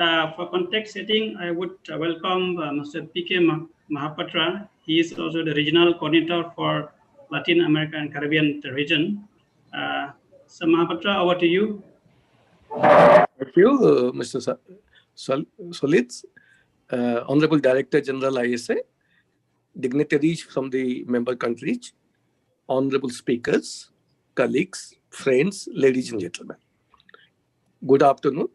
For context setting, I would welcome Mr. P.K. Mahapatra. He is also the regional coordinator for Latin America and Caribbean region. So Mahapatra, over to you. Thank you, Mr. Solitz, Honorable Director General ISA, dignitaries from the member countries, honorable speakers, colleagues, friends, ladies and gentlemen. Good afternoon.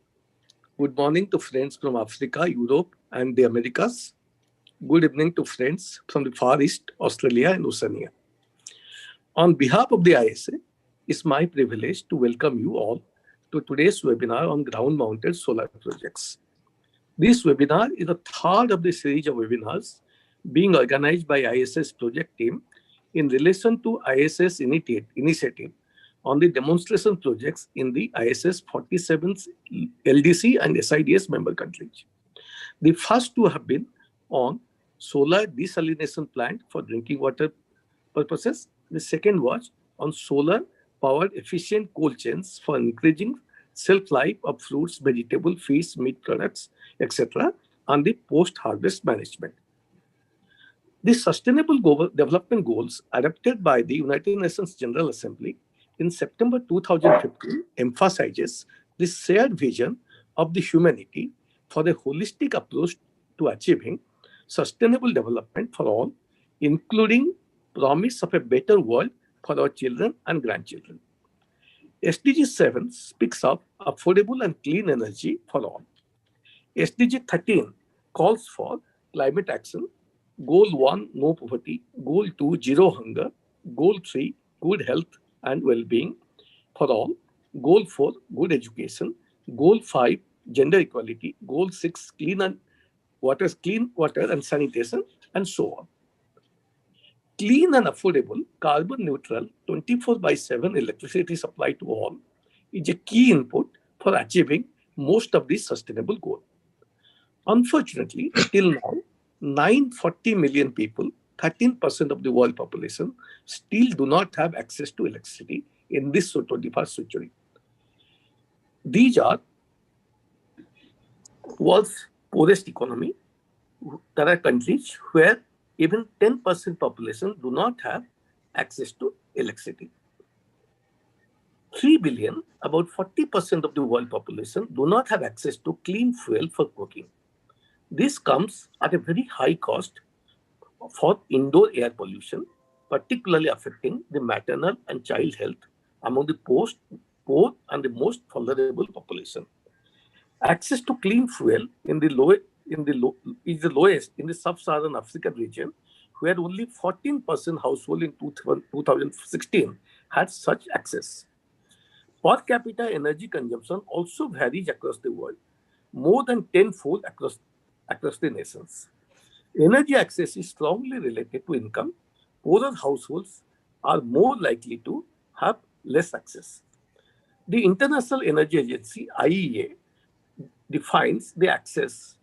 Good morning to friends from Africa, Europe, and the Americas. Good evening to friends from the Far East, Australia, and Oceania. On behalf of the ISA, it's my privilege to welcome you all to today's webinar on ground-mounted solar projects. This webinar is the third of the series of webinars being organized by ISS project team in relation to ISS initiative on the demonstration projects in the ISS 47's LDC and SIDS member countries. The first two have been on solar desalination plant for drinking water purposes. The second was on solar powered efficient cold chains for increasing shelf life of fruits, vegetable, fish, meat products, etc., and the post-harvest management. The Sustainable Development Goals adopted by the United Nations General Assembly in September 2015 emphasizes the shared vision of the humanity for a holistic approach to achieving sustainable development for all, including promise of a better world for our children and grandchildren. SDG 7 speaks of affordable and clean energy for all. SDG 13 calls for climate action. Goal 1, no poverty. Goal 2, zero hunger. Goal 3, good health and well-being for all. Goal 4, good education. Goal 5, gender equality. Goal 6, clean water and sanitation, and so on. Clean and affordable, carbon neutral, 24/7 electricity supply to all is a key input for achieving most of these sustainable goals. Unfortunately, till now, 940 million people, 13% of the world population, still do not have access to electricity in this 21st century. These are world's poorest economy. There are countries where even 10% population do not have access to electricity. 3 billion, about 40% of the world population, do not have access to clean fuel for cooking. This comes at a very high cost for indoor air pollution, particularly affecting the maternal and child health among the poor and the most vulnerable population. Access to clean fuel is the lowest in the sub-Saharan African region, where only 14% households in 2016 had such access. Per capita energy consumption also varies across the world, more than tenfold across the nations. Energy access is strongly related to income. Poorer households are more likely to have less access. The International Energy Agency, IEA, defines the access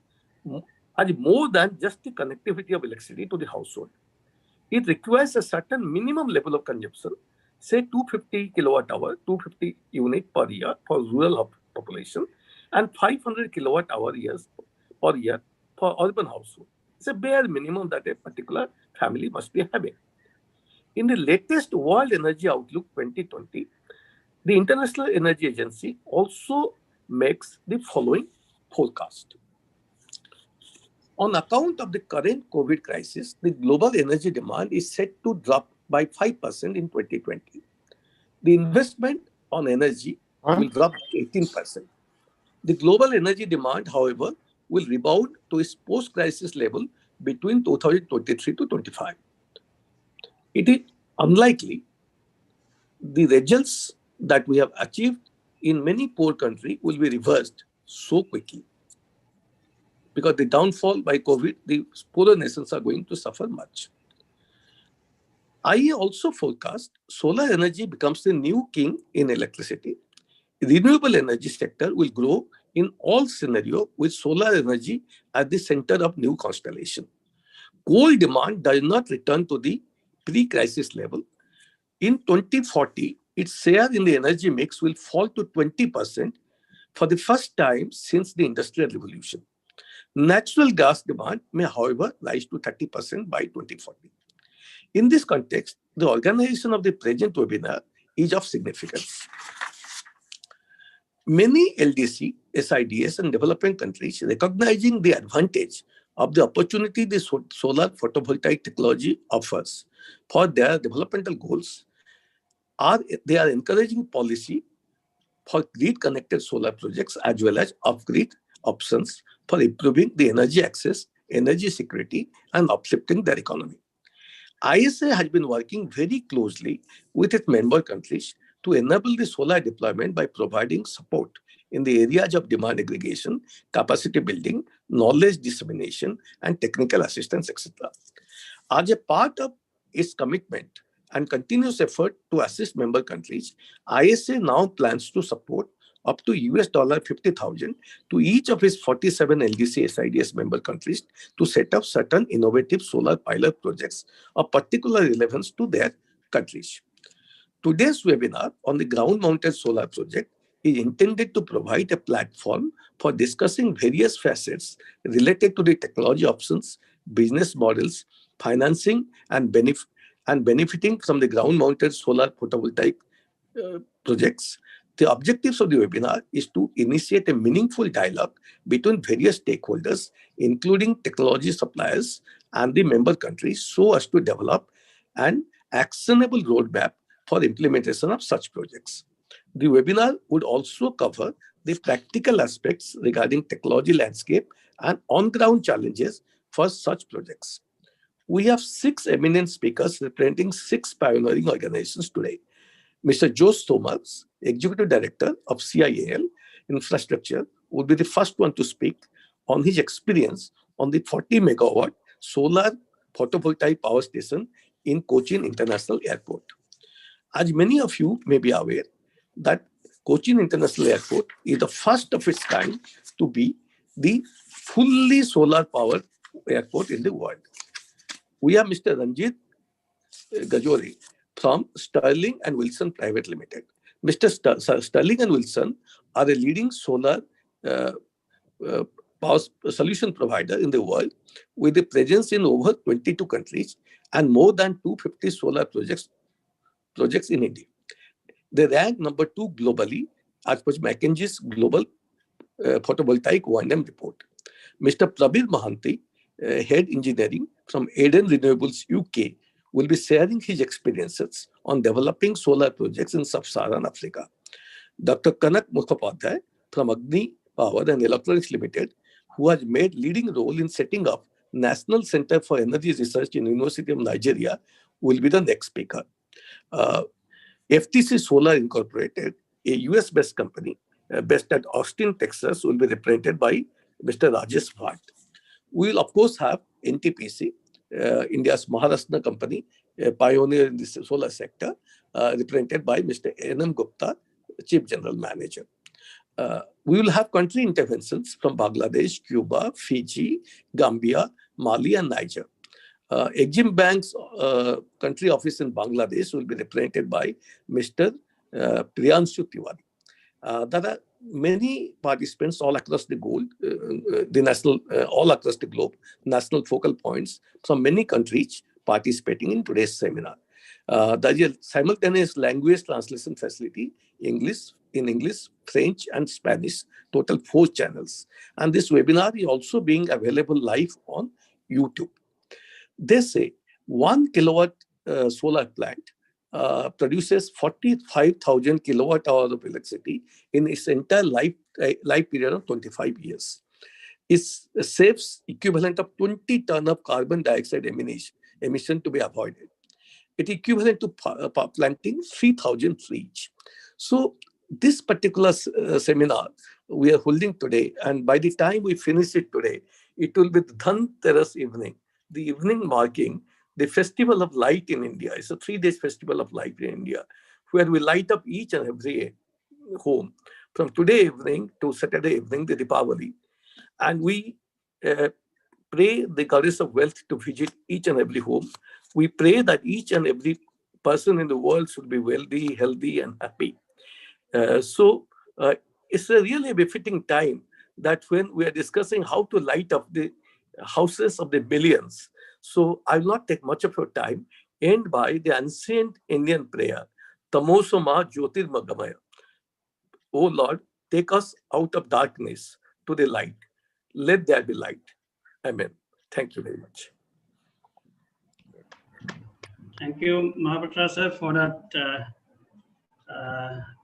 as more than just the connectivity of electricity to the household. It requires a certain minimum level of consumption, say 250 kilowatt hour, 250 unit per year for rural population, and 500 kilowatt hour per year for urban household. It's a bare minimum that a particular family must be having. In the latest World Energy Outlook 2020, the International Energy Agency also makes the following forecast. On account of the current COVID crisis, the global energy demand is set to drop by 5% in 2020. The investment on energy will drop 18%. The global energy demand, however, will rebound to its post-crisis level between 2023 to 25. It is unlikely the results that we have achieved in many poor countries will be reversed so quickly. Because the downfall by COVID, the poorer nations are going to suffer much. IEA also forecast solar energy becomes the new king in electricity. Renewable energy sector will grow in all scenarios with solar energy at the center of new constellation. Coal demand does not return to the pre-crisis level. In 2040, its share in the energy mix will fall to 20%, for the first time since the Industrial Revolution. Natural gas demand may, however, rise to 30% by 2040. In this context, the organization of the present webinar is of significance. Many LDC, SIDS, and developing countries, recognizing the advantage of the opportunity the solar photovoltaic technology offers for their developmental goals, they are encouraging policy for grid-connected solar projects as well as off-grid options for improving the energy access, energy security, and uplifting their economy. ISA has been working very closely with its member countries to enable the solar deployment by providing support in the areas of demand aggregation, capacity building, knowledge dissemination, and technical assistance, etc. As a part of its commitment and continuous effort to assist member countries, ISA now plans to support up to $50,000 to each of its 47 LDC SIDS member countries to set up certain innovative solar pilot projects of particular relevance to their countries. Today's webinar on the ground-mounted solar project is intended to provide a platform for discussing various facets related to the technology options, business models, financing, and benefiting from the ground-mounted solar photovoltaic projects. The objectives of the webinar is to initiate a meaningful dialogue between various stakeholders, including technology suppliers and the member countries, so as to develop an actionable roadmap for implementation of such projects. The webinar would also cover the practical aspects regarding technology landscape and on-ground challenges for such projects. We have 6 eminent speakers representing 6 pioneering organizations today. Mr. Jose Thomas, Executive Director of CIAL Infrastructure, will be the first one to speak on his experience on the 40 megawatt solar photovoltaic power station in Cochin International Airport. As many of you may be aware, that Cochin International Airport is the first of its kind to be the fully solar powered airport in the world. We have Mr. Ranjit Gajore from Sterling and Wilson Private Limited. Mr. Sterling and Wilson are a leading solar power solution provider in the world with a presence in over 22 countries and more than 250 solar projects in India. They rank number 2 globally as per McKinsey's Global Photovoltaic O&M report. Mr. Prabir Mahanti, Head Engineering from Eden Renewables UK, will be sharing his experiences on developing solar projects in Sub-Saharan Africa. Dr. Kanak Mukhopadhyay from Agni Power and Electronics Limited, who has made leading role in setting up National Center for Energy Research in University of Nigeria, will be the next speaker. FTC Solar Incorporated, a US-based company based at Austin, Texas, will be represented by Mr. Rajesh Bhatt. We will, of course, have NTPC, India's Maharashtra company, a pioneer in the solar sector, represented by Mr. N.M. Gupta, Chief General Manager. We will have country interventions from Bangladesh, Cuba, Fiji, Gambia, Mali, and Niger. Exim Bank's country office in Bangladesh will be represented by Mr. Priyanshu Tiwari. There are many participants all across the globe, national focal points from many countries participating in today's seminar. There is a simultaneous language translation facility, in English, French, and Spanish, total 4 channels. And this webinar is also being available live on YouTube. They say 1 kilowatt solar plant produces 45,000 kilowatt hours of electricity in its entire life period of 25 years. It saves equivalent of 20 tons of carbon dioxide emission to be avoided. It equivalent to planting 3,000 trees. So this particular seminar we are holding today, and by the time we finish it today, it will be the Dhanteras evening, the evening marking the Festival of Light in India. It's a 3-day festival of light in India, where we light up each and every home from today evening to Saturday evening, the Repowering. And we pray the goddess of wealth to visit each and every home. We pray that each and every person in the world should be wealthy, healthy, and happy. it's a really befitting time that when we are discussing how to light up the houses of the billions. So I will not take much of your time. End by the ancient Indian prayer, Tamosoma Jyotirmagamaya. O Lord, take us out of darkness to the light. Let there be light. Amen. Thank you very much. Thank you, Mahapatra sir, for that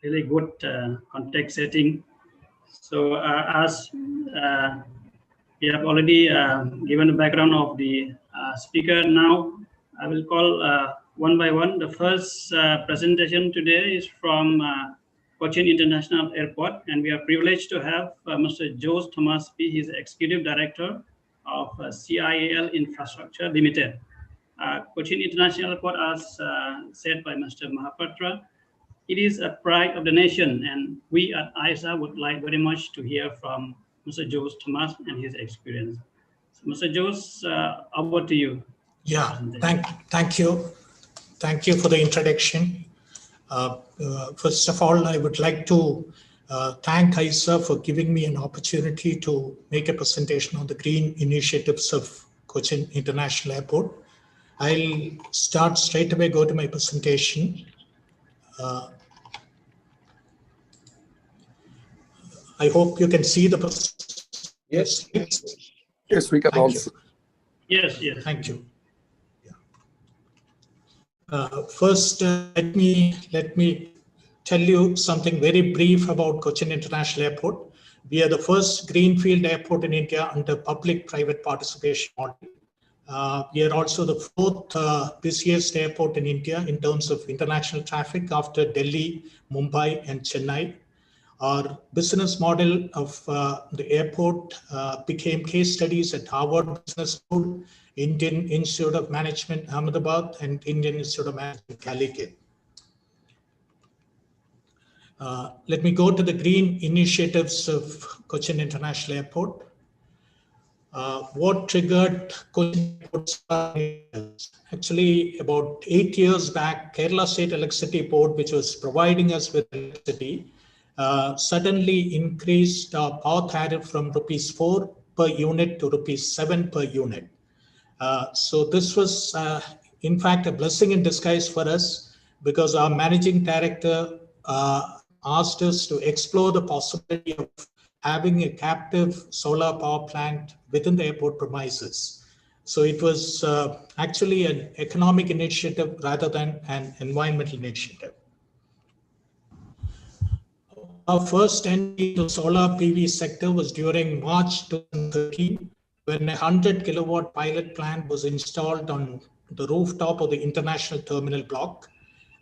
really good context setting. So as we have already given the background of the speaker, now I will call one by one. The first presentation today is from Cochin International Airport, and we are privileged to have Mr. Jose Thomas P. He is Executive Director of CIAL Infrastructure Limited. Cochin International Airport, as said by Mr. Mahapatra, it is a pride of the nation, and we at ISA would like very much to hear from Mr. Jose Thomas and his experience. So, Mr. Jose, over to you. Yeah, thank you. Thank you for the introduction. First of all, I would like to thank ISA for giving me an opportunity to make a presentation on the green initiatives of Cochin International Airport. I'll start straight away, go to my presentation. I hope you can see the presentation. Yes. Yes, we can also. Yes, yes. Thank you. First, let me tell you something very brief about Cochin International Airport. We are the first greenfield airport in India under public-private participation model. We are also the fourth busiest airport in India in terms of international traffic after Delhi, Mumbai, and Chennai. Our business model of the airport became case studies at Harvard Business School, Indian Institute of Management, Ahmedabad, and Indian Institute of Management, Calicut. Let me go to the green initiatives of Cochin International Airport. What triggered Cochin Airport's actually about 8 years back, Kerala State Electricity Board, which was providing us with electricity, suddenly increased our power tariff from rupees 4 per unit to rupees 7 per unit. So this was, in fact, a blessing in disguise for us, because our managing director asked us to explore the possibility of having a captive solar power plant within the airport premises. So it was actually an economic initiative rather than an environmental initiative. Our first entry into solar PV sector was during March 2013, when a 100 kilowatt pilot plant was installed on the rooftop of the International Terminal block.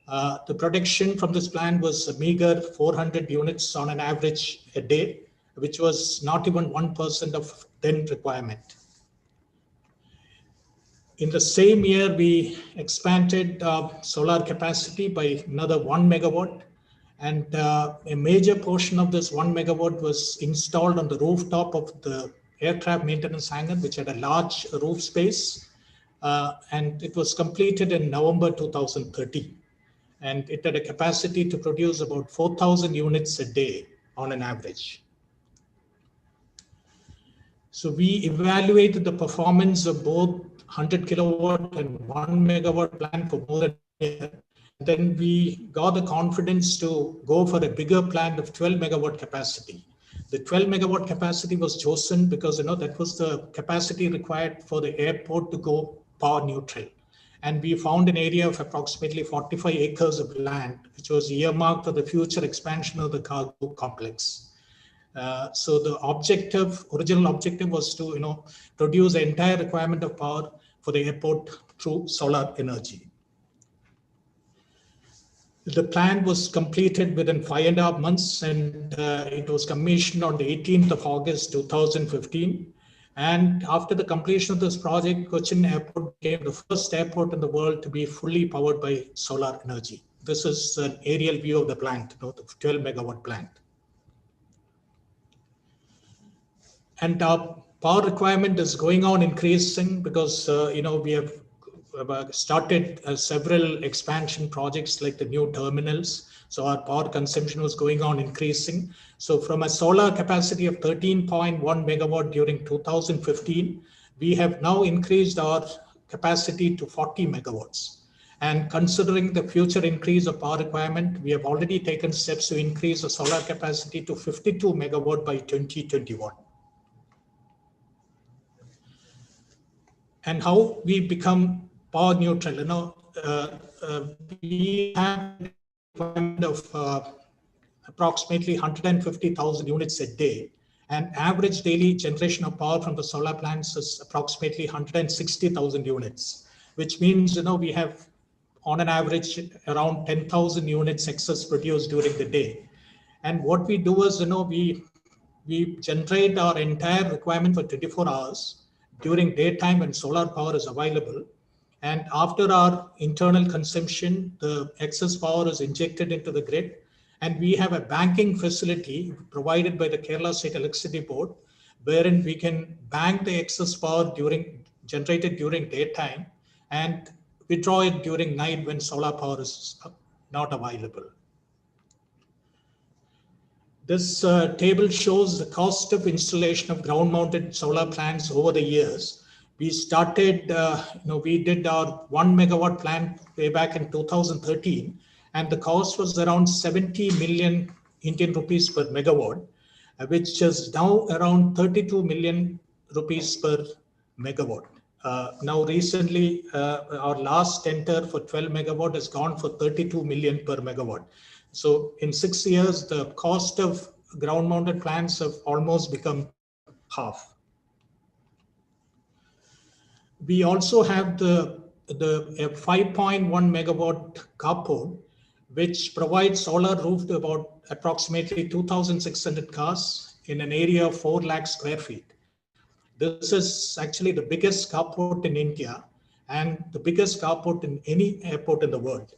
The production from this plant was a meager 400 units on an average a day, which was not even 1% of then requirement. In the same year, we expanded solar capacity by another 1 megawatt. And a major portion of this 1 megawatt was installed on the rooftop of the aircraft maintenance hangar, which had a large roof space. And it was completed in November 2013. And it had a capacity to produce about 4,000 units a day on an average. So we evaluated the performance of both 100 kilowatt and 1 megawatt plant for more than a year. Then we got the confidence to go for a bigger plant of 12 megawatt capacity. The 12 megawatt capacity was chosen because that was the capacity required for the airport to go power neutral. And we found an area of approximately 45 acres of land, which was earmarked for the future expansion of the cargo complex. So the original objective was to produce the entire requirement of power for the airport through solar energy. The plant was completed within 5.5 months, and it was commissioned on the 18th of August 2015. And after the completion of this project, Cochin Airport became the first airport in the world to be fully powered by solar energy. This is an aerial view of the plant, the 12 megawatt plant. And our power requirement is going on increasing because we have started several expansion projects like the new terminals. So our power consumption was going on increasing. So from a solar capacity of 13.1 megawatt during 2015, we have now increased our capacity to 40 megawatts. And considering the future increase of power requirement, we have already taken steps to increase the solar capacity to 52 megawatt by 2021. And how we become power neutral, we have a requirement of approximately 150,000 units a day. And average daily generation of power from the solar plants is approximately 160,000 units, which means, we have on an average around 10,000 units excess produced during the day. And what we do is, we generate our entire requirement for 24 hours during daytime when solar power is available. And after our internal consumption, the excess power is injected into the grid. And we have a banking facility provided by the Kerala State Electricity Board, wherein we can bank the excess power generated during daytime and withdraw it during night when solar power is not available. This table shows the cost of installation of ground-mounted solar plants over the years. We started, we did our 1 megawatt plant way back in 2013, and the cost was around 70 million Indian rupees per megawatt, which is now around 32 million rupees per megawatt. Now recently, our last tender for 12 megawatt has gone for 32 million per megawatt. So in 6 years, the cost of ground-mounted plants have almost become half. We also have the 5.1 megawatt carport, which provides solar roof to about approximately 2,600 cars in an area of 4 lakh square feet. This is actually the biggest carport in India and the biggest carport in any airport in the world.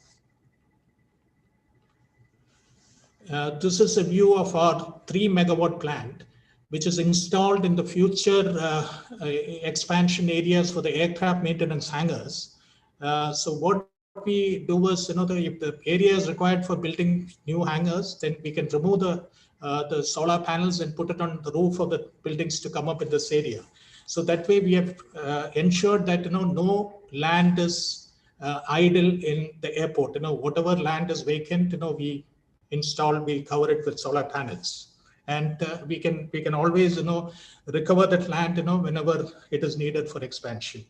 This is a view of our 3 megawatt plant, which is installed in the future expansion areas for the aircraft maintenance hangars. So what we do is, if the area is required for building new hangars, then we can remove the solar panels and put it on the roof of the buildings to come up in this area. So that way we have ensured that no land is idle in the airport. Whatever land is vacant, we cover it with solar panels, and we can always recover that land whenever it is needed for expansion.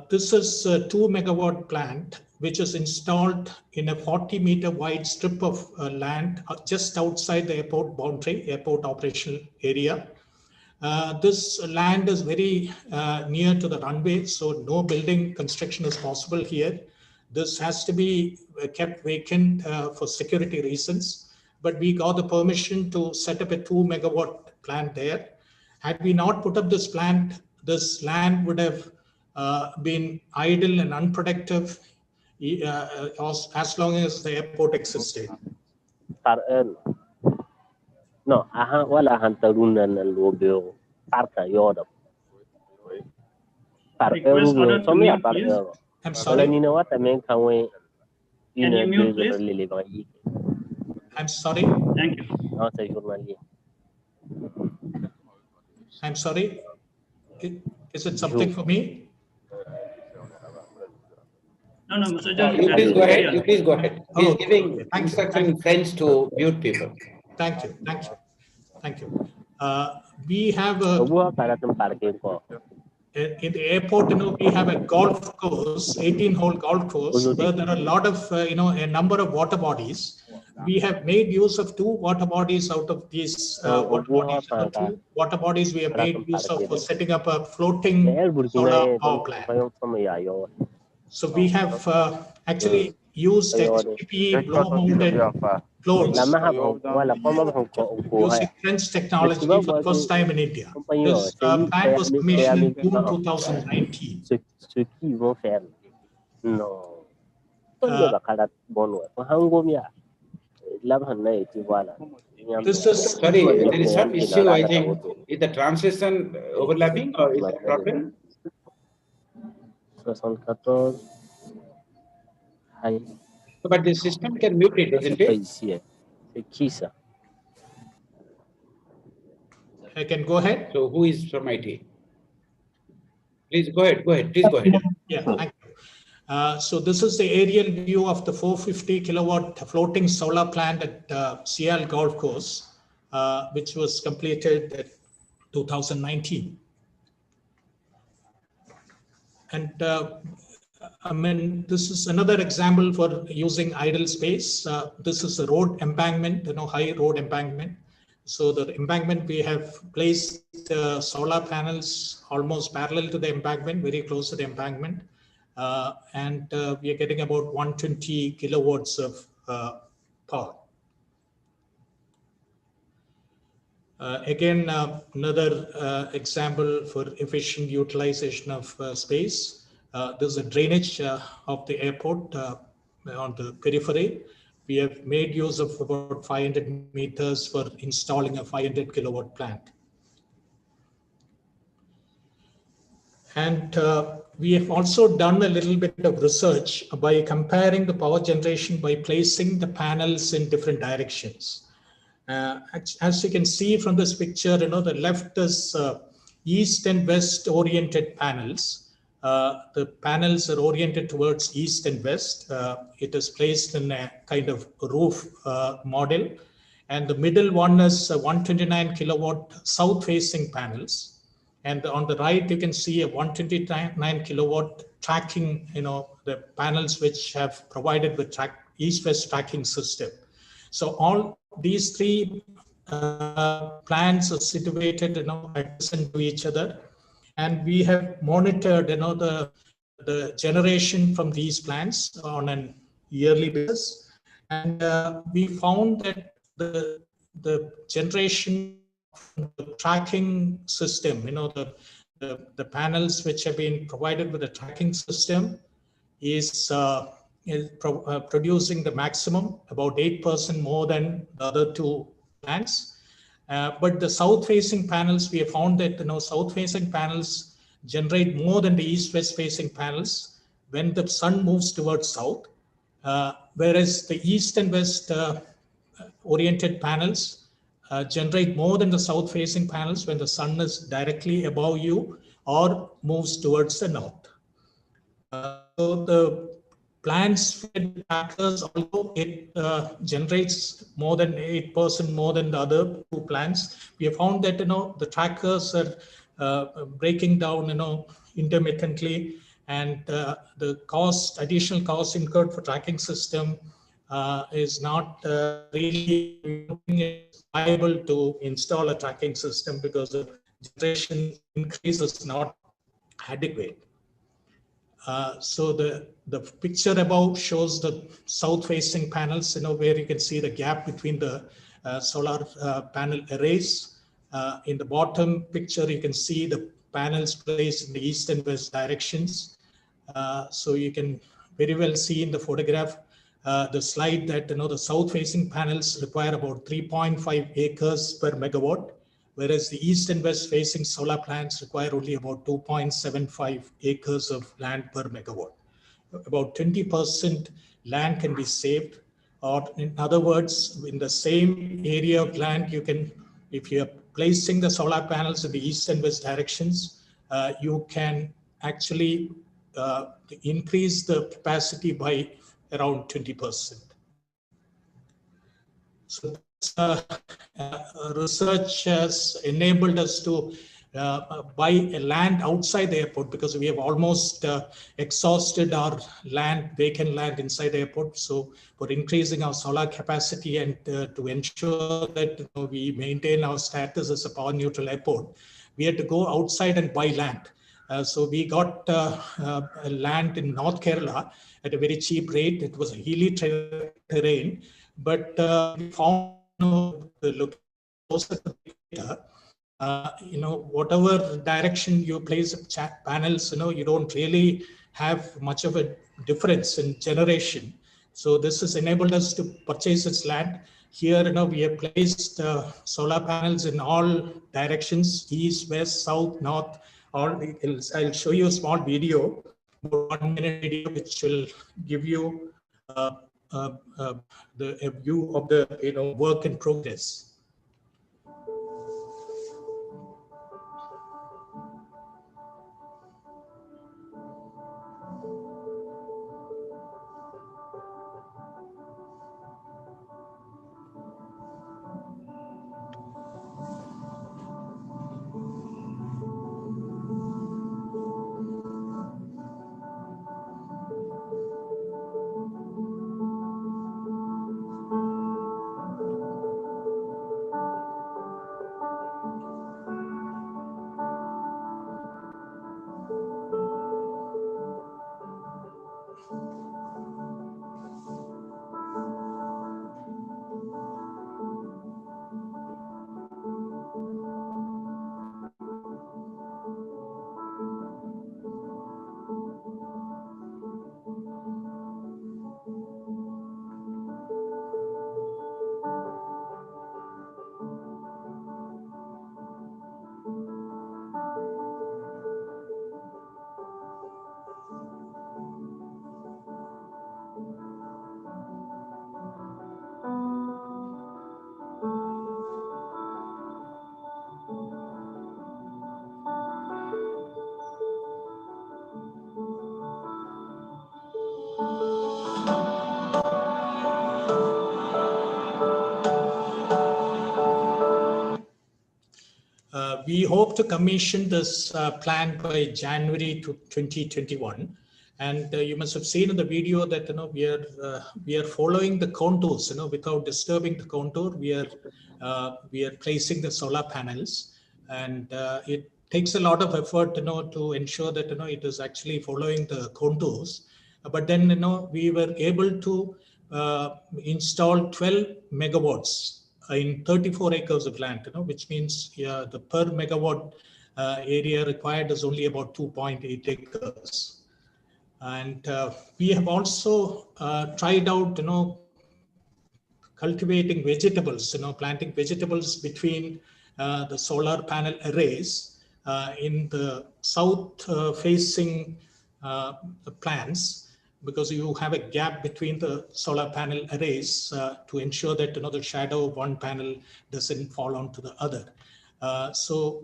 This is a 2 megawatt plant which is installed in a 40-meter wide strip of land just outside the airport boundary, airport operational area. This land is very near to the runway, so no building construction is possible here. This has to be kept vacant for security reasons, but we got the permission to set up a 2 megawatt plant there. Had we not put up this plant, this land would have been idle and unproductive as long as the airport existed. No, wala hantarunan ng lobyo parka yoda. I'm sorry. Can you mute, please? I'm sorry. Thank you. I'm sorry. Is it something for me? No, Mr. John. You please go ahead. You please go ahead. He's Oh, giving instruction in French to mute people. Thank you. We have in the airport, we have a golf course, 18-hole golf course, where there are a lot of, a number of water bodies. We have made use of 2 water bodies out of these water bodies. 2 water bodies we have made use of for setting up a floating solar power plant. So we have actually used HDPE blow-mounted floats using French technology for the first time in India. This plant was commissioned in June 2019. This is sorry, there is some issue, I think. Is the transition overlapping or is there a problem? But the system can mute it, doesn't Pas it? ici. C'est qui ça? I can go ahead. So who is from IT? Please go ahead. Go ahead. Please go ahead. Yeah, thank you. So this is the aerial view of the 450 kilowatt floating solar plant at Seattle Golf Course, which was completed in 2019. And I mean, this is another example for using idle space. This is a road embankment, high road embankment. So the embankment, we have placed solar panels almost parallel to the embankment, very close to the embankment. And we are getting about 120 kilowatts of power. Again, another example for efficient utilization of space. There's a drainage of the airport on the periphery. We have made use of about 500 meters for installing a 500 kilowatt plant. And we have also done a little bit of research by comparing the power generation by placing the panels in different directions. As you can see from this picture, the left is east and west oriented panels. The panels are oriented towards east and west. It is placed in a kind of roof model. And the middle one is 129 kilowatt south facing panels. And on the right, you can see a 129 kilowatt tracking, the panels which have provided with east-west tracking system. So all these three plants are situated, adjacent to each other. And we have monitored, the generation from these plants on an yearly basis. And we found that the generation from the tracking system, the panels which have been provided with a tracking system is producing the maximum, about 8% more than the other two plants. But the south-facing panels, we have found that south-facing panels generate more than the east-west facing panels when the sun moves towards south, whereas the east and west oriented panels generate more than the south-facing panels when the sun is directly above you or moves towards the north. So the plants fed trackers, although it generates more than 8% more than the other two plants, we have found that the trackers are breaking down intermittently, and the additional cost incurred for tracking system is not really viable to install a tracking system because the generation increase is not adequate. So the picture above shows the south-facing panels, where you can see the gap between the solar panel arrays. In the bottom picture, you can see the panels placed in the east and west directions. So you can very well see in the photograph, the slide that the south-facing panels require about 3.5 acres per megawatt, whereas the east and west facing solar plants require only about 2.75 acres of land per megawatt. About 20% land can be saved, or in other words, in the same area of land, you can, if you are placing the solar panels in the east and west directions, you can actually increase the capacity by around 20%. So research has enabled us to buy a land outside the airport, because we have almost exhausted our vacant land inside the airport. So for increasing our solar capacity and to ensure that we maintain our status as a power neutral airport, we had to go outside and buy land. So we got land in North Kerala at a very cheap rate. It was a hilly terrain, but we found the location closer to the equator. Whatever direction you place panels, you don't really have much of a difference in generation. So this has enabled us to purchase this land. Here, we have placed solar panels in all directions: east, west, south, north. I'll show you a small video, about 1 minute video, which will give you a a view of the work in progress. We hope to commission this plant by January 2021, and you must have seen in the video that we are following the contours. Without disturbing the contour, we are placing the solar panels, and it takes a lot of effort to ensure that it is actually following the contours. But then we were able to install 12 megawatts in 34 acres of land, which means the per megawatt area required is only about 2.8 acres. And we have also tried out, cultivating vegetables, planting vegetables between the solar panel arrays in the south facing plants, because you have a gap between the solar panel arrays to ensure that the shadow of one panel doesn't fall onto the other. So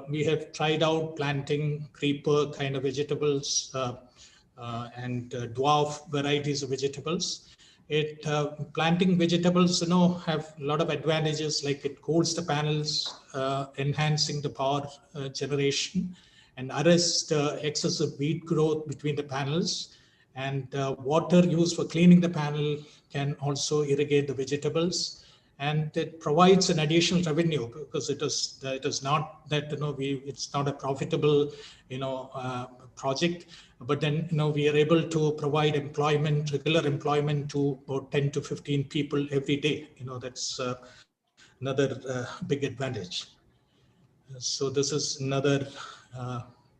we have tried out planting creeper kind of vegetables and dwarf varieties of vegetables. Planting vegetables have a lot of advantages, like it cools the panels, enhancing the power generation, and arrest excessive weed growth between the panels. And water used for cleaning the panel can also irrigate the vegetables, and it provides an additional revenue, because it is not that it's not a profitable project, but then we are able to provide employment, regular employment, to about 10 to 15 people every day. That's another big advantage. So this is another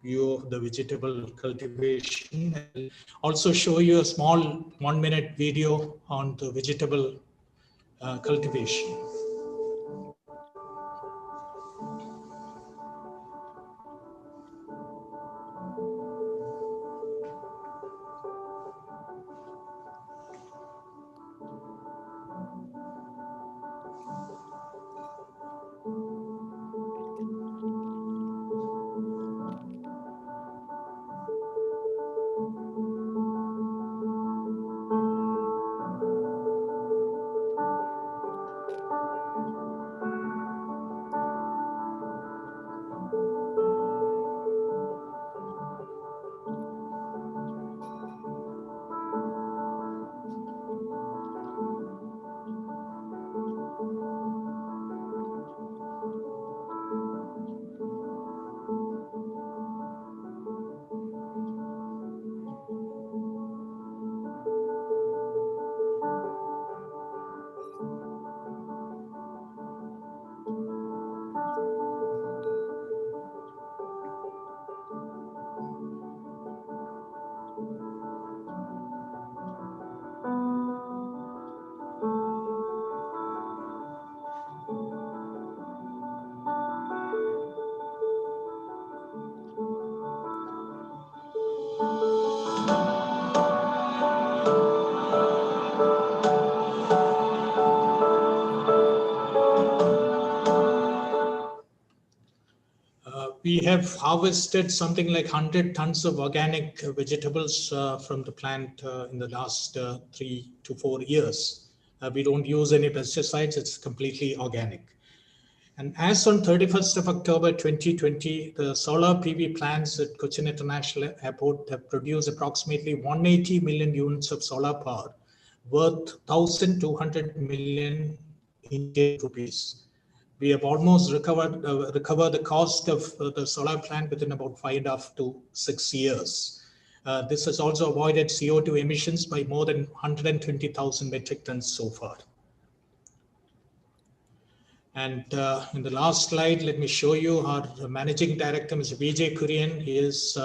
view of the vegetable cultivation. I'll also show you a small 1-minute video on the vegetable cultivation. we have harvested something like 100 tons of organic vegetables from the plant in the last 3 to 4 years. We don't use any pesticides, it's completely organic. And as on 31st of October 2020, the solar PV plants at Cochin International Airport have produced approximately 180 million units of solar power, worth 1,200 million Indian rupees. We have almost recovered the cost of the solar plant within about 5.5 to 6 years. This has also avoided CO2 emissions by more than 120,000 metric tons so far. And in the last slide, let me show you our Managing Director, Mr. Vijay Kurian. He is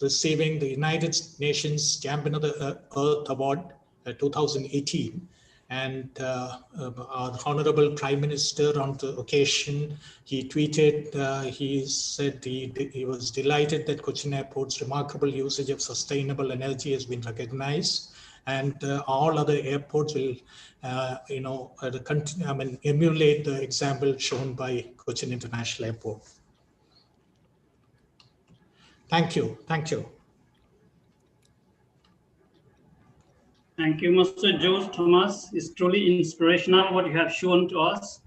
receiving the United Nations Champion of the Earth Award 2018. And our Honorable Prime Minister on the occasion, he tweeted, he said he was delighted that Cochin Airport's remarkable usage of sustainable energy has been recognized. And all other airports will, emulate the example shown by Cochin International Airport. Thank you. Thank you. Thank you, Mr. George Thomas. It's truly inspirational what you have shown to us.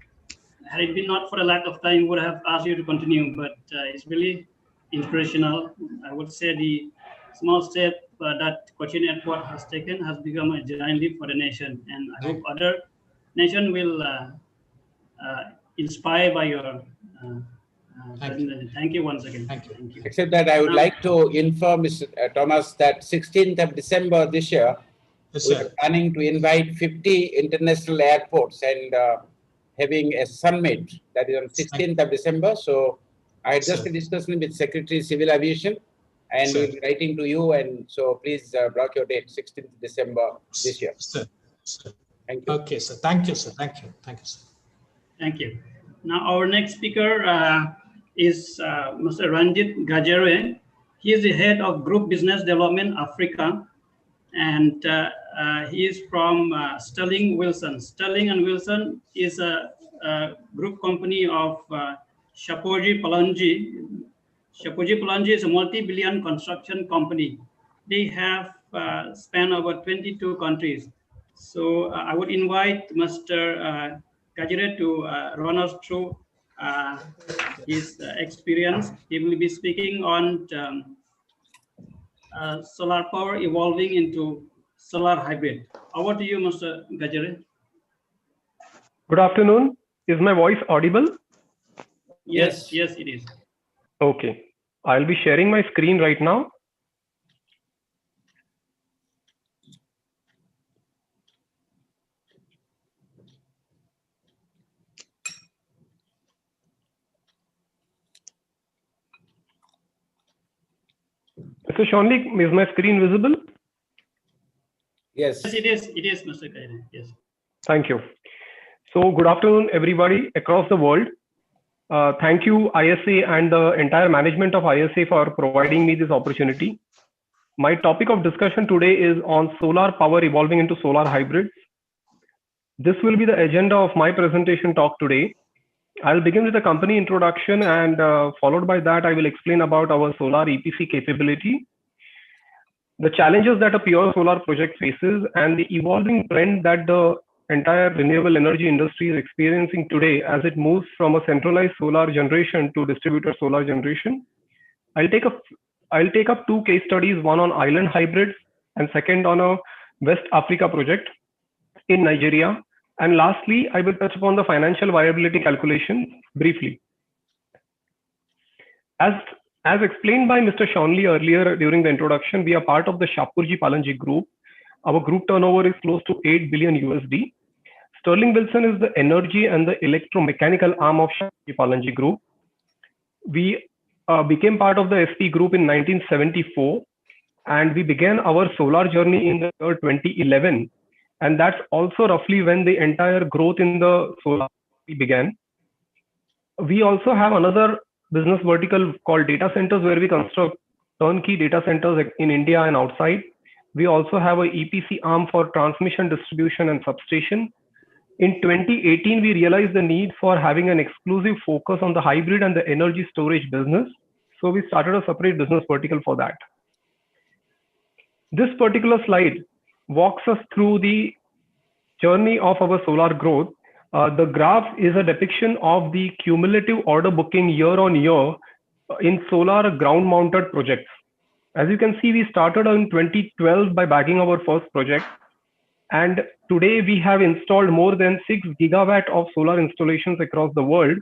Had it been not for the lack of time, we would have asked you to continue, but it's really inspirational. I would say the small step that Cochin Airport has taken has become a giant leap for the nation, and I hope other nations will inspire by your presentation. Thank you once again. Thank you. Thank you. Except that I would like to inform Mr. Thomas that 16th of December this year, Yes, we sir. are planning to invite 50 international airports and having a summit that is on 16th of December. So I had just a discussion with Secretary Civil Aviation, and we'll be writing to you. And so please block your date, 16th December this year. Sir. Thank you. Okay, sir. Thank you, sir. Thank you. Thank you, sir. Thank you. Now our next speaker is Mr. Ranjit Gajere. He is the head of Group Business Development Africa, and he is from Sterling Wilson. Sterling and Wilson is a group company of Shapoorji Pallonji. Shapoorji Pallonji is a multi-billion construction company. They have spanned over 22 countries. So I would invite Mr. Gajere to run us through his experience. He will be speaking on solar power evolving into solar hybrid. Over to you, Mr. Gajere. Good afternoon. Is my voice audible? Yes, yes, it is. Okay. I'll be sharing my screen right now. Mr. Shanli, is my screen visible? Yes. Yes, it is. It is, Mr. Gajere. Yes. Thank you. So good afternoon, everybody across the world. Thank you, ISA and the entire management of ISA for providing me this opportunity. My topic of discussion today is on solar power evolving into solar hybrids. This will be the agenda of my presentation talk today. I'll begin with a company introduction, and followed by that, I will explain about our solar EPC capability, the challenges that a pure solar project faces, and the evolving trend that the entire renewable energy industry is experiencing today as it moves from a centralized solar generation to distributed solar generation. I'll take up two case studies, one on island hybrids and second on a West Africa project in Nigeria. And lastly, I will touch upon the financial viability calculation briefly. As explained by Mr. Shanli earlier during the introduction, we are part of the Shapoorji Pallonji group. Our group turnover is close to 8 billion USD. Sterling Wilson is the energy and the electromechanical arm of Shapoorji Pallonji group. We became part of the SP group in 1974, and we began our solar journey in the year 2011. And that's also roughly when the entire growth in the solar began. We also have another business vertical called data centers, where we construct turnkey data centers in India and outside. We also have an EPC arm for transmission, distribution, and substation. In 2018, we realized the need for having an exclusive focus on the hybrid and the energy storage business. So we started a separate business vertical for that. This particular slide walks us through the journey of our solar growth. The graph is a depiction of the cumulative order booking year on year in solar ground mounted projects. As you can see, we started in 2012 by bagging our first project. And today we have installed more than 6 gigawatt of solar installations across the world.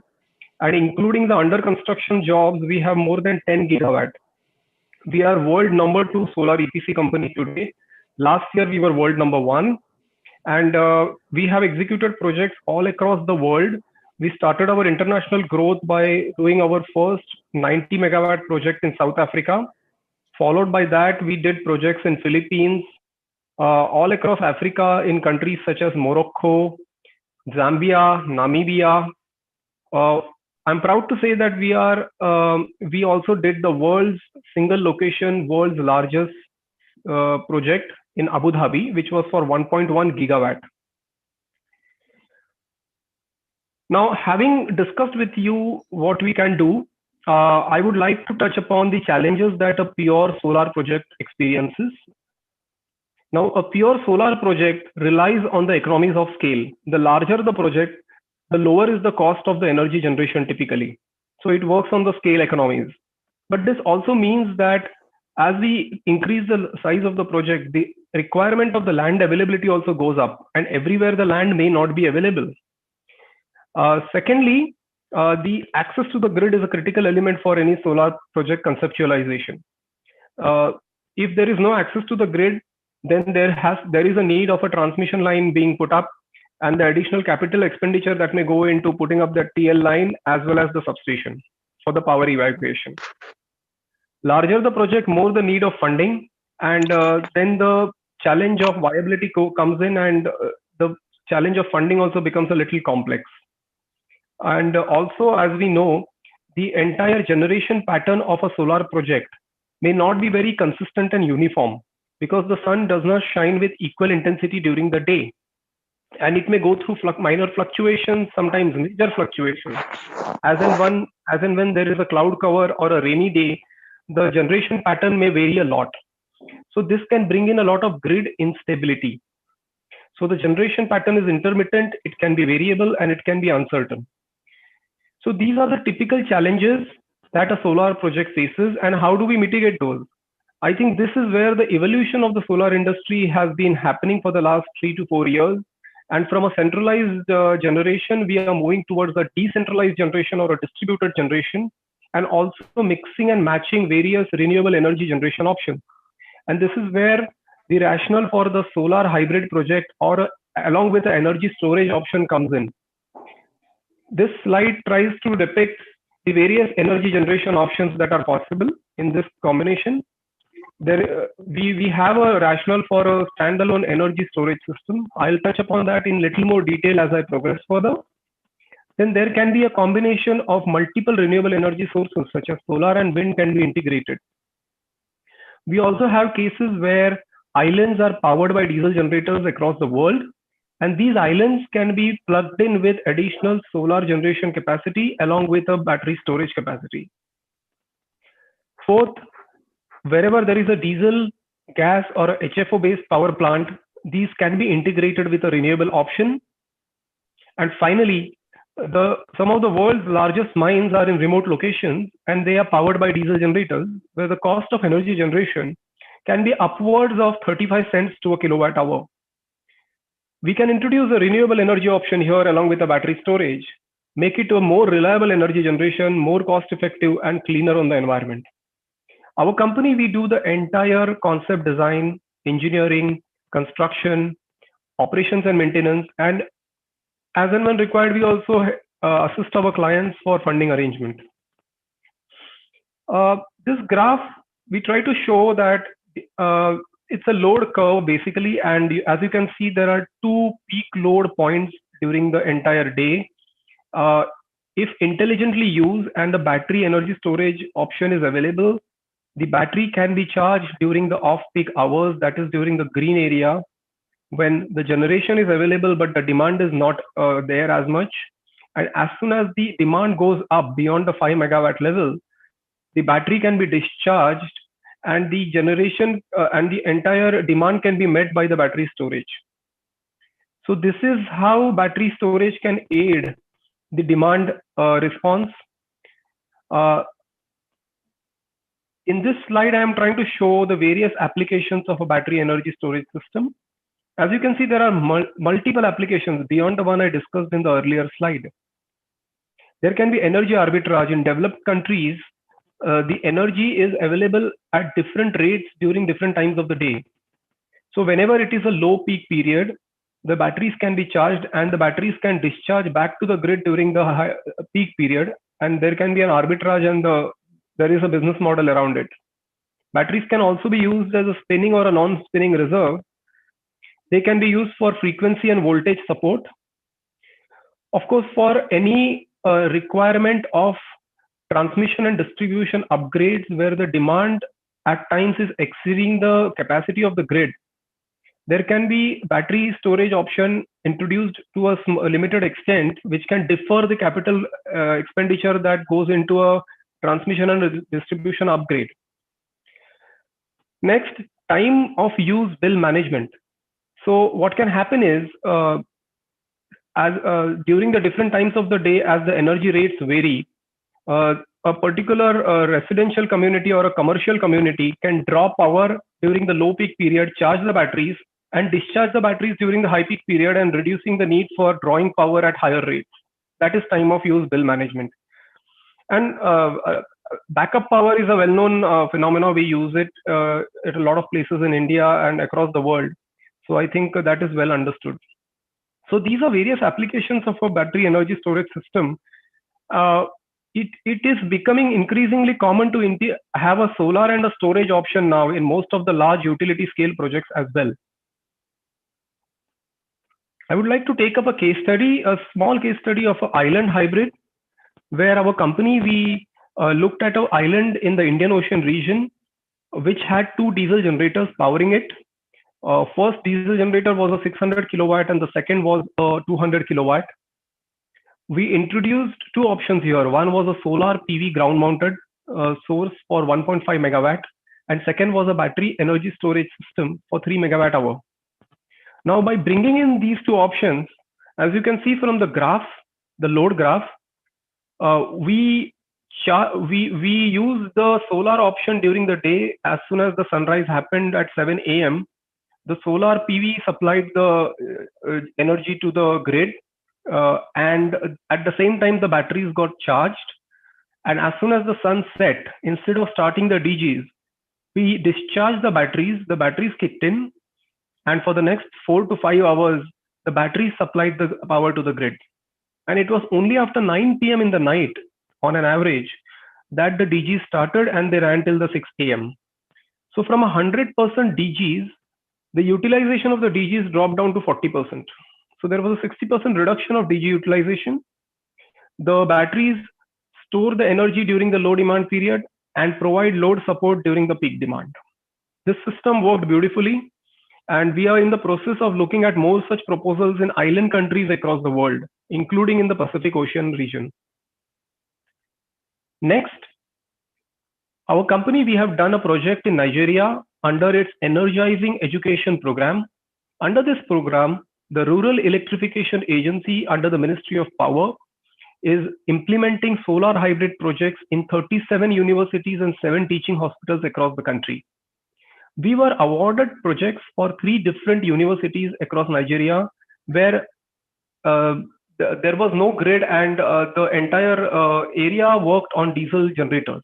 And including the under construction jobs, we have more than 10 gigawatt. We are world number 2 solar EPC company today. Last year, we were world number 1. And we have executed projects all across the world. We started our international growth by doing our first 90 megawatt project in South Africa. Followed by that, we did projects in Philippines, all across Africa in countries such as Morocco, Zambia, Namibia. I'm proud to say that we also did the world's single location, world's largest project in Abu Dhabi, which was for 1.1 gigawatt. Now, having discussed with you what we can do, I would like to touch upon the challenges that a pure solar project experiences. Now, a pure solar project relies on the economies of scale. The larger the project, the lower is the cost of the energy generation typically. So it works on the scale economies. But this also means that as we increase the size of the project, the requirement of the land availability also goes up, and everywhere the land may not be available. Secondly, the access to the grid is a critical element for any solar project conceptualization. If there is no access to the grid, then there is a need of a transmission line being put up, and the additional capital expenditure that may go into putting up the TL line as well as the substation for the power evacuation. Larger the project, more the need of funding, and then the challenge of viability comes in, and the challenge of funding also becomes a little complex. And also, as we know, the entire generation pattern of a solar project may not be very consistent and uniform, because the sun does not shine with equal intensity during the day. And it may go through minor fluctuations, sometimes major fluctuations. As and when there is a cloud cover or a rainy day, the generation pattern may vary a lot. So this can bring in a lot of grid instability. So the generation pattern is intermittent, it can be variable, and it can be uncertain. So these are the typical challenges that a solar project faces, and how do we mitigate those? I think this is where the evolution of the solar industry has been happening for the last 3 to 4 years. And from a centralized generation, we are moving towards a decentralized generation or a distributed generation, and also mixing and matching various renewable energy generation options. And this is where the rationale for the solar hybrid project or along with the energy storage option comes in. This slide tries to depict the various energy generation options that are possible in this combination. We have a rationale for a standalone energy storage system. I'll touch upon that in little more detail as I progress further. Then there can be a combination of multiple renewable energy sources such as solar and wind can be integrated. We also have cases where islands are powered by diesel generators across the world, and these islands can be plugged in with additional solar generation capacity along with a battery storage capacity. Fourth, wherever there is a diesel, gas, or a HFO based power plant, these can be integrated with a renewable option. And finally, some of the world's largest mines are in remote locations, and they are powered by diesel generators, where the cost of energy generation can be upwards of 35 cents to a kilowatt hour. We can introduce a renewable energy option here along with a battery storage, make it a more reliable energy generation, more cost effective and cleaner on the environment. Our company, we do the entire concept design, engineering, construction, operations and maintenance, and as and when required, we also assist our clients for funding arrangement. This graph, we try to show that it's a load curve basically, and as you can see, there are 2 peak load points during the entire day. If intelligently used and the battery energy storage option is available, the battery can be charged during the off-peak hours, that is during the green area, when the generation is available but the demand is not there as much. And as soon as the demand goes up beyond the 5 megawatt level, the battery can be discharged, and the generation and the entire demand can be met by the battery storage. So this is how battery storage can aid the demand response. In this slide, I am trying to show the various applications of a battery energy storage system. As you can see, there are multiple applications beyond the one I discussed in the earlier slide. There can be energy arbitrage. In developed countries, the energy is available at different rates during different times of the day. So whenever it is a low peak period, the batteries can be charged and the batteries can discharge back to the grid during the high peak period. And there can be an arbitrage, and there is a business model around it. Batteries can also be used as a spinning or a non-spinning reserve. They can be used for frequency and voltage support. Of course, for any requirement of transmission and distribution upgrades where the demand at times is exceeding the capacity of the grid, there can be battery storage option introduced to a limited extent, which can defer the capital expenditure that goes into a transmission and distribution upgrade. Next, time of use bill management. So what can happen is, during the different times of the day, as the energy rates vary, a particular residential community or a commercial community can draw power during the low peak period, charge the batteries, and discharge the batteries during the high peak period, and reducing the need for drawing power at higher rates. That is time of use bill management. And backup power is a well-known phenomenon. We use it at a lot of places in India and across the world. So I think that is well understood. So these are various applications of a battery energy storage system. It is becoming increasingly common to have a solar and a storage option now in most of the large utility scale projects as well. I would like to take up a case study, a small case study of an island hybrid, where our company, we looked at an island in the Indian Ocean region, which had 2 diesel generators powering it. First diesel generator was a 600 kilowatt and the second was a 200 kilowatt. We introduced 2 options here. One was a solar PV ground mounted source for 1.5 megawatt, and second was a battery energy storage system for 3 megawatt hour. Now, by bringing in these 2 options, as you can see from the graph, the load graph, we use the solar option during the day. As soon as the sunrise happened at 7 a.m., the solar PV supplied the energy to the grid, and at the same time the batteries got charged. And as soon as the sun set, instead of starting the DGs, we discharged the batteries kicked in, and for the next 4 to 5 hours, the batteries supplied the power to the grid. And it was only after 9 p.m. in the night, on an average, that the DGs started, and they ran till the 6 a.m. So from 100% DGs, the utilization of the DGs dropped down to 40%. So there was a 60% reduction of DG utilization. The batteries store the energy during the low demand period and provide load support during the peak demand. This system worked beautifully, and we are in the process of looking at more such proposals in island countries across the world, including in the Pacific Ocean region. Next, our company, we have done a project in Nigeria under its Energizing Education program. Under this program, the Rural Electrification Agency under the Ministry of Power is implementing solar hybrid projects in 37 universities and 7 teaching hospitals across the country. We were awarded projects for 3 different universities across Nigeria where there was no grid, and the entire area worked on diesel generators.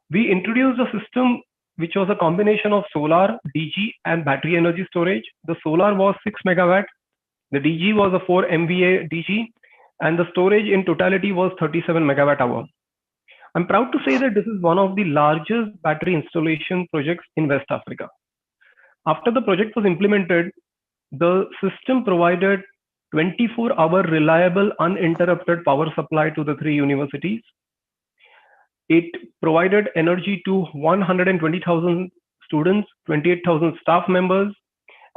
We introduced a system which was a combination of solar, DG, and battery energy storage. The solar was 6 megawatt, the DG was a 4 MVA DG, and the storage in totality was 37 megawatt hour. I'm proud to say that this is one of the largest battery installation projects in West Africa. After the project was implemented, the system provided 24-hour reliable, uninterrupted power supply to the 3 universities. It provided energy to 120,000 students, 28,000 staff members,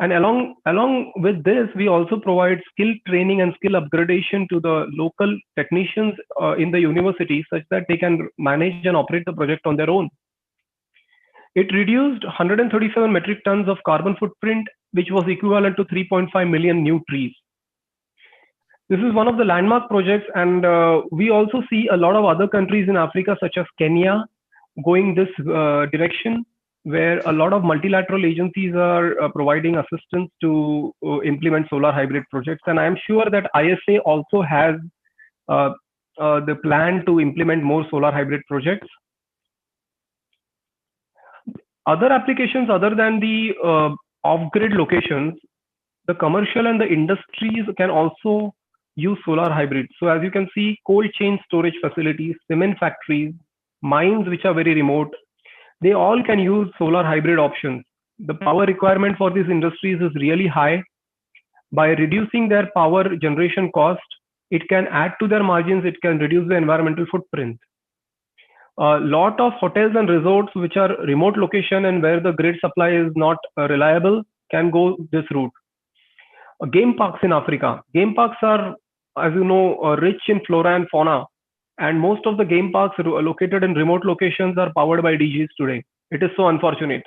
And along with this, we also provide skill training and skill upgradation to the local technicians in the university, such that they can manage and operate the project on their own. It reduced 137 metric tons of carbon footprint, which was equivalent to 3.5 million new trees. This is one of the landmark projects, and we also see a lot of other countries in Africa, such as Kenya, going this direction, where a lot of multilateral agencies are providing assistance to implement solar hybrid projects. And I'm sure that ISA also has the plan to implement more solar hybrid projects. Other applications other than the off-grid locations, the commercial and the industries can also use solar hybrids. So as you can see, cold chain storage facilities, cement factories, mines which are very remote, they all can use solar hybrid options. The power requirement for these industries is really high. By reducing their power generation cost, it can add to their margins, it can reduce the environmental footprint. A lot of hotels and resorts which are remote location and where the grid supply is not reliable can go this route. Game parks in Africa. Game parks are, as you know, rich in flora and fauna, and most of the game parks located in remote locations are powered by DGs today. It is so unfortunate.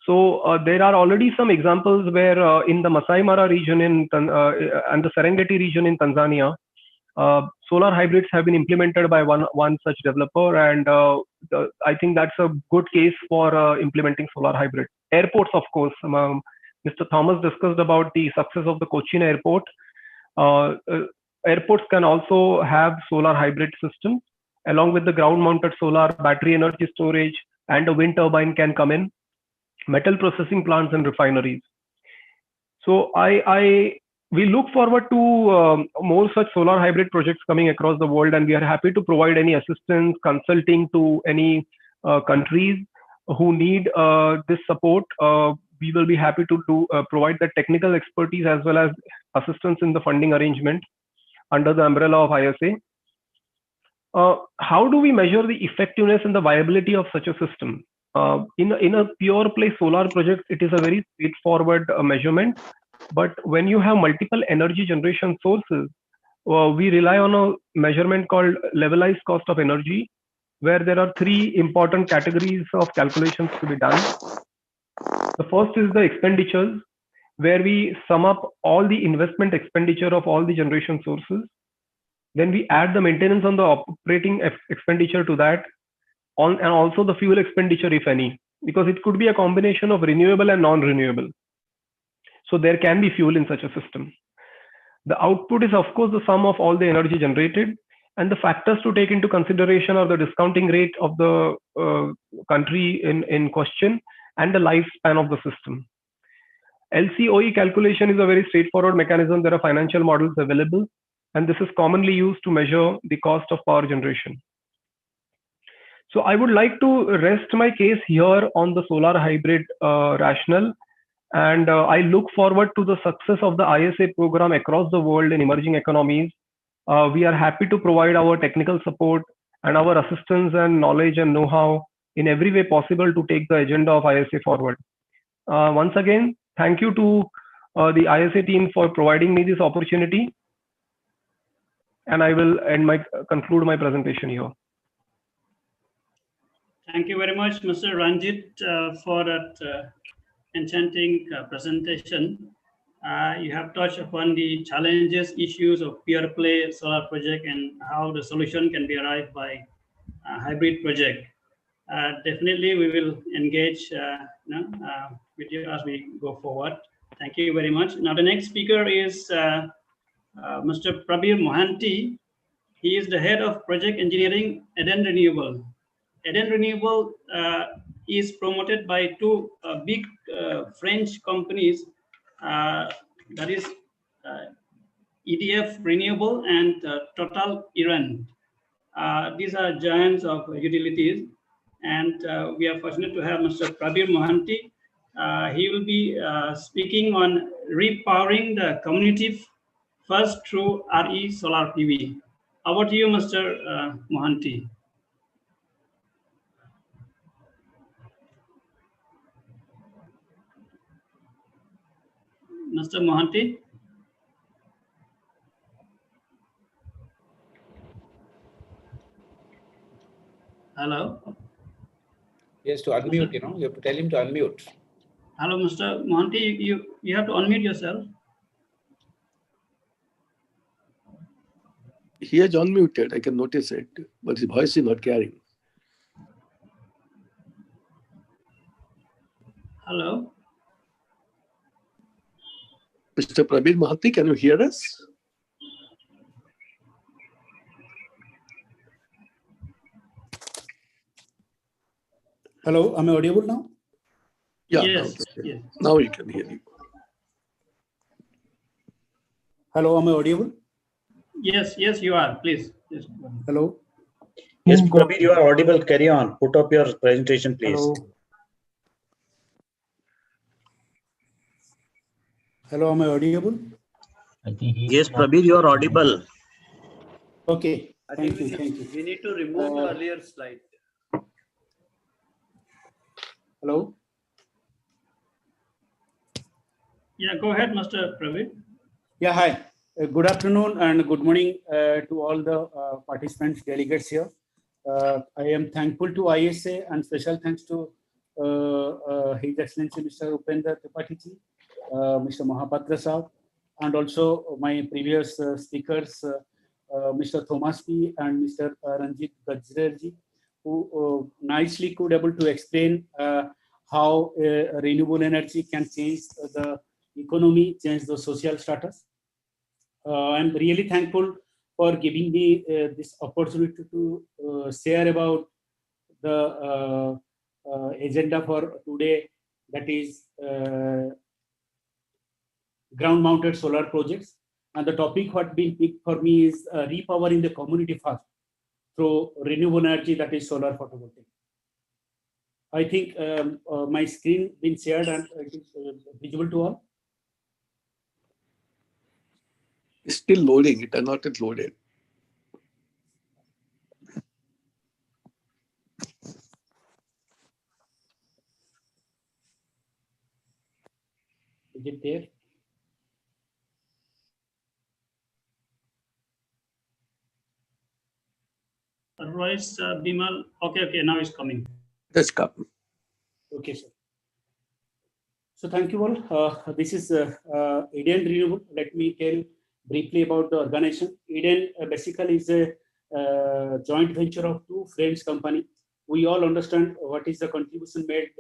So there are already some examples where in the Masai Mara region and the Serengeti region in Tanzania, solar hybrids have been implemented by one such developer, and I think that's a good case for implementing solar hybrid. Airports, of course, Mr. Thomas discussed about the success of the Cochin airport. Airports can also have solar hybrid systems along with the ground mounted solar, battery energy storage, and a wind turbine can come in, metal processing plants and refineries. So we look forward to more such solar hybrid projects coming across the world, and we are happy to provide any assistance, consulting to any countries who need this support. We will be happy to provide the technical expertise as well as assistance in the funding arrangement under the umbrella of ISA. How do we measure the effectiveness and the viability of such a system? In a pure play solar project, it is a very straightforward measurement. But when you have multiple energy generation sources, we rely on a measurement called levelized cost of energy, where there are three important categories of calculations to be done. The first is the expenditures, where we sum up all the investment expenditure of all the generation sources. Then we add the maintenance on the operating expenditure to that, and also the fuel expenditure, if any, because it could be a combination of renewable and non-renewable. So there can be fuel in such a system. The output is, of course, the sum of all the energy generated, and the factors to take into consideration are the discounting rate of the country in question and the lifespan of the system. LCOE calculation is a very straightforward mechanism. There are financial models available, and this is commonly used to measure the cost of power generation. So I would like to rest my case here on the solar hybrid rationale, and I look forward to the success of the ISA program across the world in emerging economies. We are happy to provide our technical support and our assistance and knowledge and know-how in every way possible to take the agenda of ISA forward. Once again, thank you to the ISA team for providing me this opportunity, and I will conclude my presentation here. Thank you very much, Mr. Ranjit, for that enchanting presentation. You have touched upon the challenges, issues of pure play solar project and how the solution can be arrived by a hybrid project. Definitely, we will engage with you as we go forward. Thank you very much. Now, the next speaker is Mr. Prabir Mohanty. He is the head of project engineering, Eden Renewable. Eden Renewable is promoted by two big French companies, that is EDF Renewable and Total Iran. These are giants of utilities, and we are fortunate to have Mr. Prabir Mohanty. He will be speaking on repowering the community first through RE solar PV. Over to you, Mr. Mohanty. Mr. Mohanty? Hello? Yes, to unmute, you have to tell him to unmute. Hello, Mr. Mohanty, you have to unmute yourself. He has unmuted, I can notice it, but his voice is not carrying. Hello? Mr. Prabir Mahanti, can you hear us? Hello, am I audible now? Yeah, Yes, now, yes. now we can hear you. Hello, am I audible? Yes, you are. Please. Yes. Hello. Yes, Prabir, you are audible. Carry on. Put up your presentation, please. Hello. Hello, am I audible? Yes, Prabir, you are audible. Okay. Thank you. We need to remove earlier slide. Hello. Yeah, go ahead, Mr. Praveen. Yeah, hi. Good afternoon and good morning to all the participants, delegates here. I am thankful to ISA and special thanks to His Excellency Mr. Upendra Tripathi, Mr. Mahapatra Saab, and also my previous speakers, Mr. Thomas P. and Mr. Ranjit Gajrerji, who nicely could able to explain how renewable energy can change the economy, change the social status. I'm really thankful for giving me this opportunity to share about the agenda for today, that is ground-mounted solar projects. And the topic what been picked for me is repowering the community first through renewable energy, that is solar photovoltaic. I think my screen been shared and it is visible to all. It's still loading, it has not yet loaded. Is it there? Otherwise, Bimal, okay, now it's coming. That's come. Okay, sir. So thank you all. This is Eden Renewable. Let me tell briefly about the organization. Eden basically is a joint venture of two friends company. We all understand what is the contribution made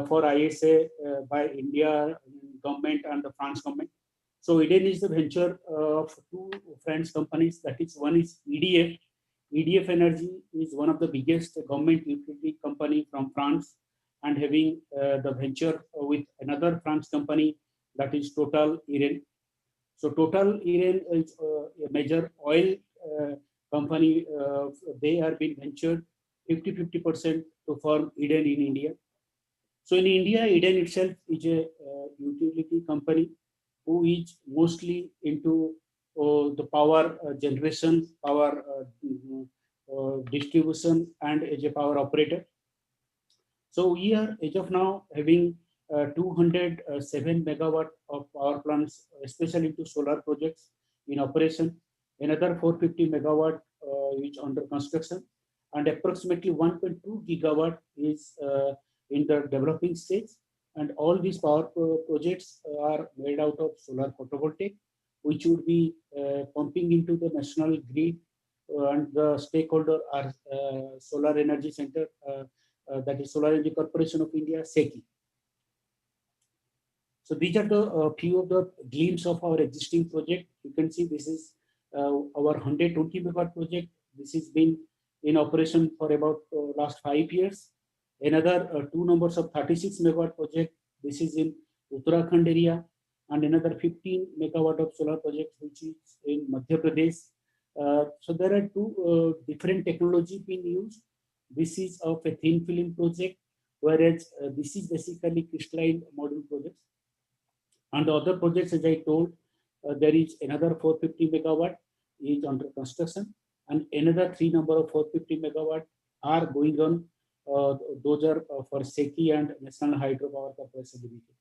for ISA by India government and the France government. So Eden is the venture of two friends companies. That is, one is EDF. EDF Energy is one of the biggest government utility company from France, and having the venture with another France company, that is Total Eren. So Total Eren is a major oil company. They are being ventured 50% to form Eden in India. So in India, Eden itself is a utility company who is mostly into the power generation, power distribution, and as a power operator. So we are, as of now, having 207 megawatt of power plants, especially into solar projects in operation. Another 450 megawatt is under construction, and approximately 1.2 gigawatt is in the developing stage. And all these power projects are made out of solar photovoltaic, which would be pumping into the national grid, and the stakeholder are Solar Energy Center, that is Solar Energy Corporation of India, SECI. So these are the few of the glimpse of our existing project. You can see this is our 120 megawatt project. This has been in operation for about last 5 years. Another two numbers of 36 megawatt project. This is in Uttarakhand area, and another 15 megawatt of solar project which is in Madhya Pradesh. So there are two different technology being used. This is of a thin film project, whereas this is basically crystalline module projects. And the other projects, as I told, there is another 450 megawatt is under construction, and another three number of 450 megawatt are going on. Those are for SECI and National Hydropower Corporation Limited.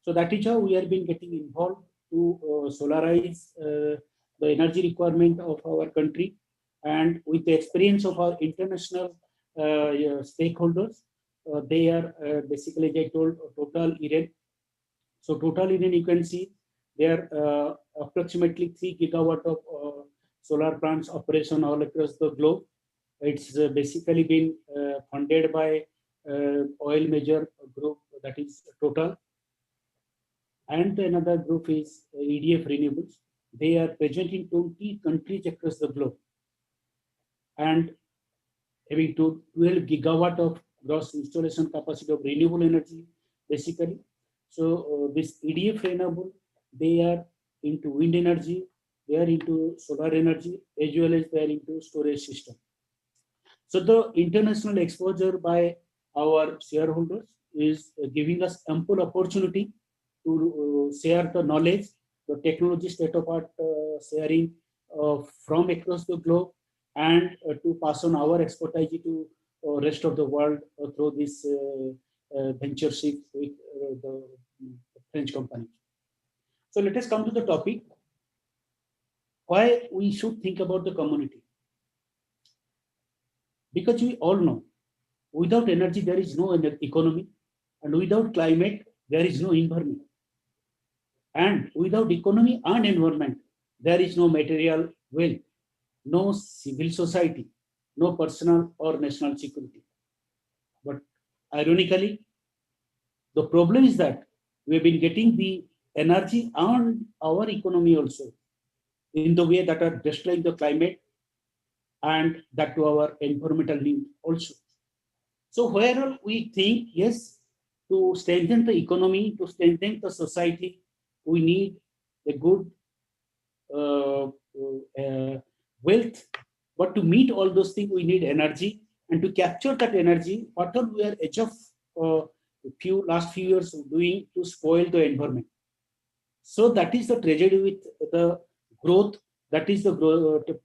So that is how we have been getting involved to solarize the energy requirement of our country. And with the experience of our international stakeholders, they are basically, as I told, Total Eden. So Total Eden, you can see there are approximately 3 gigawatt of solar plants operation all across the globe. It's basically been funded by oil major group, that is Total. And another group is EDF Renewables. They are present in 20 countries across the globe and having 12 gigawatt of gross installation capacity of renewable energy, basically. So this EDF Renewable, they are into wind energy, they are into solar energy, as well as they are into storage system. So the international exposure by our shareholders is giving us ample opportunity to share the knowledge, the technology state-of-art sharing from across the globe, and to pass on our expertise to rest of the world through this ventureship with the French company. So let us come to the topic, why we should think about the community. Because we all know, without energy, there is no economy, and without climate, there is no environment. And without economy and environment, there is no material wealth, no civil society, no personal or national security. But ironically, the problem is that we've been getting the energy and our economy also in the way that are destroying the climate and that to our environmental need also. So where we think, yes, to strengthen the economy, to strengthen the society, we need a good wealth. But to meet all those things, we need energy. And to capture that energy, what all we are edge of last few years doing to spoil the environment. So that is the tragedy with the growth. That is the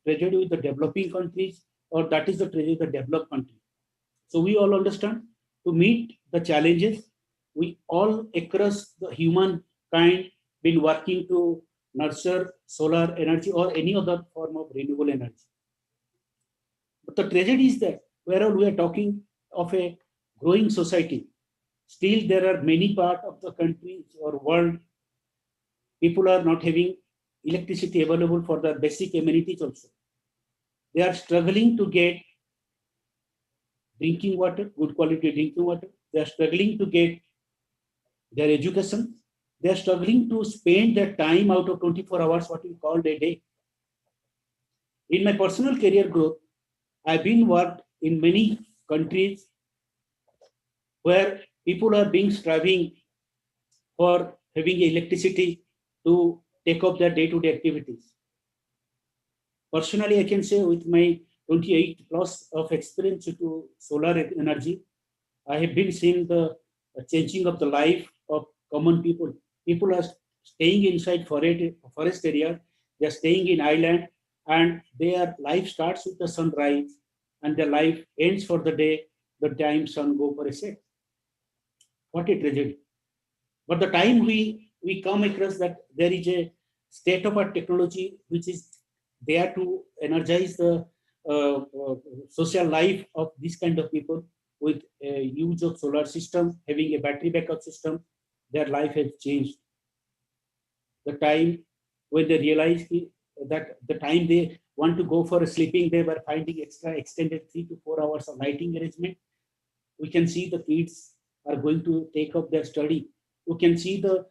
tragedy with the developing countries, or that is the tragedy with the developed countries. So we all understand, to meet the challenges, we all across the humankind been working to nurture solar energy or any other form of renewable energy. But the tragedy is that wherever we are talking of a growing society, still there are many parts of the country or world, people are not having electricity available for their basic amenities also. They are struggling to get drinking water, good quality drinking water. They are struggling to get their education. They are struggling to spend their time out of 24 hours, what we call a day. In my personal career growth, I've been worked in many countries where people are being striving for having electricity to take up their day-to-day activities. Personally, I can say with my 28 plus of experience to solar energy, I have been seeing the changing of the life of common people. People are staying inside forest area, they are staying in island, and their life starts with the sunrise, and their life ends for the day, the time sun go for a set. What a tragedy. But the time we come across that there is a state-of-art technology which is there to energize the social life of this kind of people with a use of solar system, having a battery backup system, their life has changed. The time when they realize that the time they want to go for a sleeping, they were finding extra extended 3 to 4 hours of lighting arrangement. We can see the kids are going to take up their study. We can see the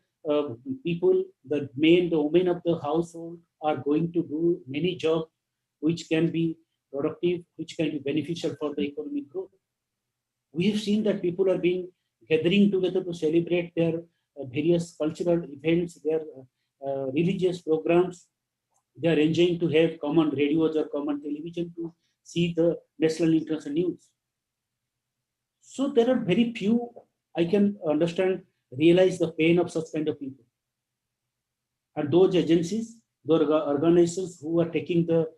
people, the men, the women of the household are going to do many jobs which can be productive, which can be beneficial for the economic growth. We have seen that people are being gathering together to celebrate their various cultural events, their religious programs. They are enjoying to have common radios or common television to see the national international news. So there are very few, I can understand, realize the pain of such kind of people. And those agencies, those organizations who are taking the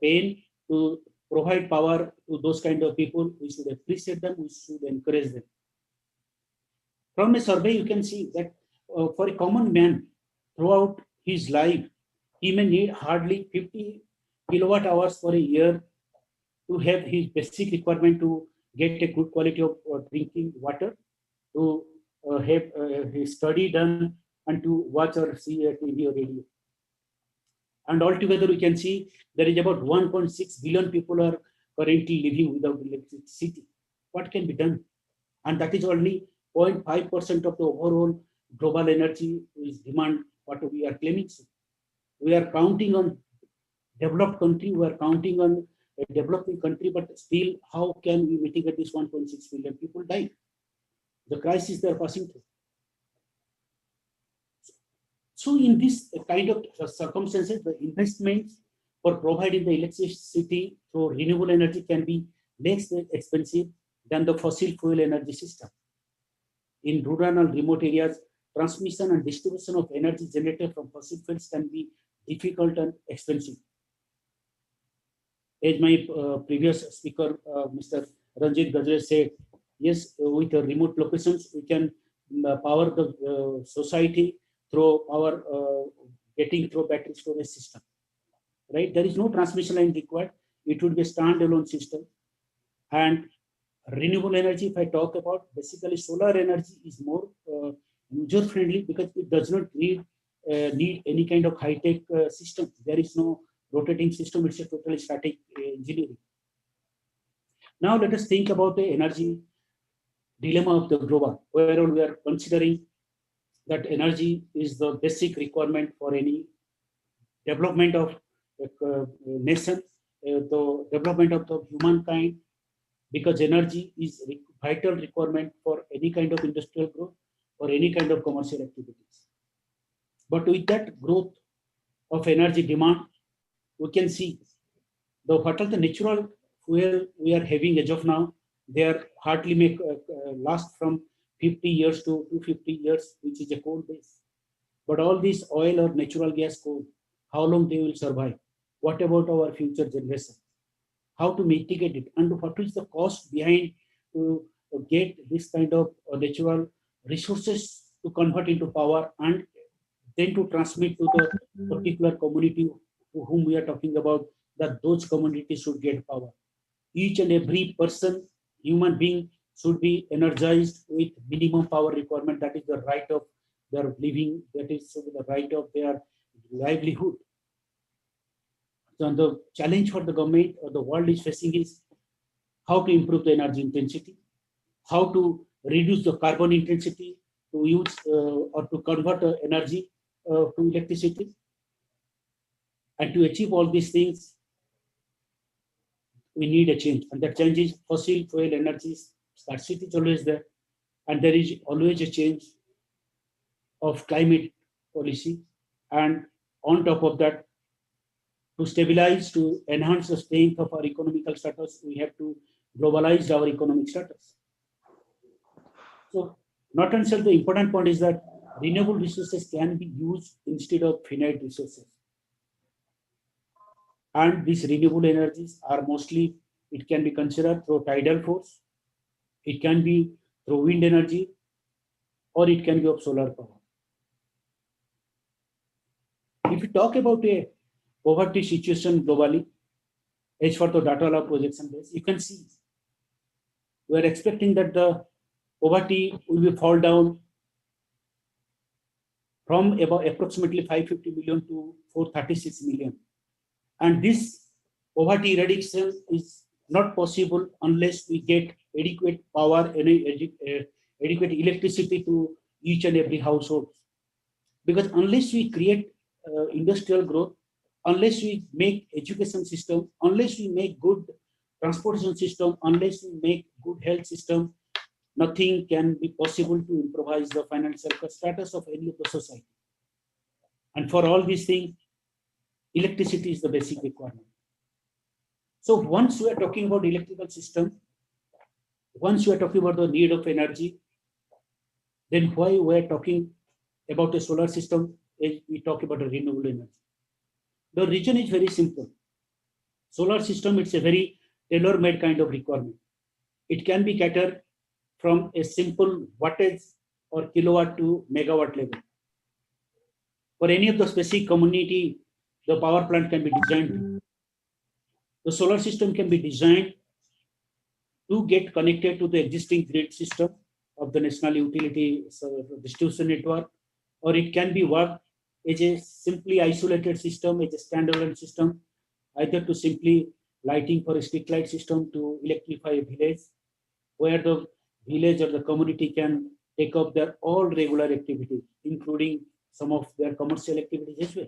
pain to provide power to those kind of people, we should appreciate them, we should encourage them. From a survey, you can see that for a common man throughout his life, he may need hardly 50 kilowatt hours for a year to have his basic requirement to get a good quality of drinking water, to have his study done, and to watch or see a TV or radio. And altogether, we can see there is about 1.6 billion people are currently living without electricity. What can be done? And that is only 0.5% of the overall global energy is demand, what we are claiming. We are counting on developed country, we are counting on a developing country, but still, how can we mitigate this 1.6 billion people die? The crisis they are passing through. So in this kind of circumstances, the investments for providing the electricity through renewable energy can be less expensive than the fossil fuel energy system. In rural and remote areas, transmission and distribution of energy generated from fossil fuels can be difficult and expensive. As my previous speaker, Mr. Ranjit Gajre said, yes, with the remote locations, we can power the society through our getting through battery storage system, right? There is no transmission line required. It would be a standalone system. And renewable energy, if I talk about, basically solar energy is more user friendly because it does not need any kind of high tech system. There is no rotating system. It's a totally static engineering. Now let us think about the energy dilemma of the global, where we are considering that energy is the basic requirement for any development of nation, the development of the humankind, because energy is a vital requirement for any kind of industrial growth or any kind of commercial activities. But with that growth of energy demand, we can see what are the natural fuel we are having as of now. They are hardly make last from 50 years to 250 years, which is a coal base. But all this oil or natural gas coal, how long they will survive? What about our future generation? How to mitigate it? And what is the cost behind to get this kind of natural resources to convert into power and then to transmit to the particular community to whom we are talking about, that those communities should get power. Each and every person, human being, should be energized with minimum power requirement. That is the right of their living. That is the right of their livelihood. So the challenge for the government or the world is facing is how to improve the energy intensity, how to reduce the carbon intensity, to use or to convert energy to electricity. And to achieve all these things, we need a change. And that change is fossil fuel energy scarcity is always there. And there is always a change of climate policy. And on top of that, to stabilize, to enhance the strength of our economical status, we have to globalize our economic status. So, not until the important point is that renewable resources can be used instead of finite resources. And these renewable energies are mostly, it can be considered through tidal force, it can be through wind energy, or it can be of solar power. If you talk about a poverty situation globally, as for the data law projection base, you can see we are expecting that the poverty will be fall down from about approximately 550 million to 436 million. And this poverty eradication is not possible unless we get adequate power and adequate electricity to each and every household. Because unless we create industrial growth, unless we make education system, unless we make good transportation system, unless we make good health system, nothing can be possible to improvise the financial status of any of the society. And for all these things, electricity is the basic requirement. So once we are talking about electrical system, once we are talking about the need of energy, then why we are talking about a solar system, we talk about a renewable energy. The reason is very simple. Solar system, it's a very tailor-made kind of requirement. It can be catered from a simple wattage or kilowatt to megawatt level. For any of the specific community, the power plant can be designed. The solar system can be designed to get connected to the existing grid system of the national utility distribution network, or it can be worked as a simply isolated system, as a standalone system, either to simply lighting for a street light system to electrify a village, where the village or the community can take up their all regular activities, including some of their commercial activities as well.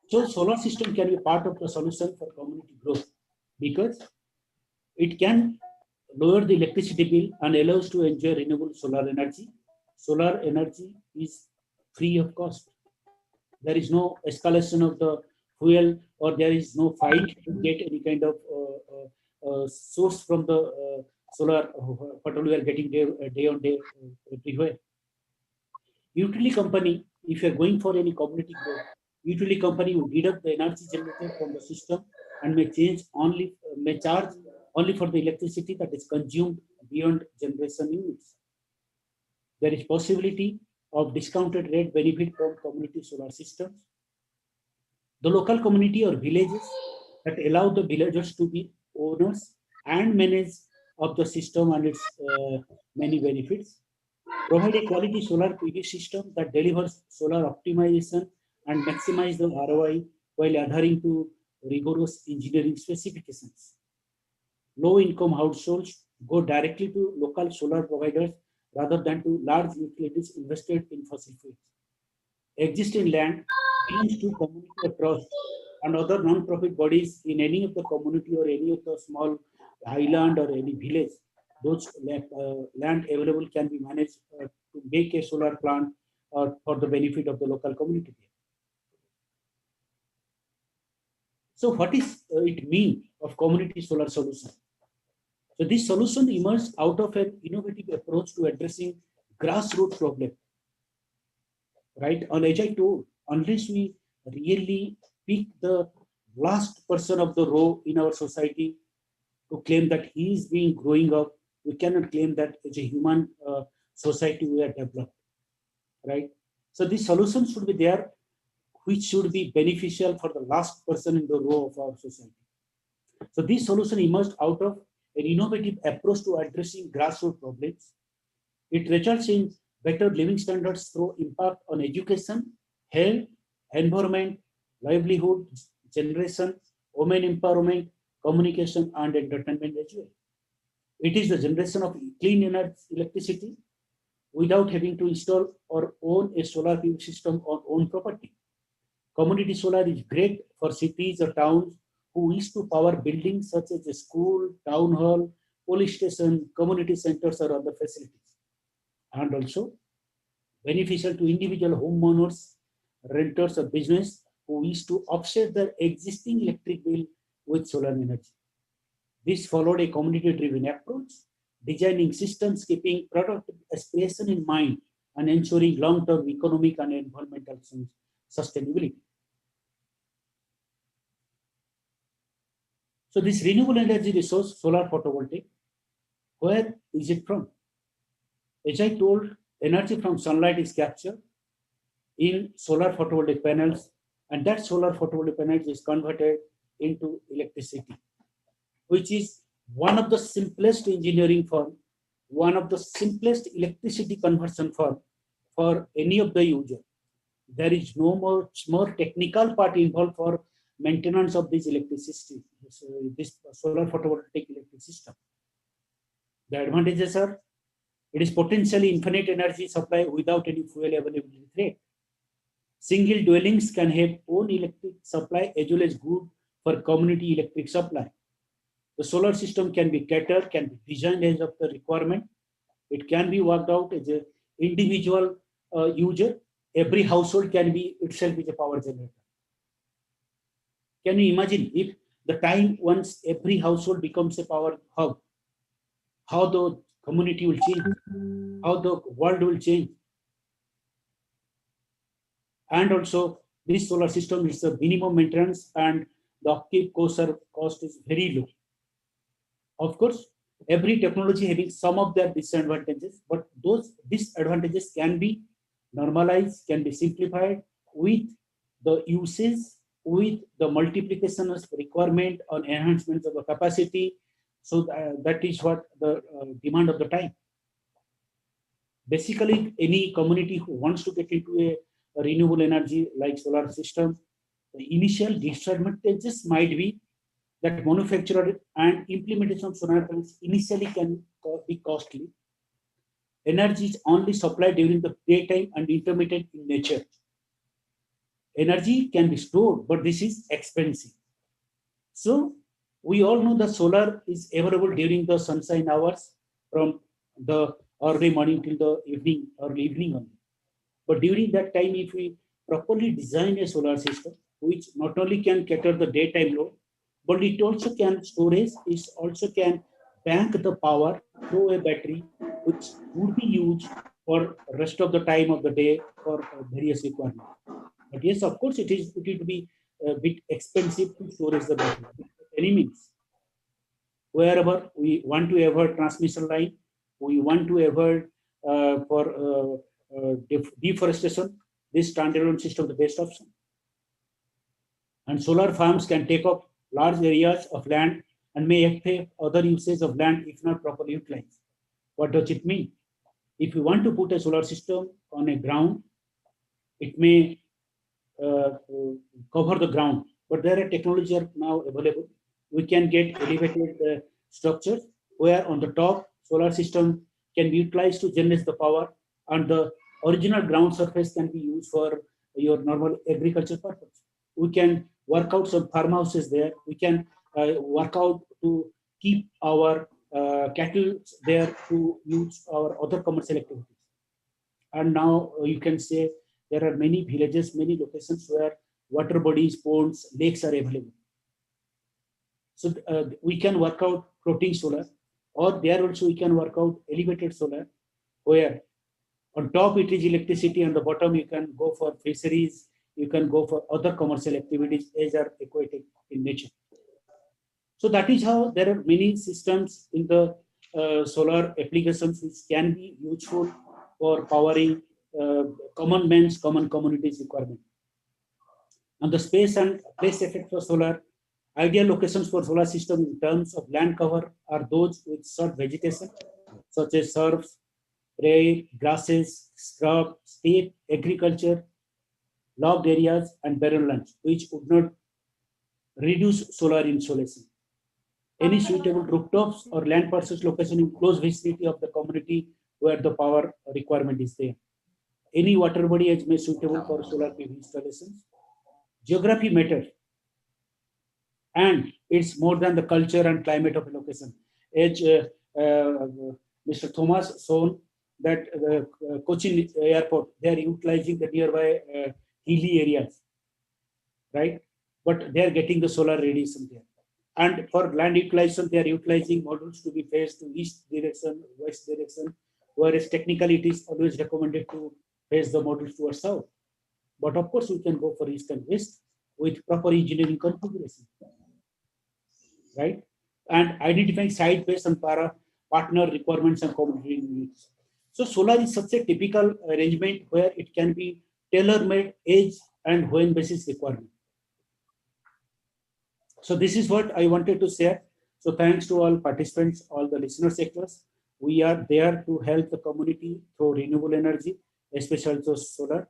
So solar system can be part of the solution for community growth because it can lower the electricity bill and allows to enjoy renewable solar energy. Solar energy is free of cost. There is no escalation of the fuel, or there is no fight to get any kind of source from the solar, what we are getting day on day everywhere. Utility company, if you are going for any community growth, utility company will deduct the energy generated from the system and may charge only for the electricity that is consumed beyond generation units. There is possibility of discounted rate benefit from community solar systems. The local community or villages that allow the villagers to be owners and managers of the system and its many benefits. Provide a quality solar PV system that delivers solar optimization and maximize the ROI while adhering to rigorous engineering specifications. Low-income households go directly to local solar providers rather than to large utilities invested in fossil fuels. Existing land belongs to community trust and other non-profit bodies in any of the community or any of the small island or any village. Those land available can be managed to make a solar plant for the benefit of the local community. So what is it mean of community solar solution? So this solution emerged out of an innovative approach to addressing grassroots problem. Right? And as I told, unless we really pick the last person of the row in our society to claim that he is being growing up, we cannot claim that as a human society we are developed, right? So this solution should be there, which should be beneficial for the last person in the row of our society. So this solution emerged out of an innovative approach to addressing grassroots problems. It results in better living standards through impact on education, health, environment, livelihood, generation, women empowerment, communication, and entertainment as well. It is the generation of clean energy electricity without having to install or own a solar PV system on own property. Community solar is great for cities or towns who wish to power buildings such as a school, town hall, police station, community centers, or other facilities. And also beneficial to individual homeowners, renters, or business who wish to offset their existing electric bill with solar energy. This followed a community-driven approach, designing systems keeping product aspiration in mind and ensuring long-term economic and environmental sustainability. So this renewable energy resource, solar photovoltaic, where is it from? As I told, energy from sunlight is captured in solar photovoltaic panels, and that solar photovoltaic panels is converted into electricity, which is one of the simplest engineering form, one of the simplest electricity conversion form for any of the user. There is no more technical part involved for maintenance of this electricity, this solar photovoltaic electric system. The advantages are, it is potentially infinite energy supply without any fuel availability threat. Single dwellings can have own electric supply as well as good for community electric supply. The solar system can be catered, can be designed as of the requirement. It can be worked out as an individual user. Every household can be itself is a power generator. Can you imagine if the time once every household becomes a power hub, how the community will change, how the world will change. And also this solar system is a minimum maintenance and the upkeep cost is very low. Of course, Every technology having some of their disadvantages, but those disadvantages can be normalized, can be simplified with the uses, with the multiplication of requirement on enhancements of the capacity. So that is what the demand of the time. Basically, any community who wants to get into a renewable energy like solar system, the initial disadvantages might be that manufacturer and implementation of solar panels initially can be costly. Energy is only supplied during the daytime and intermittent in nature. Energy can be stored, but this is expensive. So we all know that solar is available during the sunshine hours from the early morning till the evening, early evening only. But during that time, if we properly design a solar system, which not only can cater the daytime load, but it also can storage, it also can bank the power through a battery, which would be used for rest of the time of the day for various requirements. But yes, of course, it will be a bit expensive to storage the battery. Any means, wherever we want to avoid transmission line, we want to avoid for deforestation, this standalone system is the best option. And solar farms can take up large areas of land and may affect other uses of land if not properly utilized. What does it mean? If you want to put a solar system on a ground, it may cover the ground, but there are technologies are now available. We can get elevated structures where on the top solar system can be utilized to generate the power, and the original ground surface can be used for your normal agriculture purpose. We can work out some farmhouses there. We can work out to keep our cattle there to use our other commercial activities. And now you can say there are many villages, many locations where water bodies, ponds, lakes are available. So we can work out floating solar, or there also we can work out elevated solar, where on top it is electricity, on the bottom you can go for fisheries, you can go for other commercial activities as are aquatic in nature. So that is how there are many systems in the solar applications which can be useful for powering common men's, common communities requirement. And the space and place effect for solar, ideal locations for solar system in terms of land cover are those with short vegetation, such as shrubs, rare grasses, scrub, steppe, agriculture, logged areas, and barren lands, which would not reduce solar insolation. Any suitable rooftops or land parcels location in close vicinity of the community where the power requirement is there. Any water body is made suitable for solar PV installations. Geography matters, and it's more than the culture and climate of a location. As Mr. Thomas shown that the Cochin airport, they are utilizing the nearby hilly areas, right? But they are getting the solar radiation there. And for land utilization, they are utilizing modules to be faced to east direction, west direction, whereas technically it is always recommended to face the modules towards south. But of course, we can go for east and west with proper engineering configuration, right? And identifying site-based and partner requirements and community needs. So solar is such a typical arrangement where it can be tailor-made age and when basis requirement. So this is what I wanted to share. So thanks to all participants, all the listener sectors. We are there to help the community through renewable energy, especially through solar.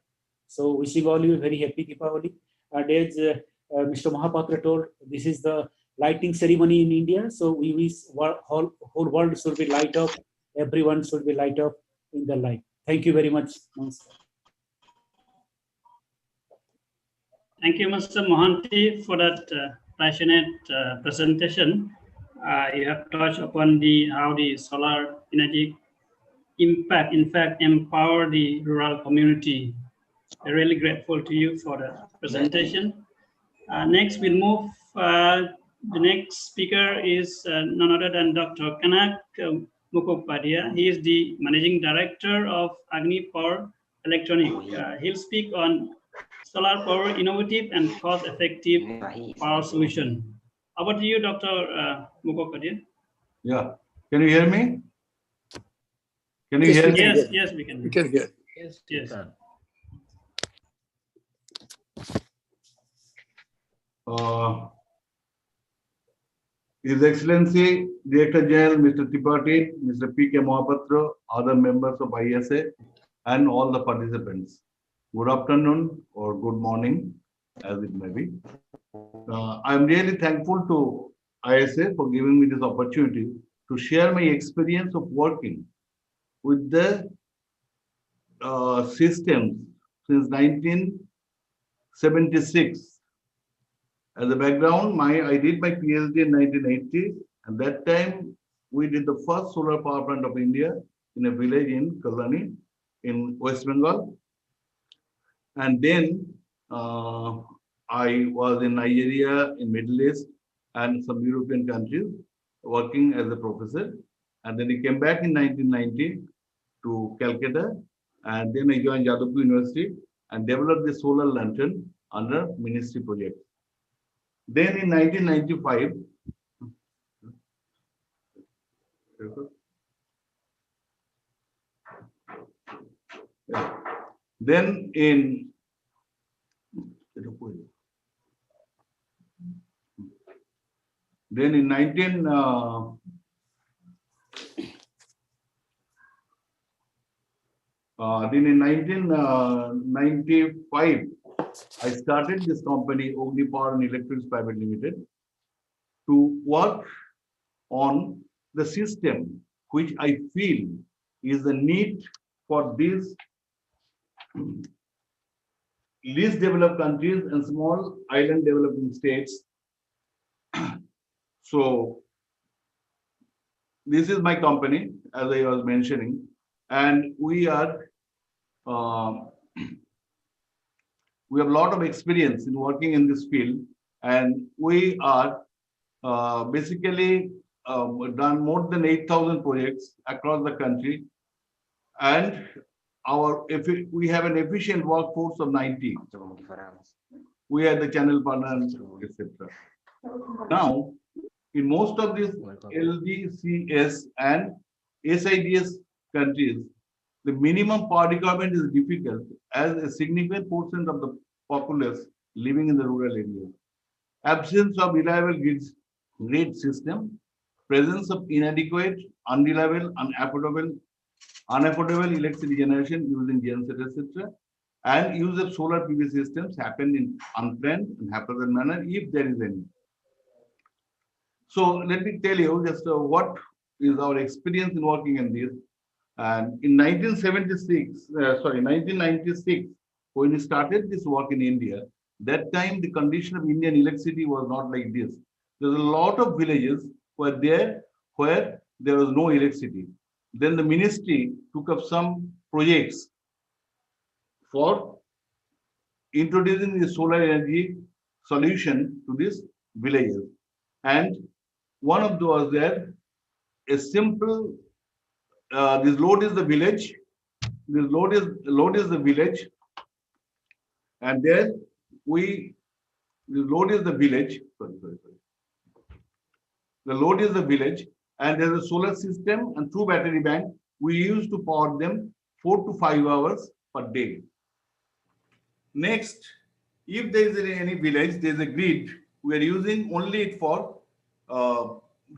So wishing all you a very happy Deepavali. And as Mr. Mahapatra told, this is the lighting ceremony in India. So we wish whole world should be light up. Everyone should be light up in the light. Thank you very much. Namaskar. Thank you, Mr. Mohanty, for that passionate presentation. You have touched upon how the solar energy impact, in fact, empower the rural community. I'm really grateful to you for the presentation. Next, we'll move. The next speaker is none other than Dr. Kanak Mukhopadhyay. He is the Managing Director of Agni Power Electronic. He'll speak on solar power innovative and cost-effective power solution. Over to you, Dr. Mukhopadhyay. Yeah. Can you hear me? Can you Yes, hear we me? can Yes, hear. yes, we can. We can hear. Yes, Yes. His Excellency Director General Mr. Tripathi, Mr. P.K. Mohapatra, other members of ISA, and all the participants. Good afternoon or good morning, as it may be. I'm really thankful to ISA for giving me this opportunity to share my experience of working with the systems since 1976. As a background, I did my PhD in 1980. At that time, we did the first solar power plant of India in a village in Kalani in West Bengal. And then I was in Nigeria, in Middle East, and some European countries working as a professor. And then I came back in 1990 to Calcutta. And then I joined Jadavpur University and developed the solar lantern under ministry project. Then in 1995, then in 1995, I started this company, Ogni Power and Electrics Private Limited, to work on the system which I feel is the need for these least developed countries and small island developing states. So this is my company, as I was mentioning, and we are we have a lot of experience in working in this field, and we are basically done more than 8,000 projects across the country, and we have an efficient workforce of 90. We are the channel partners, etc. Now, in most of these LDCS and SIDS countries, the minimum power requirement is difficult as a significant portion of the populace living in the rural areas. Absence of reliable grid system, presence of inadequate, unreliable, unaffordable electricity generation using genset, etc., and use of solar PV systems happen in unplanned and haphazard manner if there is any. So let me tell you just what is our experience in working in this. And in 1996, when we started this work in India, that time the condition of Indian electricity was not like this. There's a lot of villages were there where there was no electricity. Then the ministry took up some projects for introducing the solar energy solution to these villages. And one of those there, a simple, this load is the village, this load is the village, and there the load is the village, the load is the village, and there's a solar system and 2 battery bank. We used to power them 4 to 5 hours per day. Next, if there is any village, there's a grid. We are using only it for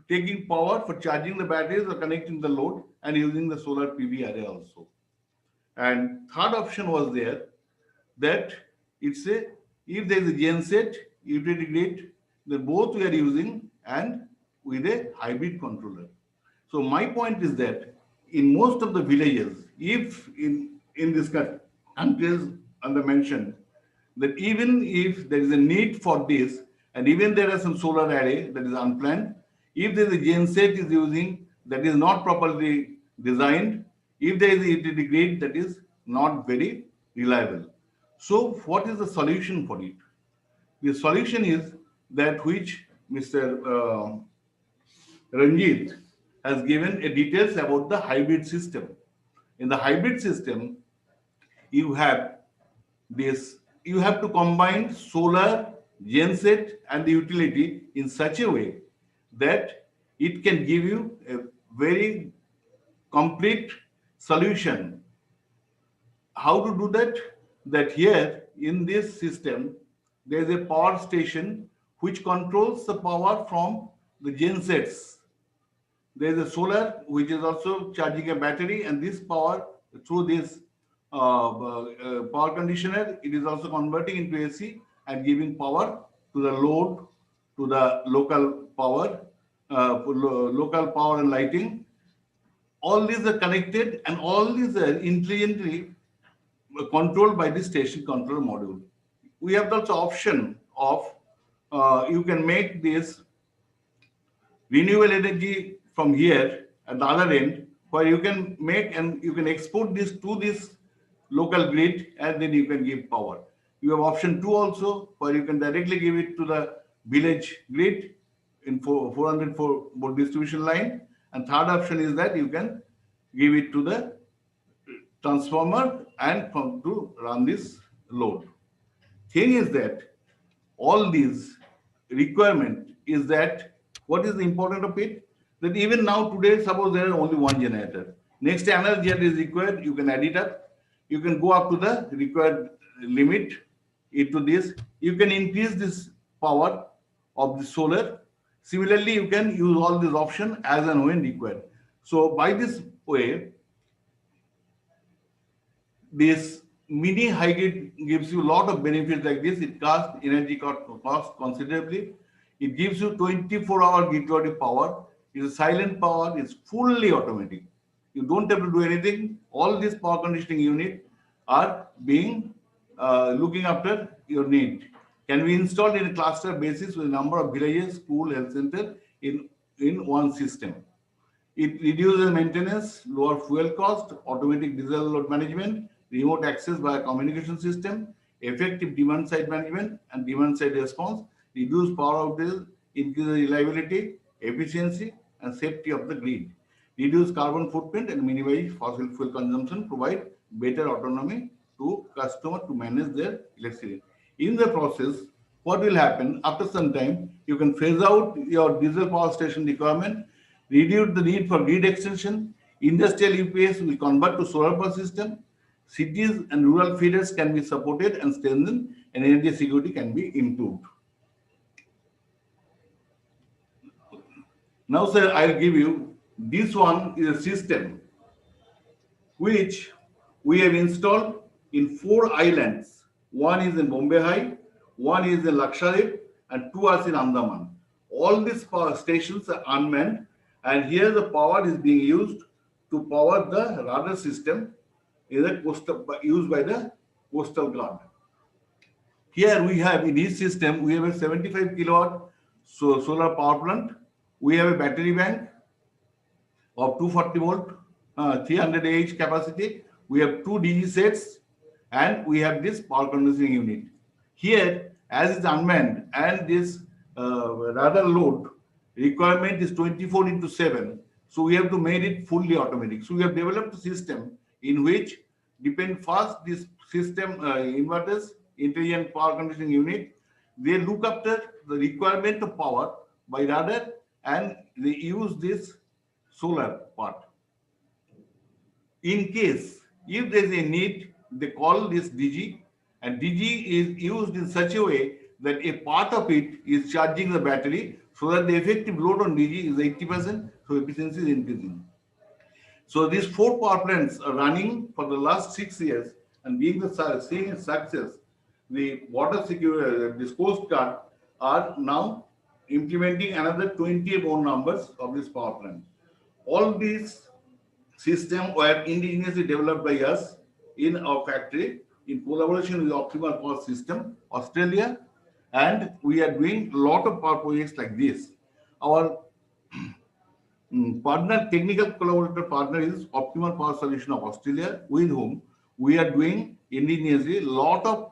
taking power for charging the batteries or connecting the load and using the solar PV array also. And third option was there that if there is a genset, utility grid, then both we are using and with a hybrid controller. So my point is that in most of the villages, if in this countries under mentioned, that even if there is a need for this, and even there are some solar array that is unplanned, if there is a genset is using that is not properly designed, if there is a utility grid that is not very reliable. So what is the solution for it? The solution is that which Mr. Ranjit has given a details about the hybrid system. In the hybrid system, you have this, you have to combine solar, genset and the utility in such a way that it can give you a very complete solution. How to do that? That here in this system, there is a power station which controls the power from the gensets. There is a solar which is also charging a battery, and this power through this power conditioner, it is also converting into AC and giving power to the load, to the local power, local power and lighting. All these are connected, and all these are intelligently controlled by the station control module. We have also option of you can make this renewable energy from here at the other end, where you can make and you can export this to this local grid, and then you can give power. You have option 2 also, where you can directly give it to the village grid in 404 volt distribution line, and third option is that you can give it to the transformer and from to run this load. Thing is that all these requirement is that what is the important of it? That even now today, suppose there is only one generator. Next day another generator is required, you can add it up. You can go up to the required limit into this. You can increase this power of the solar. Similarly, you can use all these options as and when required. So by this way, this mini hybrid gives you a lot of benefits like this. It costs energy cost considerably. It gives you 24-hour grid power. It's a silent power. It's fully automatic. You don't have to do anything. All these power conditioning units are being looking after your need. Can be installed in a cluster basis with a number of villages, school, health center in one system. It reduces maintenance, lower fuel cost, automatic diesel load management, remote access via communication system, effective demand side management and demand side response, reduce power outages, increase reliability, efficiency and safety of the grid, reduce carbon footprint and minimize fossil fuel consumption, provide better autonomy to customer to manage their electricity. In the process, what will happen after some time, you can phase out your diesel power station requirement, reduce the need for grid extension, industrial UPS will convert to solar power system, cities and rural feeders can be supported and strengthened, and energy security can be improved. Now, sir, I'll give you, this one is a system which we have installed in 4 islands. One is in Bombay High, one is in Lakshadweep, and 2 are in Andaman. All these power stations are unmanned, and here the power is being used to power the radar system used by the Coastal Guard. Here we have, in each system, we have a 75 kilowatt solar power plant. We have a battery bank of 240 volt, 300 Ah capacity. We have 2 DG sets, and we have this power conditioning unit. Here, as it's unmanned, and this radar load requirement is 24/7, so we have to make it fully automatic. So we have developed a system in which depend first this system inverters, intelligent power conditioning unit, they look after the requirement of power by radar, and they use this solar part. In case if there is a need, they call this DG, and DG is used in such a way that a part of it is charging the battery, so that the effective load on DG is 80%, so efficiency is increasing. So these 4 power plants are running for the last 6 years, and being seeing a success, the water security, this Coast Guard are now implementing another 20 more numbers of this power plant. All these systems were indigenously developed by us in our factory in collaboration with Optimal Power System, Australia, and we are doing a lot of power projects like this. Our partner, technical collaborator partner is Optimal Power Solution of Australia, with whom we are doing indigenously a lot of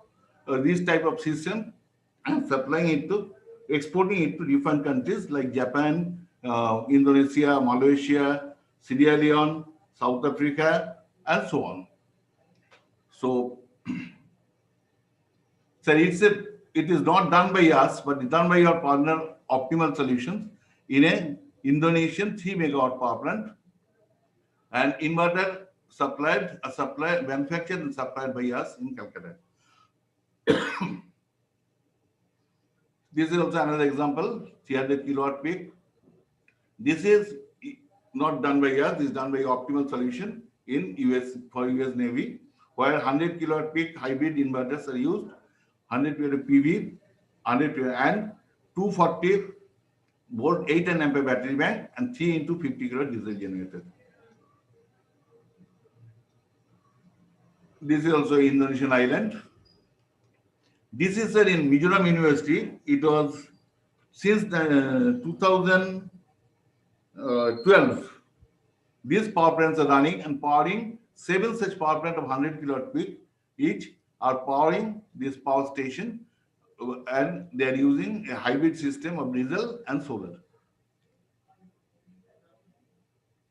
this type of system and supplying it to, exporting it to different countries like Japan, Indonesia, Malaysia, Sierra Leone, South Africa, and so on. So, sir, it is not done by us, but it's done by our partner Optimal Solutions in Indonesian 3 megawatt power plant, and inverter manufactured and supplied by us in Calcutta. This is also another example, 300 kilowatt peak. This is not done by us, this is done by Optimal Solution in US for US Navy, where 100 kilowatt peak hybrid inverters are used, 100 kilowatt PV, 100 and 240 volt 8 ampere battery bank, and 3 into 50 kilowatt diesel generator. This is also Indonesian island. This is in Mizoram University. It was since 2012. These power plants are running and powering 7 such power plants of 100 kilowatt peak each are powering this power station, and they are using a hybrid system of diesel and solar.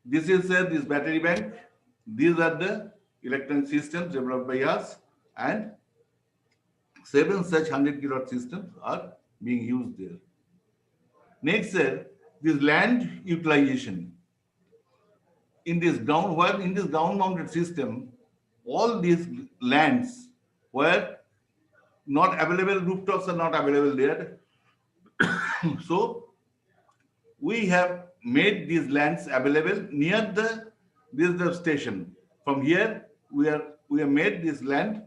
This is this battery bank. These are the electronic systems developed by us, and 7 such 100 kilowatt systems are being used there. Next, sir, this land utilization. In this ground mounted system, all these lands were not available, rooftops are not available there. So we have made these lands available near the station. From here, we have made this land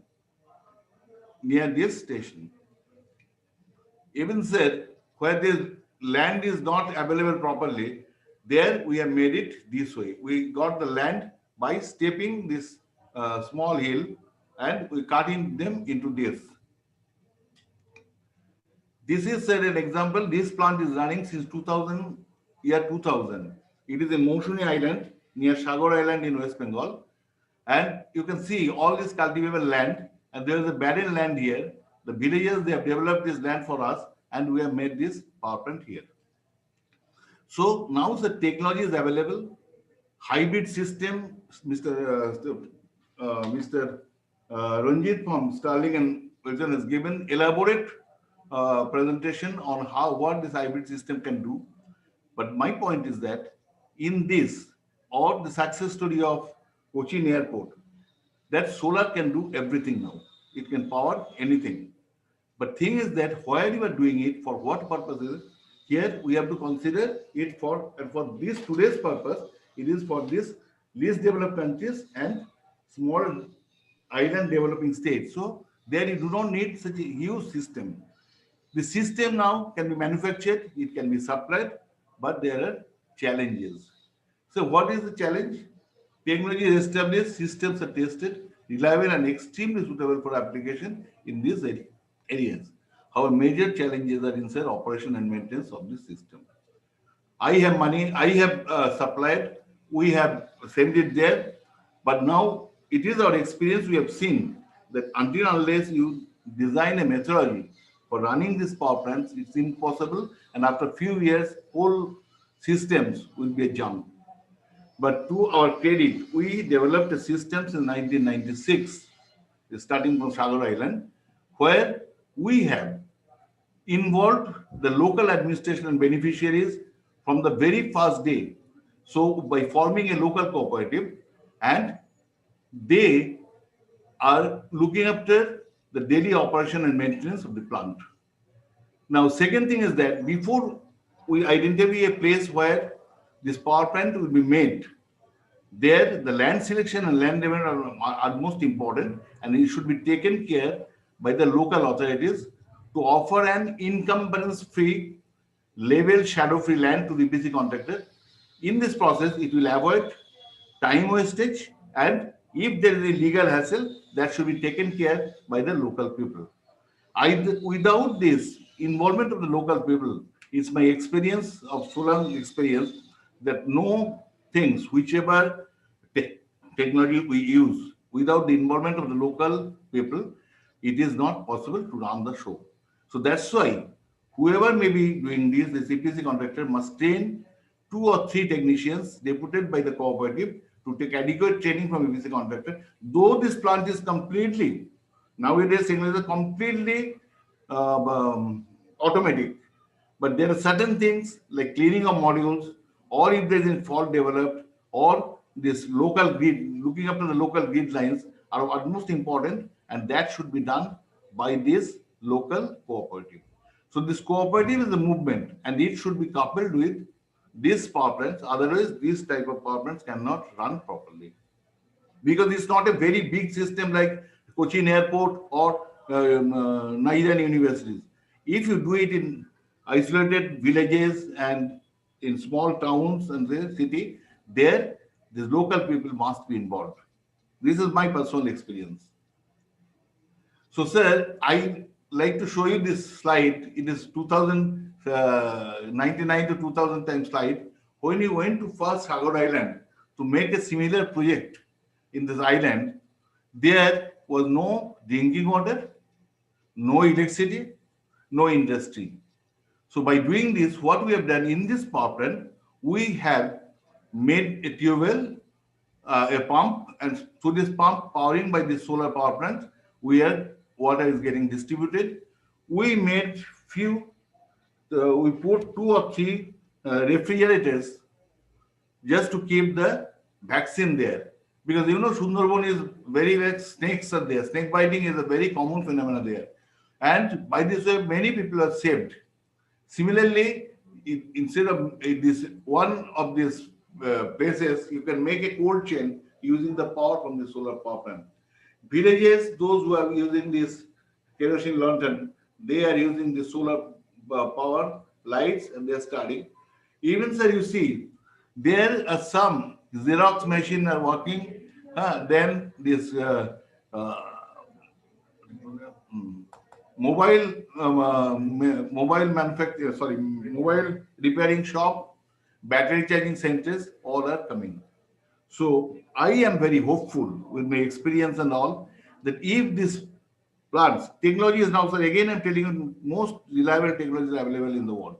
near this station. Even said, where this land is not available properly, there we have made it this way. We got the land by stepping this small hill, and we cutting them into this. This is an example. This plant is running since 2000. It is in Moushuni Island near Sagar Island in West Bengal, and you can see all this cultivable land, and there is a barren land here. The villagers, they have developed this land for us, and we have made this power plant here. So now the technology is available. Hybrid system, Mr. Ranjit from Sterling and Wilson has given elaborate presentation on what this hybrid system can do. But my point is that in this, or the success story of Cochin Airport, that solar can do everything now. It can power anything. But thing is that where you are doing it, for what purposes, here we have to consider it for this today's purpose. It is for this least developed countries and small island developing states. So there you do not need such a huge system. The system now can be manufactured, it can be supplied, but there are challenges. So what is the challenge? Technology is established, systems are tested, reliable and extremely suitable for application in these areas. Our major challenges are inside operation and maintenance of this system. I have money, I have supplied, we have sent it there, but now it is our experience, we have seen that until unless you design a methodology for running these power plants, it's impossible, and after a few years, whole systems will be a junk. But to our credit, we developed a system in 1996, starting from Sagar Island, where we have involved the local administration and beneficiaries from the very first day. So by forming a local cooperative, and they are looking after the daily operation and maintenance of the plant. Now, second thing is that before we identify a place where this power plant will be made, there the land selection and land development are most important, and it should be taken care by the local authorities to offer an incumbrance-free, level shadow-free land to the EPC contractor. In this process, it will avoid time wastage, and if there is a legal hassle, that should be taken care by the local people. Without this involvement of the local people, it's my experience of so long experience that no things, whichever technology we use, without the involvement of the local people, it is not possible to run the show. So that's why whoever may be doing this, the EPC contractor must train 2 or 3 technicians deputed by the cooperative to take adequate training from EPC contractor. Though this plant is completely, nowadays it is completely automatic, but there are certain things like cleaning of modules or if there is a fault developed, or this local grid, looking after the local grid lines are utmost important, and that should be done by this local cooperative. So this cooperative is a movement, and it should be coupled with these power plants. Otherwise, these type of power plants cannot run properly, because it's not a very big system like Cochin Airport or Nigerian universities. If you do it in isolated villages and in small towns and the city, there the local people must be involved. This is my personal experience. So, sir, I like to show you this slide. It is 2099 to 2000 time slide. When you went to first Sagar Island to make a similar project in this island, there was no drinking water, no electricity, no industry. So by doing this, what we have done in this power plant, we have made a tube well, a pump, and through this pump powering by the solar power plant, where water is getting distributed. We made we put 2 or 3 refrigerators just to keep the vaccine there. Because Sundarban is very much snakes are there. Snake biting is a very common phenomenon there. And by this way, many people are saved. Similarly, instead of this one of these places, you can make a cold chain using the power from the solar power plant. Villages, those who are using this kerosene lantern, they are using the solar power lights, and they are starting. Even, sir, you see, there are some Xerox machine are working. Then this mobile repairing shop, battery charging centers, all are coming. So I am very hopeful with my experience and all that if this plants, technology is now, sir, again I'm telling you, most reliable technology is available in the world.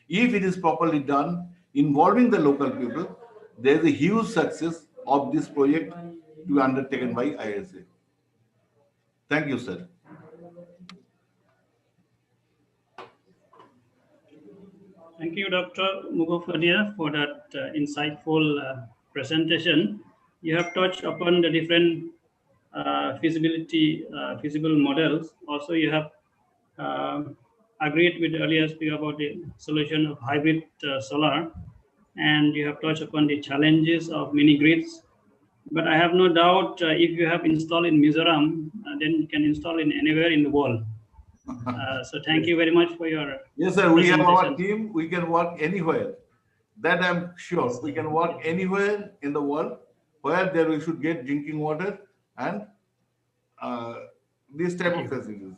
If it is properly done, involving the local people, there is a huge success of this project to be undertaken by ISA. Thank you, sir. Thank you, Dr. Mughofadia, for that insightful presentation. You have touched upon the different feasible models. Also, you have agreed with the earlier speaker about the solution of hybrid solar, and you have touched upon the challenges of mini grids. But I have no doubt if you have installed in Mizoram, then you can install in anywhere in the world. So thank you very much for your Yes, sir. We have our team. We can work anywhere. That I'm sure. We can work anywhere in the world where there we should get drinking water and this type of facilities.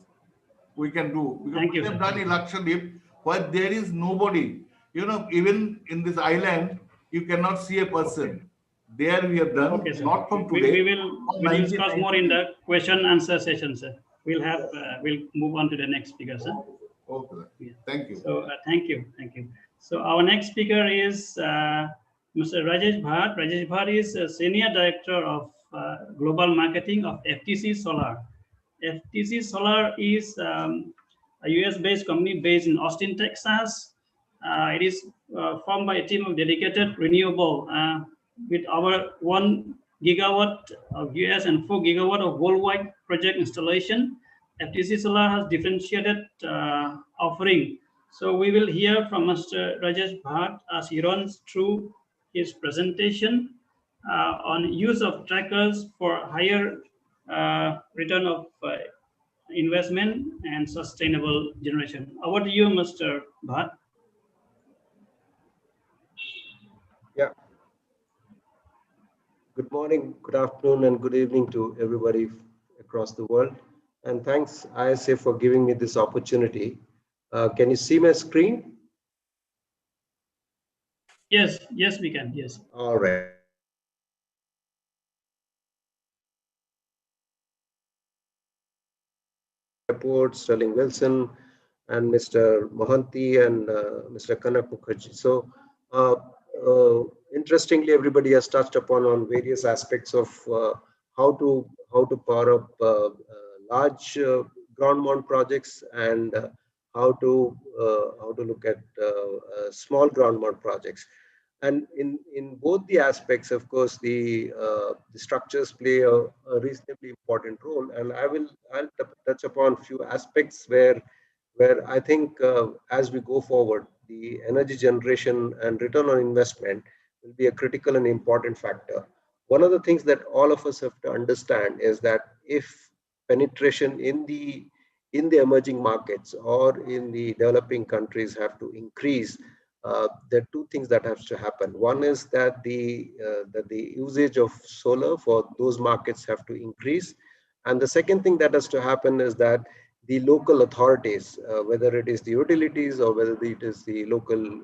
We can do. Because we have done in Lakshadweep where there is nobody. Even in this island, you cannot see a person. There we have done. Okay, not from today. We'll discuss more in the question answer session, sir. We'll move on to the next speaker, sir. Okay. Yeah. Thank you. So thank you. So our next speaker is Mr. Rajesh Bhatt. Rajesh Bhatt is a Senior Director of Global Marketing of FTC Solar. FTC Solar is a US-based company based in Austin, Texas. It is formed by a team of dedicated renewable with our 1 gigawatt of US and 4 gigawatt of worldwide project installation. FTC Solar has differentiated offering. So we will hear from Mr. Rajesh Bhatt as he runs through his presentation on use of trackers for higher return of investment and sustainable generation. Over to you, Mr. Bhatt. Yeah. Good morning, good afternoon, and good evening to everybody across the world. And thanks, ISA, for giving me this opportunity. Can you see my screen? Yes, we can, yes. All right. Report, Sterling Wilson, and Mr. Mohanty and Mr. Kanak Mukherjee. So, interestingly, everybody has touched upon on various aspects of how to power up large ground mount projects and how to look at small ground mount projects. And in both the aspects, of course, the structures play a reasonably important role. And I'll touch upon a few aspects where I think as we go forward, the energy generation and return on investment will be a critical and important factor. One of the things that all of us have to understand is that if penetration in the emerging markets or in the developing countries have to increase, there are two things that have to happen. One is that the usage of solar for those markets have to increase, and the second thing that has to happen is that the local authorities, whether it is the utilities or whether it is the local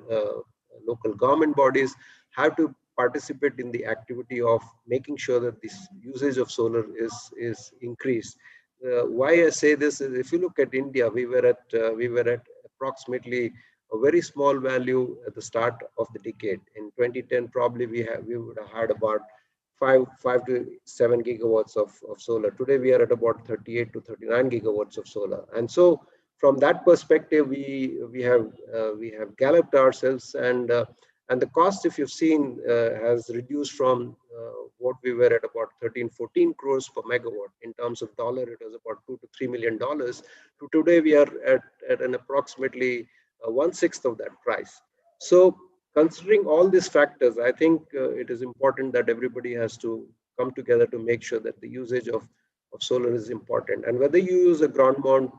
government bodies, have to participate in the activity of making sure that this usage of solar is increased. Why I say this is, if you look at India, we were at approximately a very small value at the start of the decade. In 2010, probably we would have had about 5 to 7 gigawatts of solar. Today, we are at about 38 to 39 gigawatts of solar. And so, from that perspective, we have galloped ourselves, and the cost, if you've seen, has reduced from what we were at about 13-14 crores per megawatt. In terms of dollar, it was about $2 to $3 million. To today, we are at an approximately 1/6 of that price. So, considering all these factors, I think it is important that everybody has to come together to make sure that the usage of solar is important. And whether you use a ground mount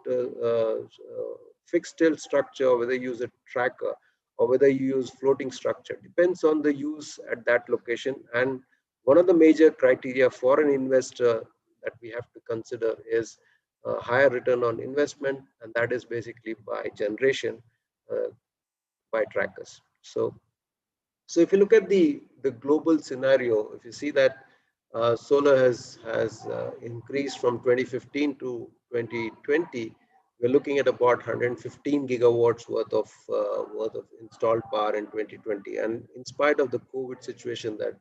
fixed tilt structure, or whether you use a tracker, or whether you use floating structure, depends on the use at that location. And one of the major criteria for an investor that we have to consider is higher return on investment, and that is basically by generation by trackers. So if you look at the global scenario, if you see that solar has increased from 2015 to 2020, we're looking at about 115 gigawatts worth of installed power in 2020. And in spite of the COVID situation that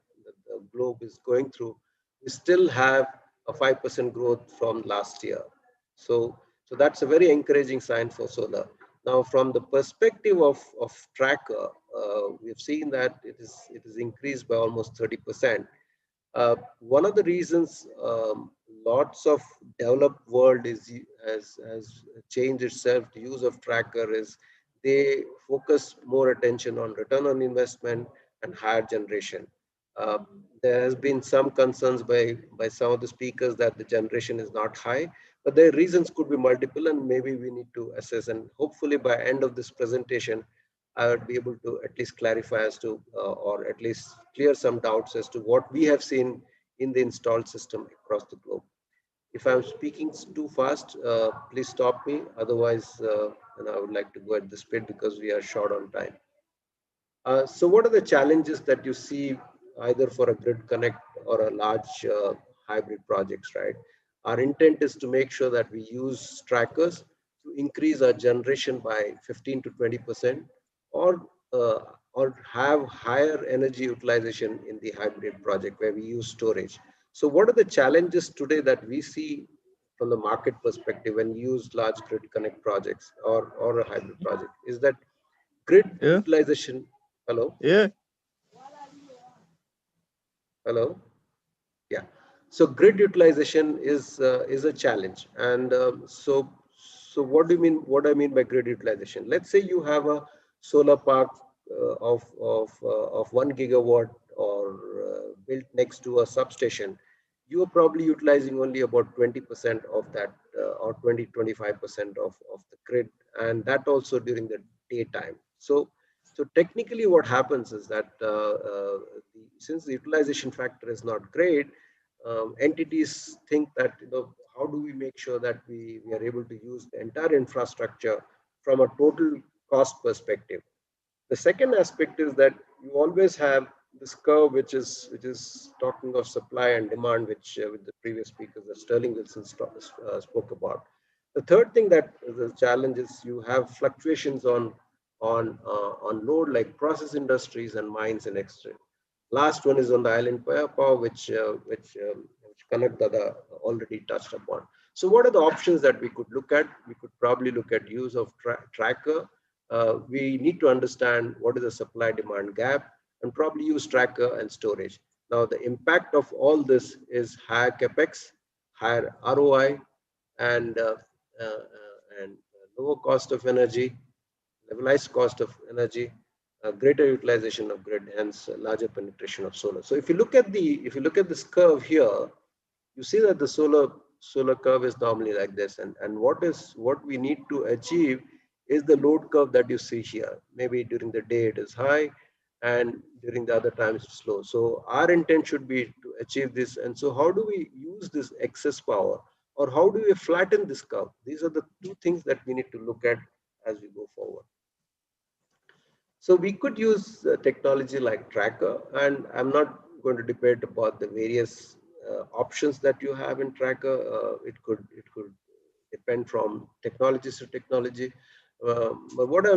the globe is going through, we still have a 5% growth from last year. So that's a very encouraging sign for solar. Now, from the perspective of tracker, we've seen that it is increased by almost 30%. One of the reasons lots of developed world has changed itself to use of tracker is they focus more attention on return on investment and higher generation. There has been some concerns by some of the speakers that the generation is not high, but the reasons could be multiple, and maybe we need to assess. And hopefully by end of this presentation, I would be able to at least clarify as to, or at least clear some doubts as to what we have seen in the installed system across the globe. If I'm speaking too fast, please stop me. Otherwise, and I would like to go at this speed because we are short on time. So what are the challenges that you see either for a grid connect or a large hybrid projects, right? Our intent is to make sure that we use trackers to increase our generation by 15 to 20%, or have higher energy utilization in the hybrid project where we use storage. So what are the challenges today that we see from the market perspective when you use large grid connect projects or a hybrid project? Is that grid utilization? Hello? Yeah. Hello? Yeah. So grid utilization is a challenge. And so what do you mean? What I mean by grid utilization? Let's say you have a solar park of 1 gigawatt or built next to a substation. You are probably utilizing only about 20% of that, or 20-25% of the grid, and that also during the daytime. So technically what happens is that since the utilization factor is not great, entities think that, how do we make sure that we are able to use the entire infrastructure from a total cost perspective. The second aspect is that you always have this curve, which is talking of supply and demand, which with the previous speakers, that Sterling Wilson spoke about. The third thing that the challenge is you have fluctuations on load, like process industries and mines and extra. Last one is on the island power, which Kanak Dada already touched upon. So what are the options that we could look at? We could probably look at use of tracker. We need to understand what is the supply demand gap. and probably use tracker and storage. Now, the impact of all this is higher capex, higher ROI, and lower cost of energy, levelized cost of energy, greater utilization of grid, hence larger penetration of solar. So if you look at this curve here, you see that the solar curve is normally like this, and what we need to achieve is the load curve that you see here. Maybe during the day it is high, and during the other times it's slow. So our intent should be to achieve this. And so how do we use this excess power, or how do we flatten this curve? These are the two things that we need to look at as we go forward. So we could use technology like tracker, and I'm not going to debate about the various options that you have in tracker. It could depend from technologies to technology. But what I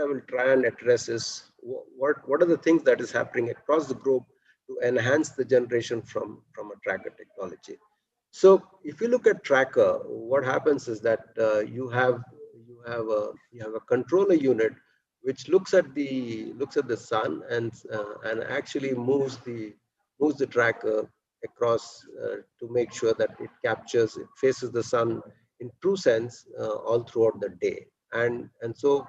will try and address is what are the things that is happening across the globe to enhance the generation from a tracker technology. So if you look at tracker, what happens is that you have a controller unit which looks at the sun and actually moves the tracker across to make sure that it faces the sun in true sense all throughout the day. And so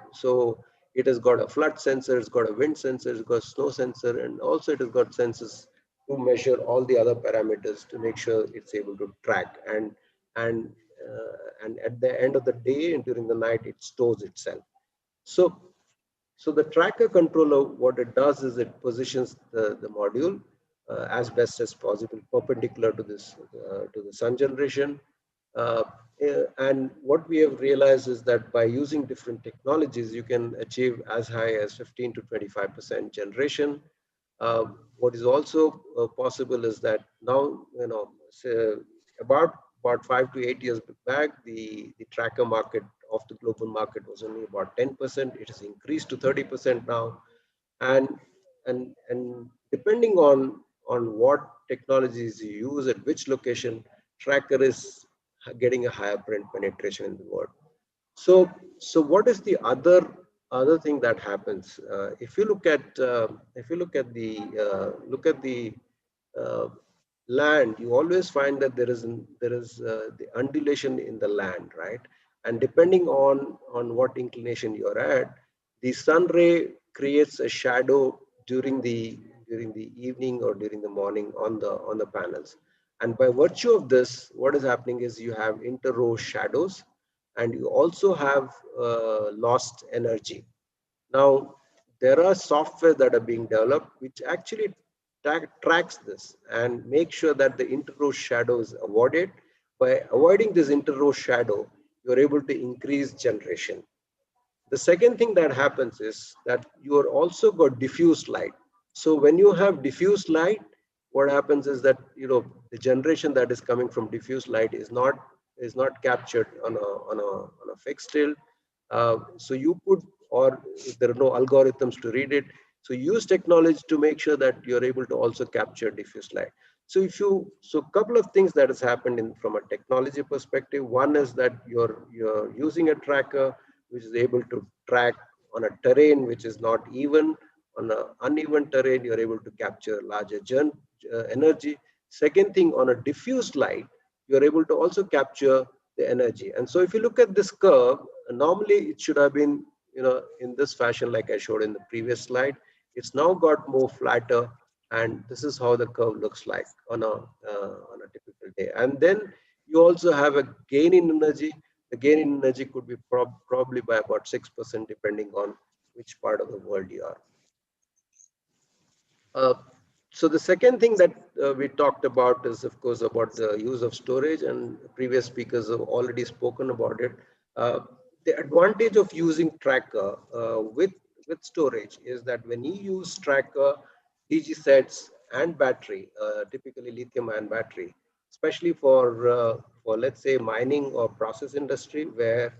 it has got a flood sensor, it's got a wind sensor, it's got a snow sensor, and also it has got sensors to measure all the other parameters to make sure it's able to track. And at the end of the day and during the night, it stores itself. So the tracker controller, what it does is it positions the module as best as possible, perpendicular to the sun generation. And what we have realized is that by using different technologies, you can achieve as high as 15 to 25% generation. What is also possible is that now, about 5 to 8 years back, the tracker market of the global market was only about 10%. It has increased to 30% now, and depending on what technologies you use at which location, tracker is getting a higher penetration in the world. So what is the other thing that happens? If you look at the land, you always find that there is the undulation in the land, right? And depending on what inclination you're at, the sun ray creates a shadow during the evening or during the morning on the panels. And by virtue of this, what is happening is you have inter-row shadows, and you also have lost energy. Now, there are software that are being developed which actually tracks this and make sure that the inter-row shadow is avoided. By avoiding this inter-row shadow, you're able to increase generation. The second thing that happens is that you are also got diffused light. So when you have diffused light, what happens is that the generation that is coming from diffused light is not captured on a fixed tilt. So you could, or if there are no algorithms to read it, so use technology to make sure that you're able to also capture diffuse light. So a couple of things that has happened from a technology perspective. One is that you're using a tracker which is able to track on a terrain which is not even. On an uneven terrain, you're able to capture larger energy. Second thing, on a diffused light, you're able to also capture the energy. And so if you look at this curve, normally it should have been in this fashion like I showed in the previous slide. It's now got more flatter, and this is how the curve looks like on a typical day. And then you also have a gain in energy. The gain in energy could be probably by about 6%, depending on which part of the world you are. So the second thing that we talked about is, of course, about the use of storage, and previous speakers have already spoken about it. The advantage of using tracker with storage is that when you use tracker, DG sets and battery, typically lithium-ion battery, especially for let's say mining or process industry, where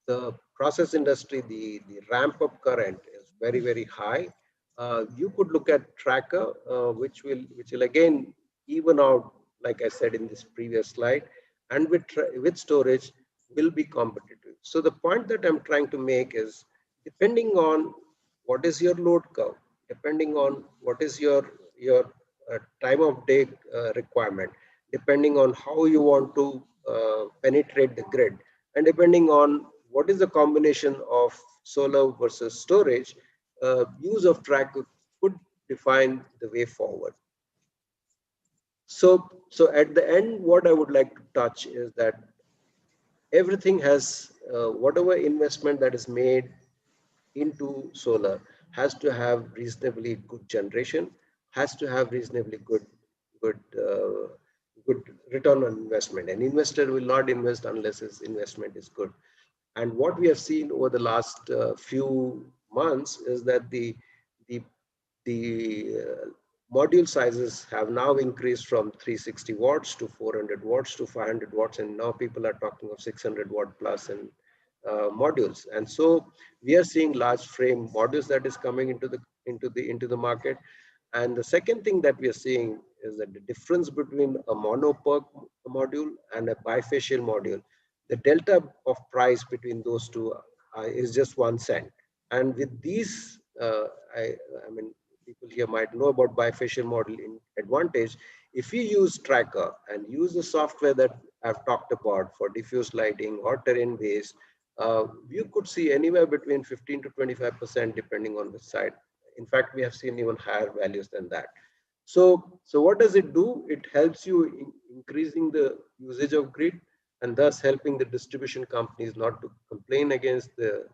the process industry, the ramp up current is very, very high. You could look at tracker, which will again even out, like I said in this previous slide, and with storage will be competitive. So the point that I'm trying to make is, depending on what is your load curve, depending on what is your time of day requirement, depending on how you want to penetrate the grid, and depending on what is the combination of solar versus storage, use of tracker could define the way forward. So at the end, what I would like to touch is that everything has, whatever investment that is made into solar has to have reasonably good generation, has to have reasonably good good return on investment. An investor will not invest unless his investment is good. And what we have seen over the last few months is that the module sizes have now increased from 360 watts to 400 watts to 500 watts, and now people are talking of 600 watt plus and modules. And so we are seeing large frame modules that is coming into the market. And the second thing that we are seeing is that the difference between a mono PERC module and a bifacial module, the delta of price between those two is just 1 cent. And with these, I mean, people here might know about bifacial model in advantage. If you use tracker and use the software that I've talked about for diffuse lighting or terrain based, you could see anywhere between 15 to 25% depending on the site. In fact, we have seen even higher values than that. So what does it do? It helps you in increasing the usage of grid, and thus helping the distribution companies not to complain against the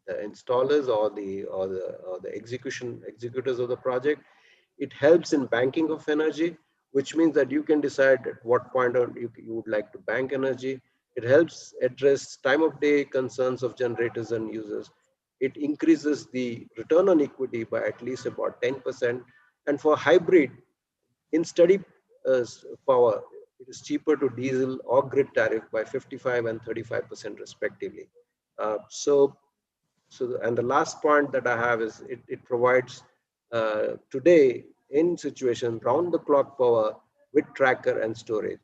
installers or the executors of the project. It helps in banking of energy, which means that you can decide at what point you would like to bank energy. It helps address time of day concerns of generators and users. It increases the return on equity by at least about 10%. And for hybrid, in steady power, it is cheaper to diesel or grid tariff by 55 and 35% respectively. And the last point that I have is it provides today in situation round the clock power with tracker and storage.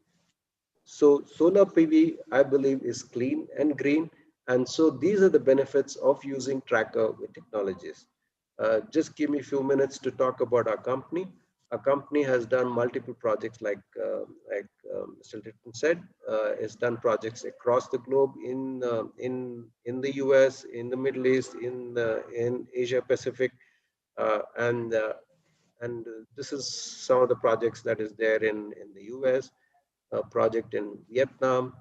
So solar PV, I believe, is clean and green. And so these are the benefits of using tracker with technologies. Just give me a few minutes to talk about our company. Our company has done multiple projects, like Mr. Litton said, has done projects across the globe in the US, in the Middle East, in Asia Pacific, and this is some of the projects that is there in the US, a project in Vietnam,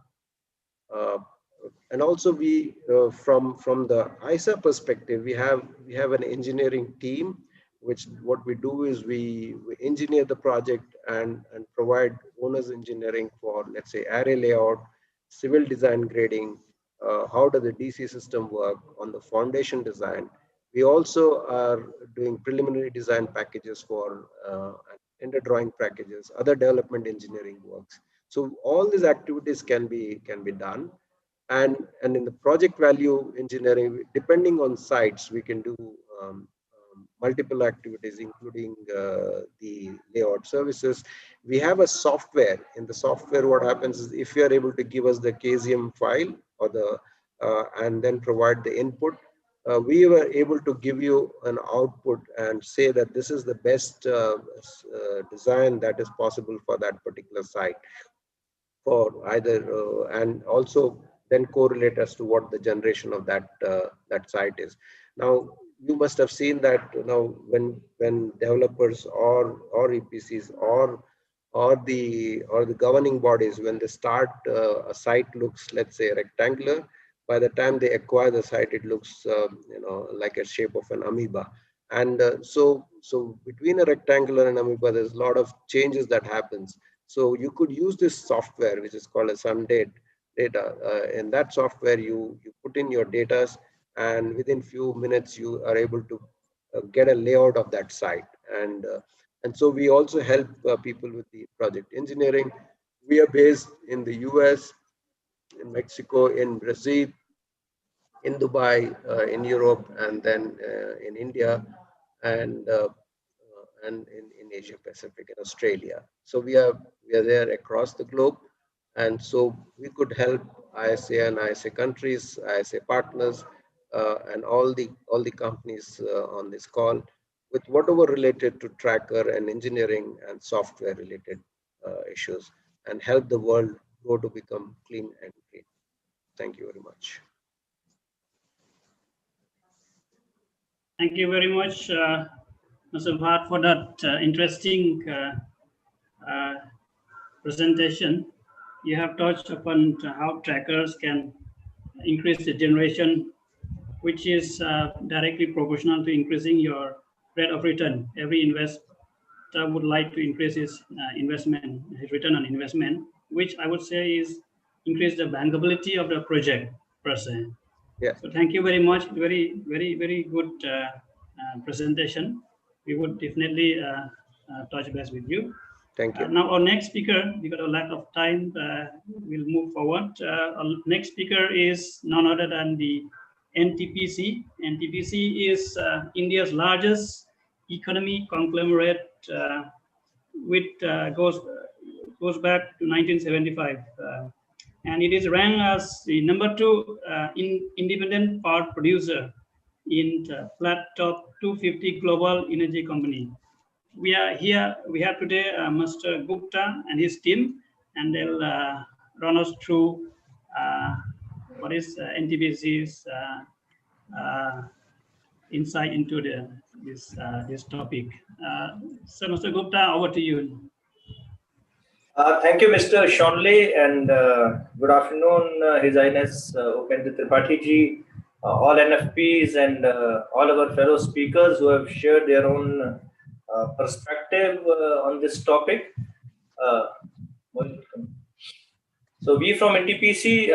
and also we from the ISA perspective, we have an engineering team, which what we do is we engineer the project and provide owner's engineering for, let's say, array layout, civil design grading, how does the DC system work on the foundation design. We also are doing preliminary design packages for tender drawing packages, other development engineering works. So all these activities can be done. And in the project value engineering, depending on sites, we can do multiple activities, including the layout services. We have a software. In the software, what happens is if you are able to give us the KZM file or and then provide the input, we were able to give you an output and say that this is the best design that is possible for that particular site. For either and also then correlate as to what the generation of that site is. Now you must have seen that when developers or EPCs or the governing bodies, when they start a site looks, let's say, rectangular, by the time they acquire the site, it looks like a shape of an amoeba. And so between a rectangular and amoeba, there's a lot of changes that happens. So you could use this software, which is called a SunDate data. In that software, you put in your data, and within few minutes, you are able to get a layout of that site. And so we also help people with the project engineering. We are based in the US, in Mexico, in Brazil, in Dubai, in Europe, and then in India, and in Asia Pacific, in Australia. So we are there across the globe, and so we could help ISA and ISA countries, ISA partners, and all the companies on this call with whatever related to tracker and engineering and software related issues, and help the world go to become clean and green. Thank you very much. Thank you very much, Mr. Bhatt, for that interesting presentation. You have touched upon how trackers can increase the generation, which is directly proportional to increasing your rate of return. Every investor would like to increase his investment, his return on investment, which I would say is increase the bankability of the project per se. Yeah. So thank you very much. Very, very, very good presentation. We would definitely touch base with you. Thank you. Now our next speaker, because of lack of time, we'll move forward. Our next speaker is none other than the NTPC. NTPC is India's largest economy conglomerate, which goes back to 1975. And it is ranked as the #2 independent power producer in the flat top 250 global energy company. We have today Mr. Gupta and his team, and they'll run us through what is NTPC's insight into this topic. So, Mr. Gupta, over to you. Thank you, Mr. Shonley, and good afternoon, His Highness Upendra Tripathi ji, all NFPs, and all our fellow speakers who have shared their own perspective on this topic. So we from NTPC,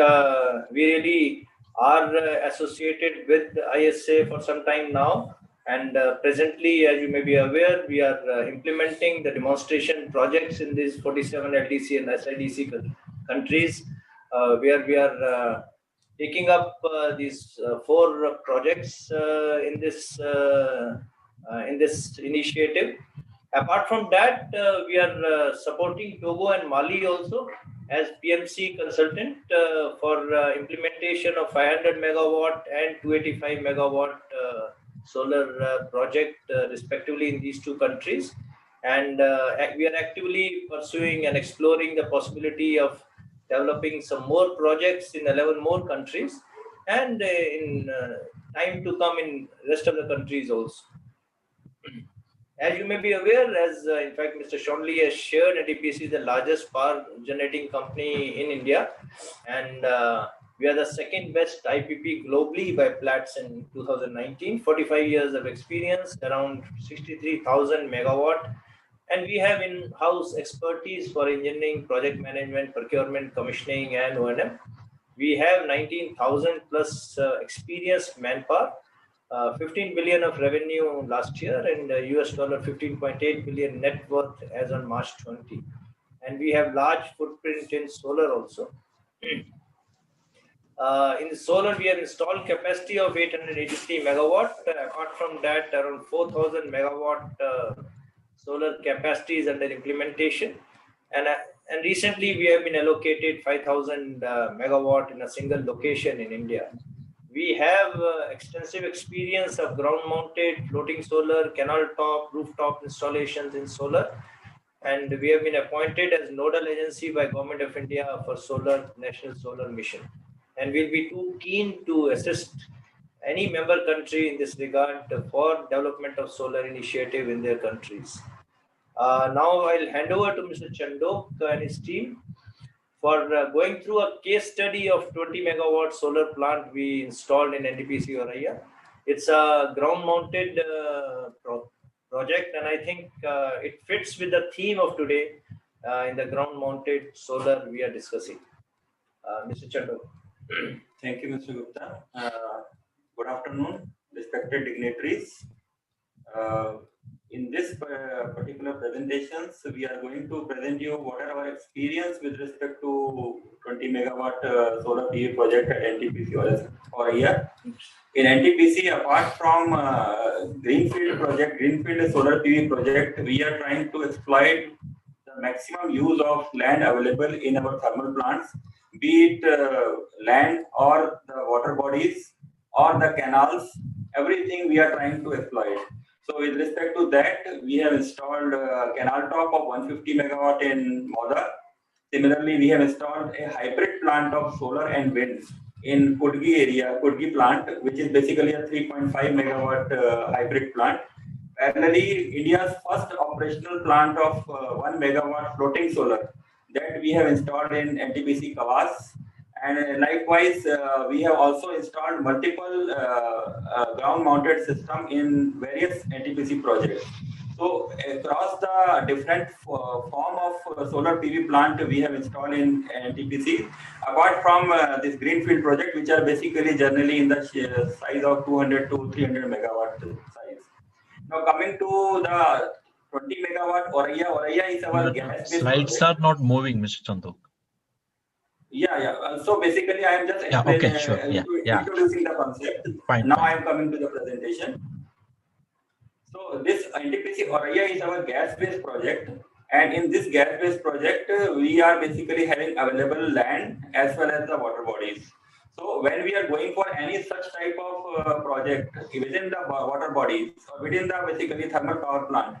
we really are associated with ISA for some time now. And presently, as you may be aware, we are implementing the demonstration projects in these 47 LDC and SIDC countries, where we are taking up these 4 projects in this initiative. Apart from that, we are supporting Togo and Mali also as PMC consultant for implementation of 500 megawatt and 285 megawatt solar project respectively in these 2 countries. And we are actively pursuing and exploring the possibility of developing some more projects in 11 more countries, and in time to come in rest of the countries also. As you may be aware, as in fact Mr. Shonley has shared, NTPC is the largest power generating company in India, and we are the second best IPP globally by Platts in 2019. 45 years of experience, around 63,000 megawatt, and we have in-house expertise for engineering, project management, procurement, commissioning, and O&M. We have 19,000 plus experienced manpower. 15 billion of revenue last year, and US dollar 15.8 billion net worth as on March 20. And we have large footprint in solar also. In the solar, we have installed capacity of 883 megawatt. Apart from that, around 4,000 megawatt solar capacity is under implementation. And recently, we have been allocated 5,000 megawatt in a single location in India. We have extensive experience of ground-mounted floating solar, canal top, rooftop installations in solar, and we have been appointed as nodal agency by Government of India for solar, National Solar Mission. And we'll be too keen to assist any member country in this regard for development of solar initiative in their countries. Now I'll hand over to Mr. Chandok and his team for going through a case study of 20 megawatt solar plant we installed in NTPC Oraya. It's a ground-mounted project, and I think it fits with the theme of today in the ground-mounted solar we are discussing. Mr. Chandok. Thank you, Mr. Gupta. Good afternoon, respected dignitaries. In this particular presentations, we are going to present you what are our experience with respect to 20 megawatt solar PV project at NTPC or a year. In NTPC, apart from greenfield solar PV project, we are trying to exploit the maximum use of land available in our thermal plants, be it land or the water bodies or the canals, everything we are trying to exploit. So with respect to that, we have installed a canal top of 150 megawatt in Moda. Similarly, we have installed a hybrid plant of solar and wind in Kudgi area, Kudgi plant, which is basically a 3.5 megawatt hybrid plant. Parallelly, India's first operational plant of 1 megawatt floating solar that we have installed in NTPC Kawas. And likewise, we have also installed multiple ground-mounted system in various NTPC projects. So across the different form of solar PV plant we have installed in NTPC, apart from this greenfield project, which are basically generally in the size of 200 to 300 megawatt size. Now coming to the 20 megawatt Oraya is our gas-based slides project. are not moving, Mr. Chandok. Yeah. So basically, I am just introducing the concept. Fine. I am coming to the presentation. So this NTPC Oraya is our gas-based project, and in this gas-based project, we are basically having available land as well as the water bodies. So when we are going for any such type of project within the water bodies or within the basically thermal power plant,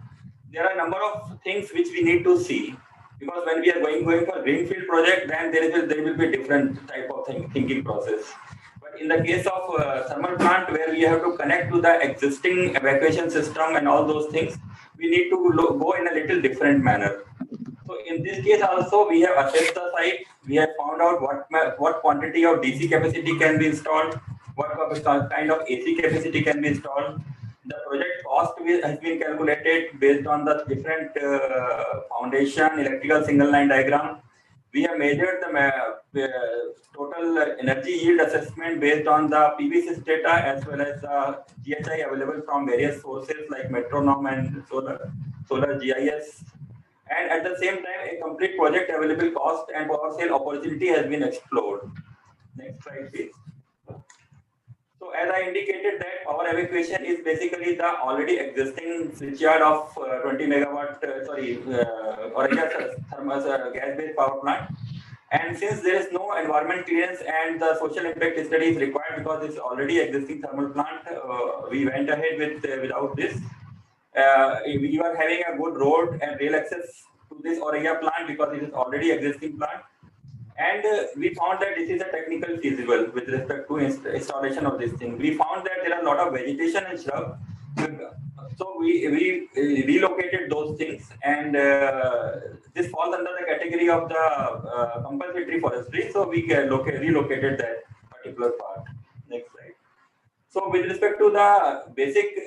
there are a number of things which we need to see. Because when we are going for greenfield project, then there will be different type of thinking process. But in the case of thermal plant, where we have to connect to the existing evacuation system and all those things, we need to go in a little different manner. So in this case also, we have assessed the site. We have found out what quantity of DC capacity can be installed, what kind of AC capacity can be installed. The project cost has been calculated based on the different foundation, electrical single line diagram. We have measured the total energy yield assessment based on the PV data as well as the GHI available from various sources like Metronome and Solar GIS. And at the same time, a complete project available cost and power sale opportunity has been explored. Next slide, please. So as I indicated that power evacuation is basically the already existing switchyard of 20 megawatt, or gas-based power plant. And since there is no environment clearance and the social impact study is required because it's already existing thermal plant, we went ahead without this. We were having a good road and rail access to this Oraya plant because it is already existing plant. And we found that this is a technical feasible with respect to installation of this thing. We found that there are a lot of vegetation and shrub. So we relocated those things, and this falls under the category of the compulsory forestry. So we relocated that particular part. Next slide. So with respect to the basic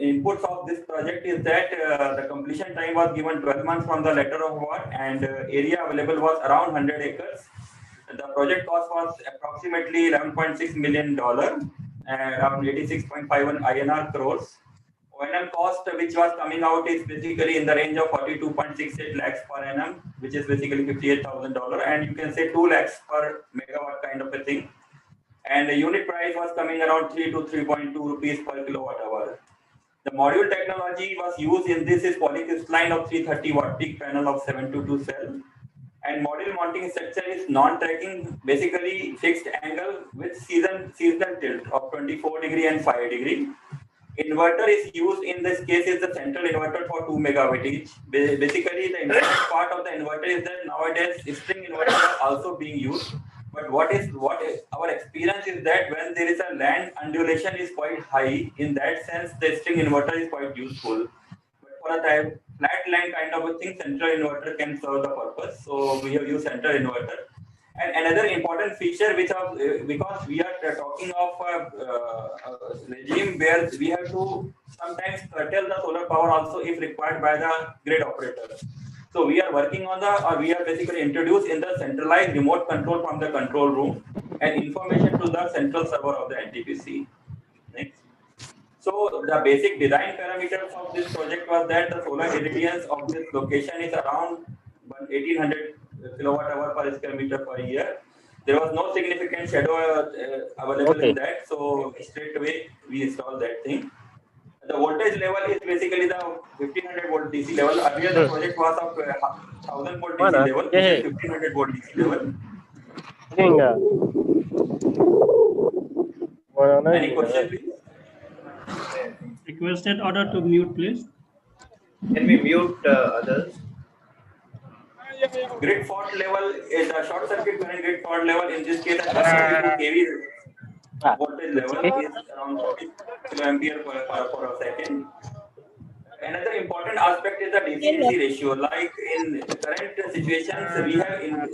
inputs of this project is that the completion time was given 12 months from the letter of award, and area available was around 100 acres. The project cost was approximately $11.6 million, around 86.51 INR crores. O&M cost which was coming out is basically in the range of 42.68 lakhs per annum, which is basically $58,000, and you can say 2 lakhs per megawatt kind of a thing. And the unit price was coming around 3 to 3.2 rupees per kilowatt hour. The module technology was used in this is polycrystalline of 330 watt peak panel of 722 cell. And module mounting structure is non-tracking, basically fixed angle with seasonal tilt of 24 degree and 5 degree. Inverter is used in this case is the central inverter for 2 megawatt each. Basically, the important part of the inverter is that nowadays string inverters are also being used. But what our experience is that when there is a land undulation is quite high, in that sense, the string inverter is quite useful. But for a flat land kind of a thing, central inverter can serve the purpose. So we have used central inverter. And another important feature, because we are talking of a regime where we have to sometimes curtail the solar power also if required by the grid operator. So we are working on we are basically introduced in the centralized remote control from the control room and information to the central server of the NTPC. Next. So the basic design parameters of this project was that the solar irradiance of this location is around 1800 kilowatt hour per square meter per year. There was no significant shadow available in that, so straight away we installed that thing. The voltage level is basically the 1500 volt DC level. Earlier the project was of 1000 volt DC level, which is 1500 volt DC level. Any question, please? Requested order to mute, please. Can we mute others? Grid fault level is a short circuit current grid fault level. In this case, at 152 kV voltage level is around 40 kiloampere for a second. Another important aspect is the DC-AC ratio. Like in current situations, we have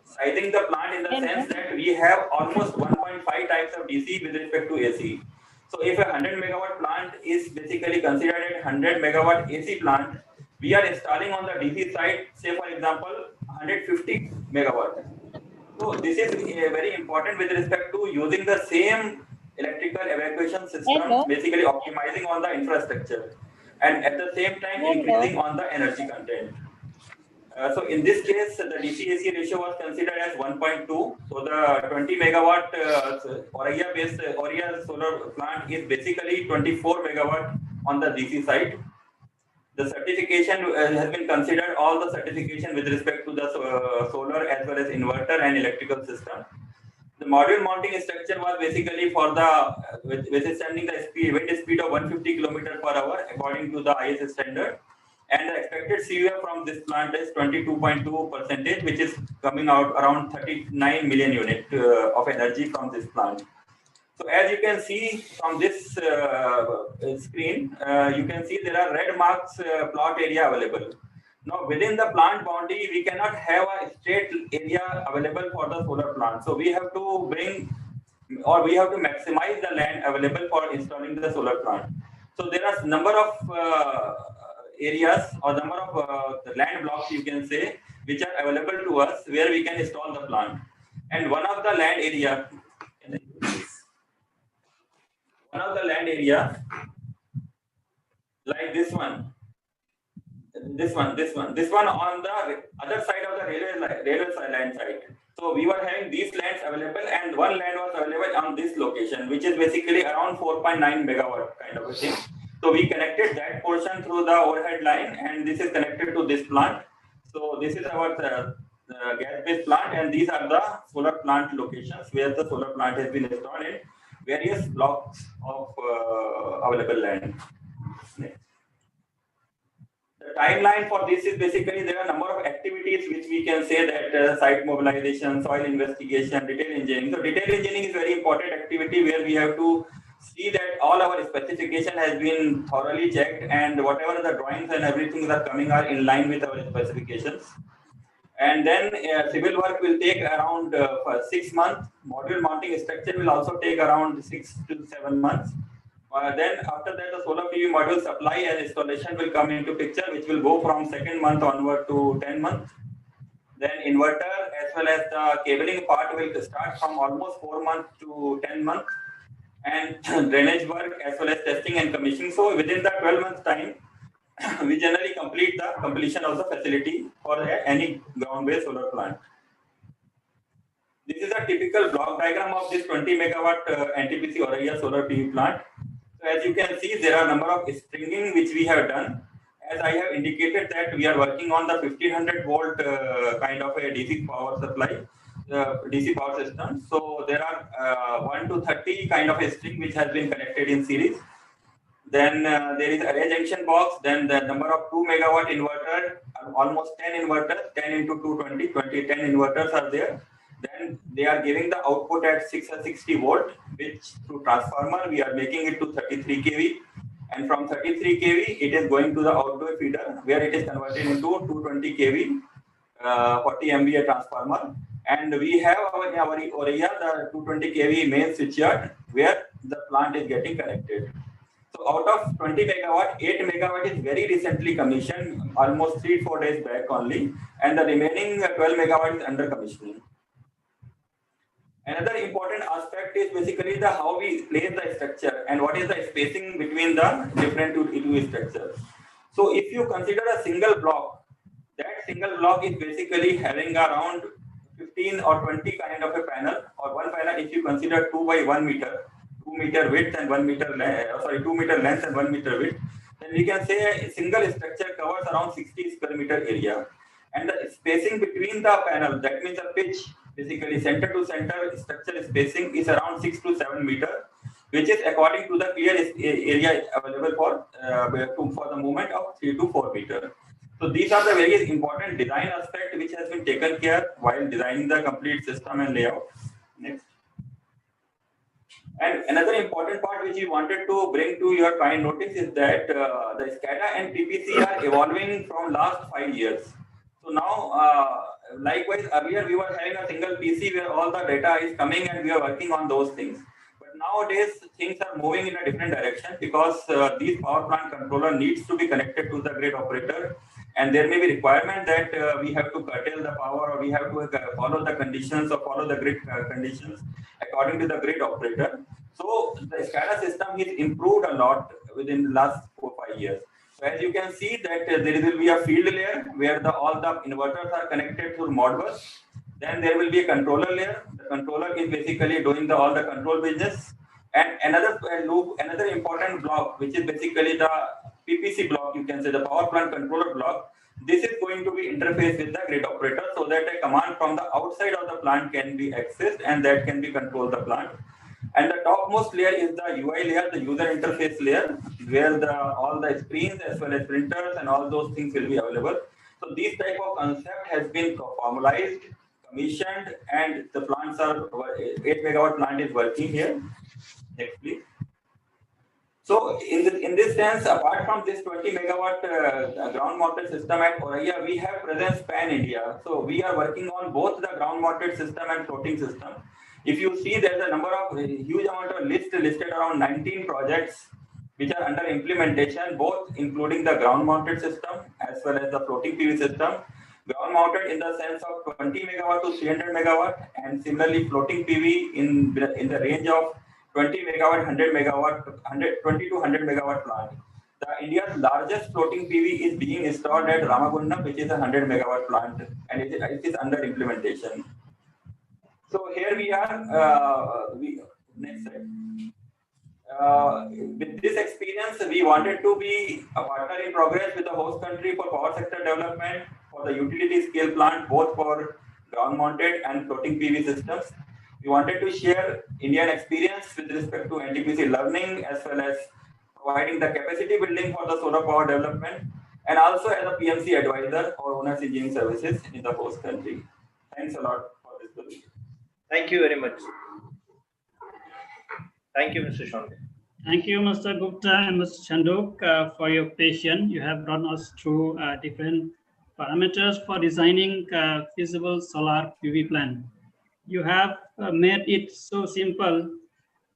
sizing the plant in the sense that we have almost 1.5 times of DC with respect to AC. So if a 100 megawatt plant is basically considered a 100 megawatt AC plant, we are installing on the DC side, say for example, 150 megawatt. So this is very important with respect to using the same electrical evacuation system, basically optimizing on the infrastructure and at the same time increasing on the energy content. So in this case, the DC-AC ratio was considered as 1.2. So the 20 megawatt Oriya-based Oriya solar plant is basically 24 megawatt on the DC side. The certification has been considered all the certification with respect to the solar as well as inverter and electrical system. The module mounting structure was basically for the withstanding the wind speed of 150 km per hour according to the IS standard. And the expected CUF from this plant is 22.2%, which is coming out around 39 million unit of energy from this plant. So as you can see from this screen, you can see there are red marks plot area available. Now within the plant boundary, we cannot have a straight area available for the solar plant. So we have to bring or we have to maximize the land available for installing the solar plant. So there are number of areas or number of the land blocks you can say which are available to us where we can install the plant. And one of the land area like this one on the other side of the railway land side. So we were having these lands available and one land was available on this location, which is basically around 4.9 megawatt kind of a thing. So we connected that portion through the overhead line and this is connected to this plant. So this is our gas-based plant and these are the solar plant locations where the solar plant has been installed in various blocks of available land. Next. The timeline for this is basically there are a number of activities which we can say that site mobilization, soil investigation, detail engineering. So detail engineering is very important activity where we have to see that all our specification has been thoroughly checked and whatever the drawings and everything that are coming are in line with our specifications. And then civil work will take around 6 months. Module mounting structure will also take around 6 to 7 months. Then after that, the solar PV module supply and installation will come into picture, which will go from 2nd month onward to 10 months. Then inverter as well as the cabling part will start from almost 4 months to 10 months. And drainage work as well as testing and commissioning. So within the 12 months time, we generally complete the completion of the facility for any ground-based solar plant. This is a typical block diagram of this 20 megawatt NTPC Oriya solar PV plant. So as you can see, there are a number of stringing which we have done. As I have indicated that we are working on the 1500 volt kind of a DC power supply, DC power system. So there are 1 to 30 kind of a string which has been connected in series. Then there is array junction box, then the number of 2 megawatt inverter, almost 10 inverters, 10 into 220, 10 inverters are there. Then they are giving the output at 660 volt, which through transformer we are making it to 33 kV. And from 33 kV, it is going to the outdoor feeder where it is converted into 220 kV, 40 MVA transformer. And we have our Oriya, the 220 kV main switchyard where the plant is getting connected. So out of 20 megawatt, 8 megawatt is very recently commissioned, almost 3-4 days back only, and the remaining 12 megawatt is under commissioning. Another important aspect is basically the how we place the structure and what is the spacing between the different two structures. So if you consider a single block, that single block is basically having around 15 or 20 kind of a panel, or one panel if you consider 2 by 1 meter. 2 meter width and 1 meter length, 2 meter length and 1 meter width, then we can say a single structure covers around 60 square meter area. And the spacing between the panel, that means the pitch, basically center to center structure spacing is around 6 to 7 meter. which is according to the clear area available for the movement of 3 to 4 meters. So these are the very important design aspect which has been taken care while designing the complete system and layout. Next. And another important part which we wanted to bring to your kind notice is that the SCADA and PPC are evolving from last 5 years. So now, likewise, earlier we were having a single PC where all the data is coming and we are working on those things. But nowadays, things are moving in a different direction because these power plant controller needs to be connected to the grid operator. And there may be requirement that we have to curtail the power or we have to follow the conditions or follow the grid conditions according to the grid operator. So the SCADA system is improved a lot within the last 4 or 5 years. So as you can see that there will be a field layer where all the inverters are connected through Modbus. Then there will be a controller layer. The controller is basically doing all the control business. And another loop, another important block, which is basically the PPC block, you can say the power plant controller block. This is going to be interfaced with the grid operator so that a command from the outside of the plant can be accessed and that can be controlled the plant. And the topmost layer is the UI layer, the user interface layer, where all the screens as well as printers and all those things will be available. So this type of concept has been formalized, commissioned, and the plants are 8 megawatt plant is working here. Next, please. So in this sense, apart from this 20 megawatt ground mounted system at Oraya, we have presence pan India. So we are working on both the ground mounted system and floating system. If you see, there's a number of huge amount of listed around 19 projects which are under implementation, both including the ground mounted system as well as the floating PV system. Ground mounted in the sense of 20 megawatt to 300 megawatt, and similarly floating PV in the range of 20 megawatt, 100 megawatt, 20 to 100 megawatt plant. The India's largest floating PV is being installed at Ramagundam, which is a 100 megawatt plant, and it is under implementation. So here we are. Next slide. With this experience, we wanted to be a partner in progress with the host country for power sector development for the utility scale plant, both for ground mounted and floating PV systems. We wanted to share Indian experience with respect to NTPC learning as well as providing the capacity building for the solar power development, and also as a PMC advisor or owners engineering services in the host country. Thanks a lot for this position. Thank you very much. Thank you, Mr. Shonde. Thank you, Mr. Gupta and Mr. Chandok, for your patience. You have run us through different parameters for designing feasible solar PV plant. You have made it so simple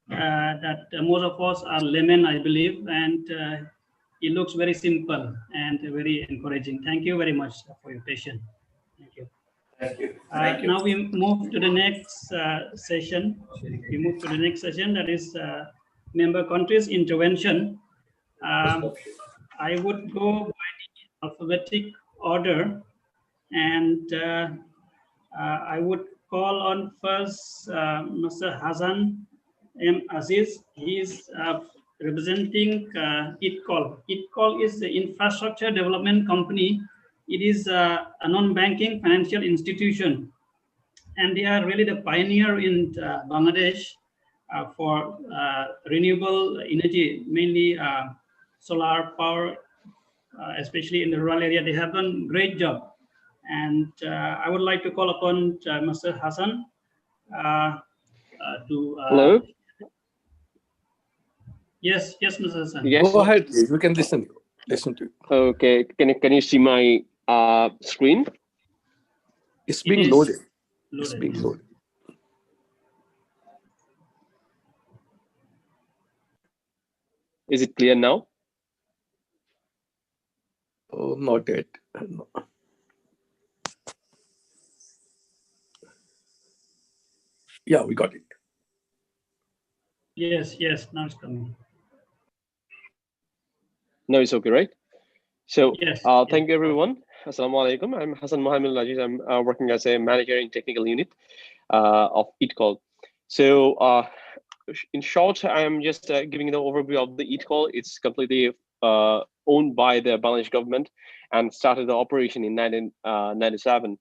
that most of us are laymen, I believe, and it looks very simple and very encouraging. Thank you very much for your patience. Thank you. Thank you. Now we move to the next session. We move to the next session, that is member countries intervention. I would go by the alphabetic order, and I would call on first Mr. Hassan M. Aziz. He is representing ITCOL. ITCOL is the infrastructure development company. It is a non-banking financial institution, and they are really the pioneer in Bangladesh for renewable energy, mainly solar power, especially in the rural area. They have done a great job. And I would like to call upon Mr. Hassan to... Hello? Yes, Mr. Hassan. Yes. Go ahead, please. We can listen to you. Okay, can you see my screen? It's being loaded. It's being loaded. Is it clear now? Oh, not yet. No. Yeah, we got it. Yes, now it's coming. No, it's okay, right? So, yes, thank you, everyone. Assalamu alaikum. I'm Hassan Mohammed Aziz. I'm working as a manager in technical unit of ITCOL. So, in short, I am just giving the overview of the ITCOL. It's completely owned by the Bangladesh government and started the operation in 1997.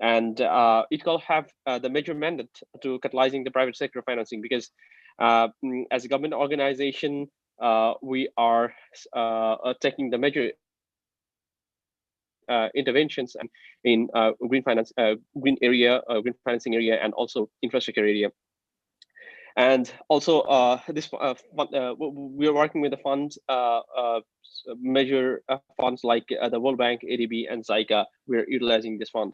And ITCOL have the major mandate to catalyzing the private sector financing, because As a government organization, we are taking the major interventions in green finance, green area, green financing area, and also infrastructure area. And also, we are working with the funds, major funds like the World Bank, ADB, and ZICA. We're utilizing this fund.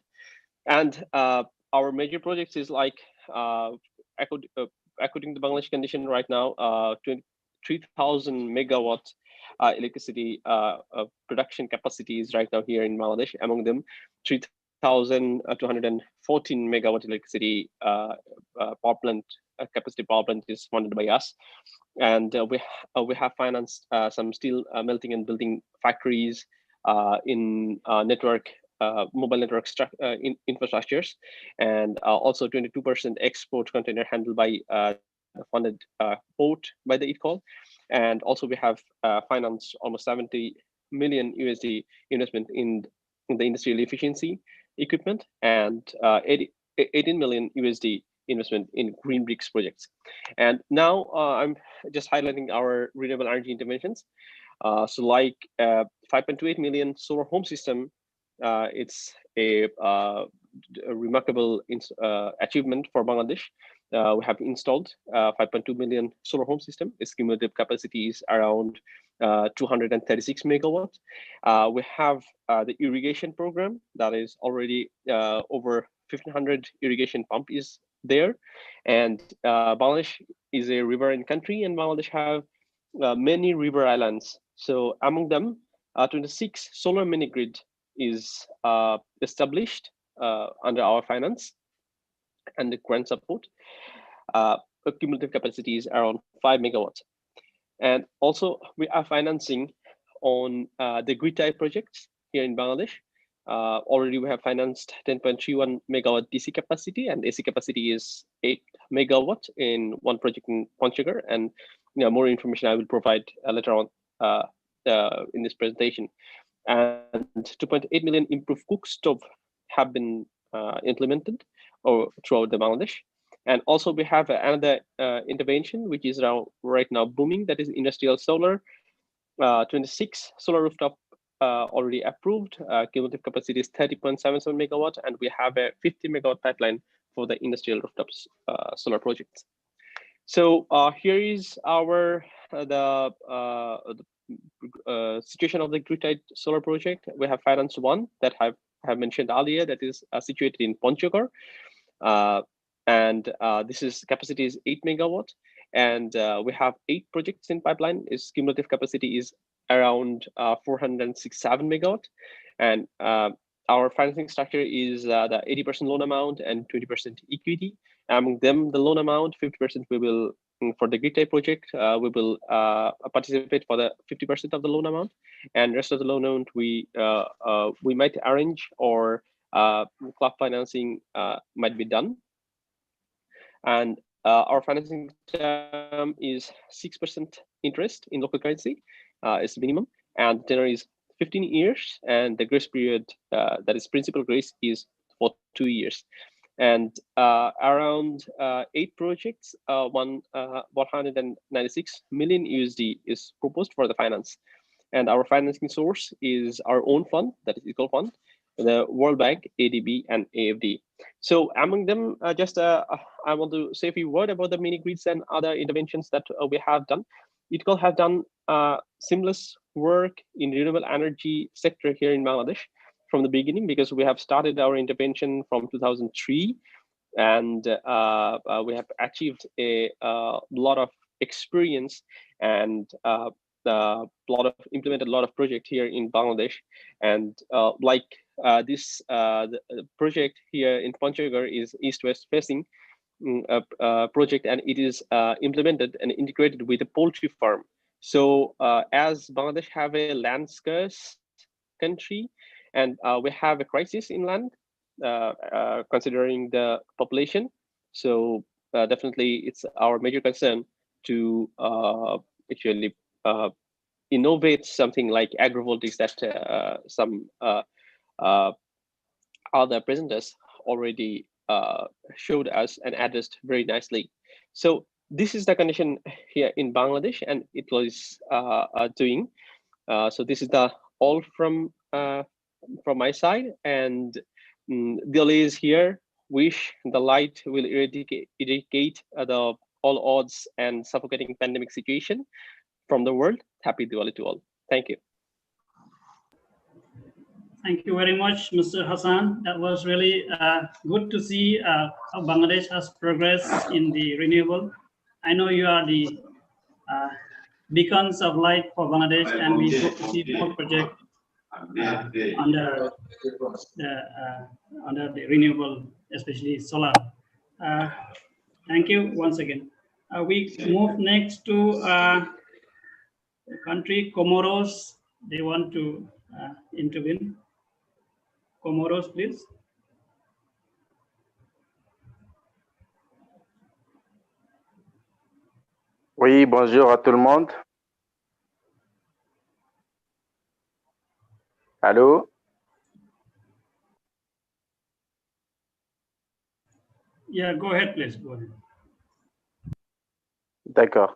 And our major projects is like, according to Bangladesh condition right now, 3,000 megawatt electricity production capacity is right now here in Bangladesh. Among them, 3,214 megawatt electricity power plant capacity power plant is funded by us, and we have financed some steel melting and building factories in network. Mobile network infrastructures, and also 22% export container handled by the funded port by the ITCOL. And also we have financed almost 70 million USD investment in the industrial efficiency equipment, and 18 million USD investment in green bricks projects. And now I'm just highlighting our renewable energy interventions. So like 5.28 million solar home system, it's a remarkable achievement for Bangladesh. We have installed 5.2 million solar home system. Its cumulative capacity is around 236 megawatts. We have the irrigation program that is already over 1,500 irrigation pump is there. And Bangladesh is a riverine country, and Bangladesh have many river islands. So among them, 26 solar mini grid is established under our finance and the grant support. Cumulative capacity is around 5 megawatts. And also we are financing on the grid type projects here in Bangladesh. Already we have financed 10.31 megawatt DC capacity, and AC capacity is 8 megawatt in one project in Panchgarh. And more information I will provide later on in this presentation. And 2.8 million improved cook stove have been implemented throughout the Bangladesh. And also we have another intervention which is right now booming, that is industrial solar. 26 solar rooftop already approved. Cumulative capacity is 30.77 megawatt, and we have a 50 megawatt pipeline for the industrial rooftops solar projects. So here is our situation of the grid-tied solar project. We have financed one that I have mentioned earlier, that is situated in Panchgarh. And this is capacity is 8 megawatt, and we have 8 projects in pipeline. Its cumulative capacity is around 467 megawatt, and our financing structure is the 80% loan amount and 20% equity. Among them, the loan amount 50% we will for the grid type project we will participate for the 50% of the loan amount, and rest of the loan amount we might arrange, or club financing might be done. And our financing term is 6% interest in local currency is minimum, and tenor is 15 years, and the grace period, that is principal grace, is for 2 years. And around 8 projects, 196 million USD is proposed for the finance. And our financing source is our own fund, that is Equal Fund, the World Bank, ADB, and AFD. So among them, I want to say a few words about the mini grids and other interventions that we have done. ITCOL have done seamless work in renewable energy sector here in Bangladesh from the beginning, because we have started our intervention from 2003, and we have achieved a lot of experience and implemented a lot of projects here in Bangladesh. And this project here in Panchgarh is east-west facing project, and it is implemented and integrated with a poultry farm. So as Bangladesh have a land scarce country, and we have a crisis in land considering the population, so definitely it's our major concern to actually innovate something like agrovoltaics that some other presenters already showed us and addressed very nicely. So this is the condition here in Bangladesh, and it was doing. So this is the all from my side, and Delhi is here. Wish the light will eradicate the all odds and suffocating pandemic situation from the world. Happy Diwali to all. Thank you. Thank you very much, Mr. Hassan. That was really good to see how Bangladesh has progressed in the renewable. I know you are the beacons of light for Bangladesh, and we hope to see more projects under the renewable, especially solar. Thank you once again. We move next to the country Comoros. They want to intervene. Comoros, please. Oui, bonjour à tout le monde. Allô? Yeah, go ahead, please. Go ahead. D'accord.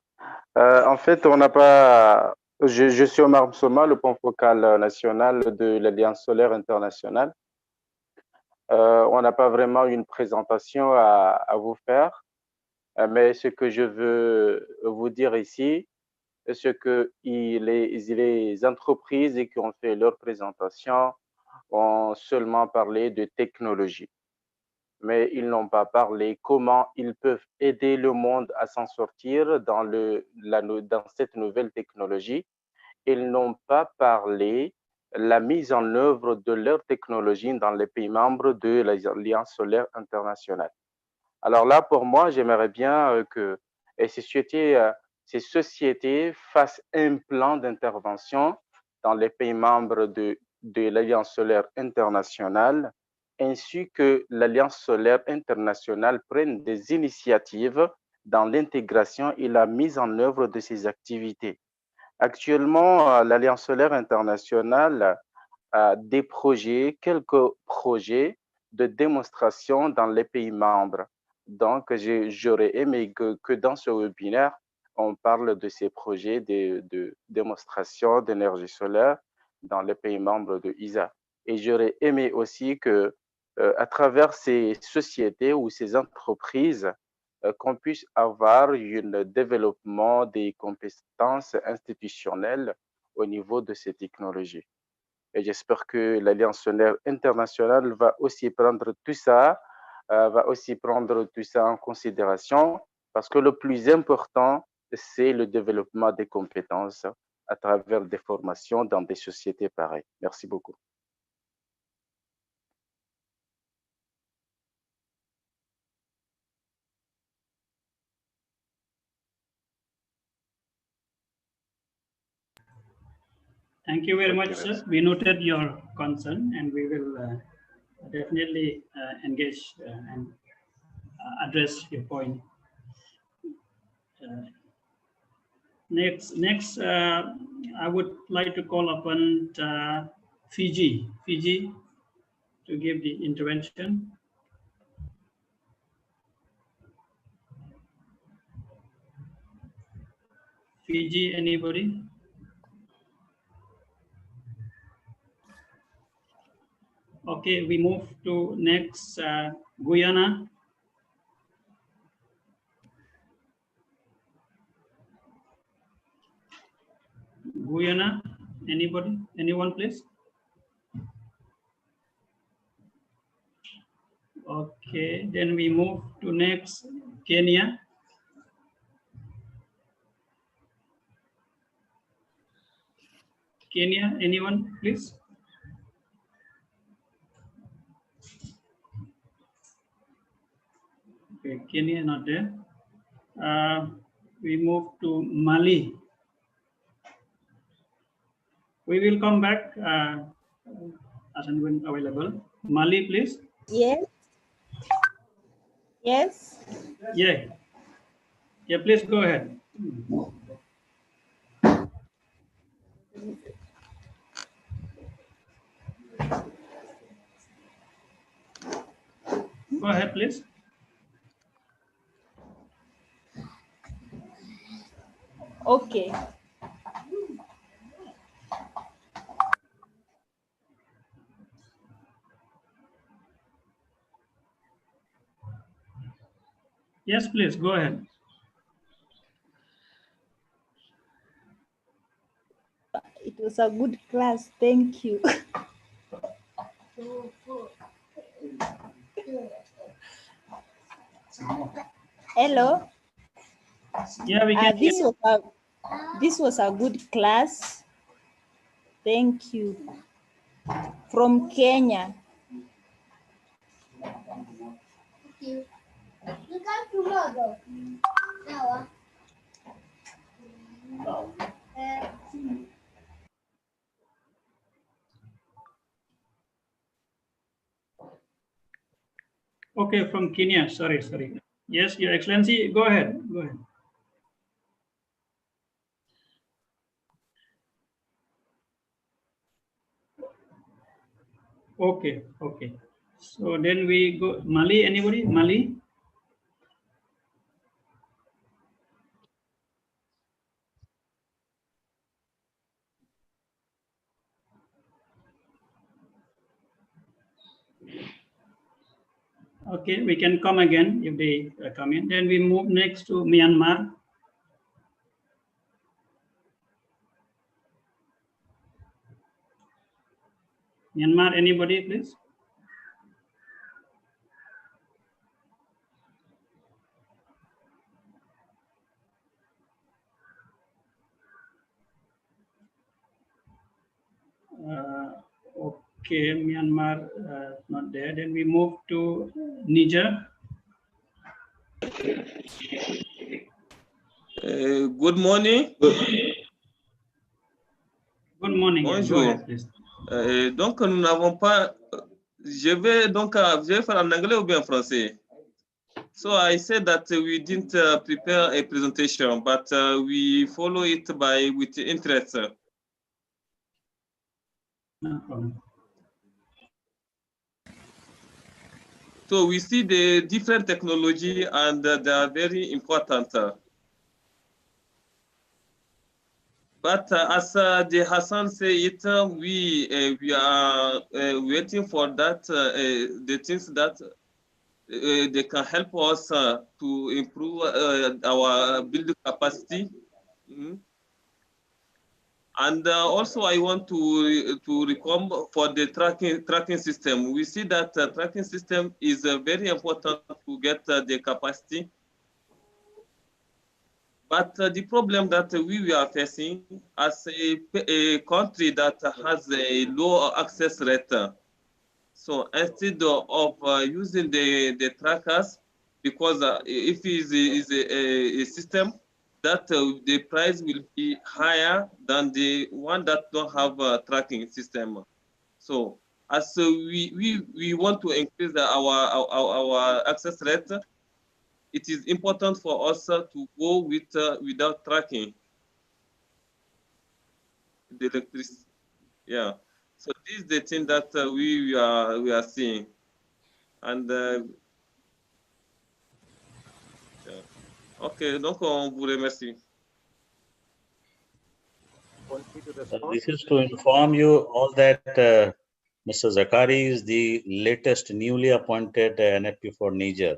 En fait, on n'a pas. Je suis Omar Msoma, le point focal national de l'Alliance solaire internationale. On n'a pas vraiment une présentation à vous faire, mais ce que je veux vous dire ici, c'est que les entreprises qui ont fait leur présentation ont seulement parlé de technologie, mais ils n'ont pas parlé comment ils peuvent aider le monde à s'en sortir dans cette nouvelle technologie. Ils n'ont pas parlé la mise en œuvre de leur technologie dans les pays membres de l'Alliance solaire internationale. Alors là, pour moi, j'aimerais bien que ces sociétés fassent un plan d'intervention dans les pays membres de l'Alliance solaire internationale, ainsi que l'Alliance solaire internationale prenne des initiatives dans l'intégration et la mise en œuvre de ces activités. Actuellement, l'Alliance solaire internationale a quelques projets de démonstration dans les pays membres. Donc, j'aurais aimé que dans ce webinaire, on parle de ces projets de démonstration d'énergie solaire dans les pays membres de ISA. Et j'aurais aimé aussi que, à travers ces sociétés ou ces entreprises, qu'on puisse avoir un développement des compétences institutionnelles au niveau de ces technologies. Et j'espère que l'Alliance solaire internationale va aussi prendre tout ça en considération, parce que le plus important, c'est le développement des compétences à travers des formations dans des sociétés pareilles. Merci beaucoup. Thank you very much, sir. We noted your concern, and we will definitely engage and address your point. Next, I would like to call upon Fiji to give the intervention. Fiji, anybody? Okay, we move to next, Guyana. Guyana, anybody? Anyone, please? Okay, then we move to next, Kenya. Kenya, anyone, please? Okay, Kenya not there. We move to Mali. We will come back as and when available. Mali, please. Yes. Yes. Yeah. Yeah, please go ahead. Go ahead, please. Okay. Yes, please go ahead. It was a good class. Thank you. Hello. Yeah, we can. This was a good class. Thank you. From Kenya. You come tomorrow. Now. Okay, from Kenya. Sorry. Yes, Your Excellency, go ahead. Go ahead. Okay. So then we go Mali. Anybody? Mali? Okay, we can come again if they come in. Then we move next to Myanmar. Myanmar, anybody, please? Okay, Myanmar not there. Then we move to Niger. Good morning. Good morning. Bonjour. Go ahead, please. Donc, nous n'avons pas. Je vais faire en anglais ou bien en français. So I said that we didn't prepare a presentation, but we follow it with interest. No problem. So we see the different technology and they are very important. But as the Hassan said it, we are waiting for that the things that they can help us to improve our building capacity. And also, I want to recall for the tracking system. We see that tracking system is very important to get the capacity. But the problem that we are facing as a country that has a low access rate, so instead of using the trackers, because if it is a system that the price will be higher than the one that don't have a tracking system. So as we want to increase our access rate, it is important for us to go with without tracking the electricity. Yeah. So this is the thing that we are seeing, and yeah. Okay. Donc on vous remercie. This is to inform you all that Mr. Zakari is the latest newly appointed NFP for Niger.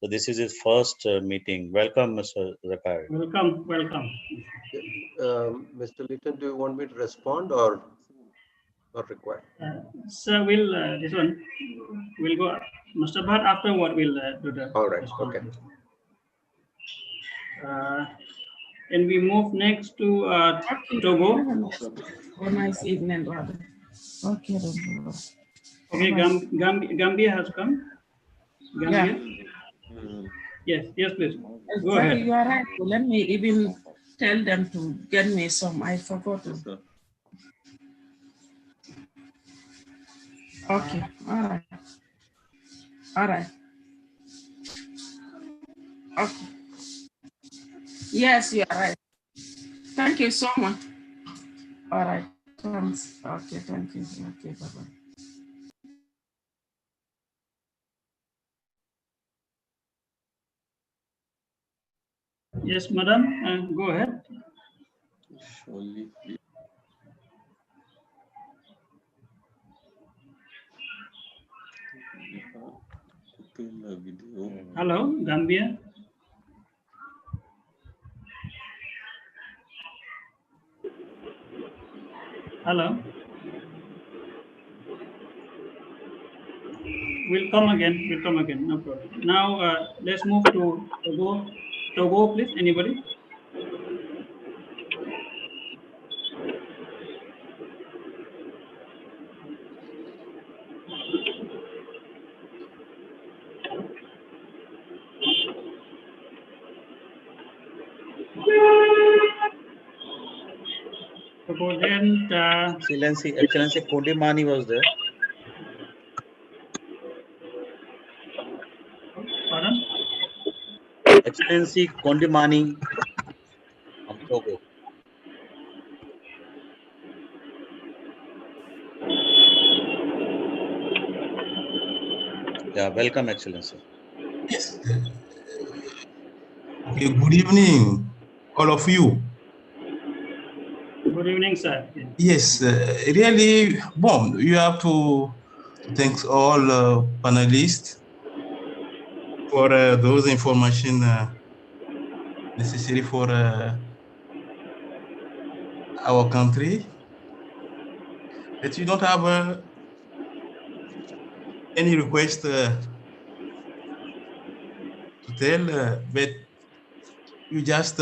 So this is his first meeting. Welcome, Mr. Zakari. Welcome. Mr. Litton, do you want me to respond or not required? So we'll this one will go. Mr. Bhatt afterward will do the. All right. response. Okay. And we move next to Togo. Nice evening, brother. Okay, then. Okay, Gambia has come. Gambia? Yeah. Yes, please. Go Sorry, ahead. you are right. Let me even tell them to get me some. I forgot to. Okay, all right. All right. Okay. Yes, you are right. Thank you so much. All right. Thanks. Okay, thank you. Okay, bye-bye. Yes, madam, go ahead. Surely. Hello, Gambia. Hello. We'll come again. We'll come again. No problem. Now let's move to Togo. Togo, please. Anybody? Togo, then. Excellency Kondimani was there. Pardon? Excellency Kondimani from Togo. Yeah, welcome, Excellency. Yes. Okay, good evening, all of you. Good evening, sir. Yes, really, you have to thank all panelists for those information necessary for our country. But you don't have any request to tell, but you just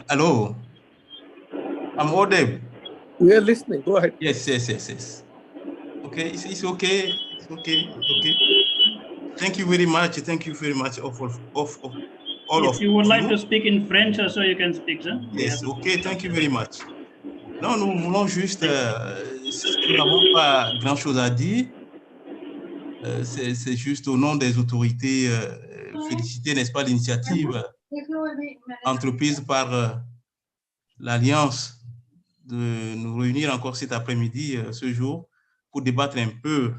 hello. I'm audible. We are listening. Go ahead. Yes. Okay, it's okay. It's okay. It's okay. Thank you very much. Thank you very much of all If of you would like you. to speak in French, also you can speak, sir. Yes, ok, thank you very much. Non, nous voulons juste, nous n'avons pas grand-chose à dire. C'est juste au nom des autorités féliciter, n'est-ce pas, l'initiative entreprise par l'Alliance de nous réunir encore cet après-midi, ce jour, pour débattre un peu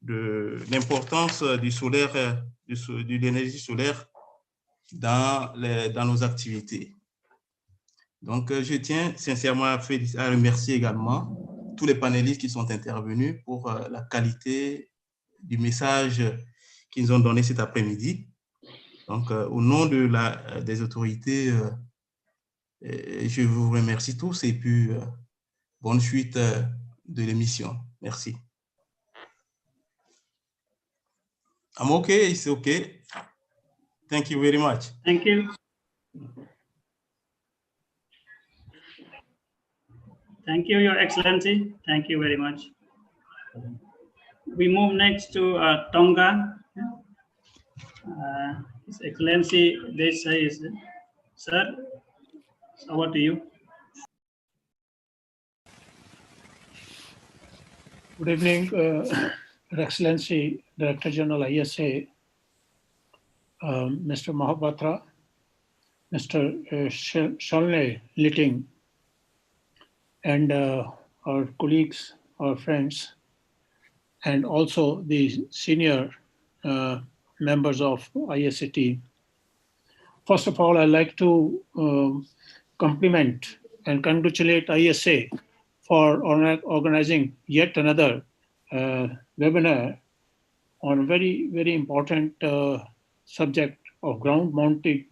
de l'importance du solaire, de l'énergie solaire dans nos activités. Donc, je tiens sincèrement à remercier également tous les panélistes qui sont intervenus pour la qualité du message qu'ils nous ont donné cet après-midi. Donc, au nom des autorités, je vous remercie tous et puis bonne suite de l'émission. Merci. I'm okay, it's okay. Thank you very much. Thank you. Thank you, Your Excellency. Thank you very much. We move next to Tonga. His Excellency, they say, sir, over to you. Good evening, Your Excellency, Director General ISA, Mr. Mahapatra, Mr. Sholne Litting, and our colleagues, our friends, and also the senior members of ISA team. First of all, I'd like to compliment and congratulate ISA for organizing yet another webinar on a very, very important subject of ground-mounted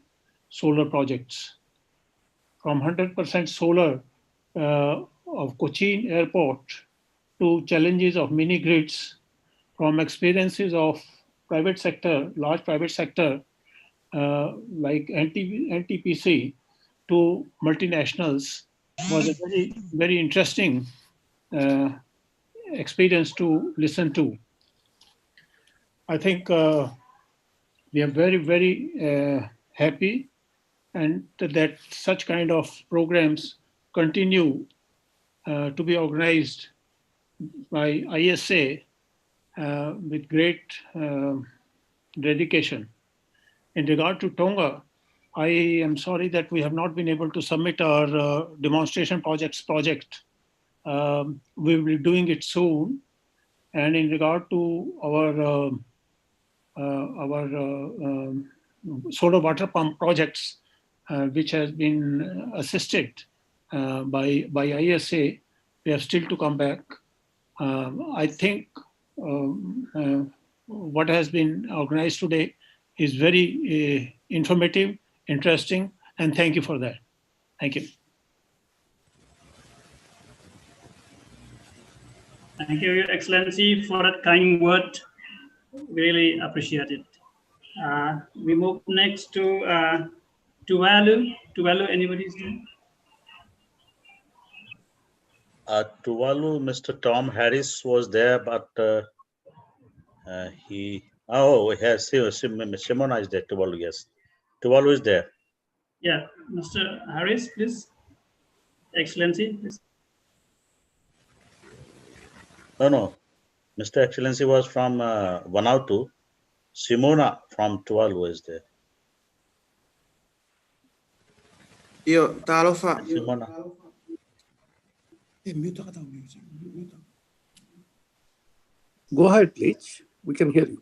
solar projects. From 100% solar of Cochin airport to challenges of mini grids, from experiences of private sector, large private sector like NTPC to multinationals, was a very, very interesting experience to listen to. I think we are very, very happy and that such kind of programs continue to be organized by ISA with great dedication. In regard to Tonga, I am sorry that we have not been able to submit our demonstration project. We will be doing it soon. And in regard to our solar water pump projects, which has been assisted by ISA. They have still to come back. I think what has been organized today is very informative, interesting, and thank you for that. Thank you. Thank you, Your Excellency, for that kind word. Really appreciate it. We move next to Tuvalu. Tuvalu, anybody's there? Tuvalu, Mr. Tom Harris was there, but yes, Simona is there. Tuvalu, yes. Tuvalu is there. Yeah, Mr. Harris, please. Excellency, please. No. Mr. Excellency was from Vanuatu. Simona from Tuvalu is there. Simona. Go ahead, please. We can hear you.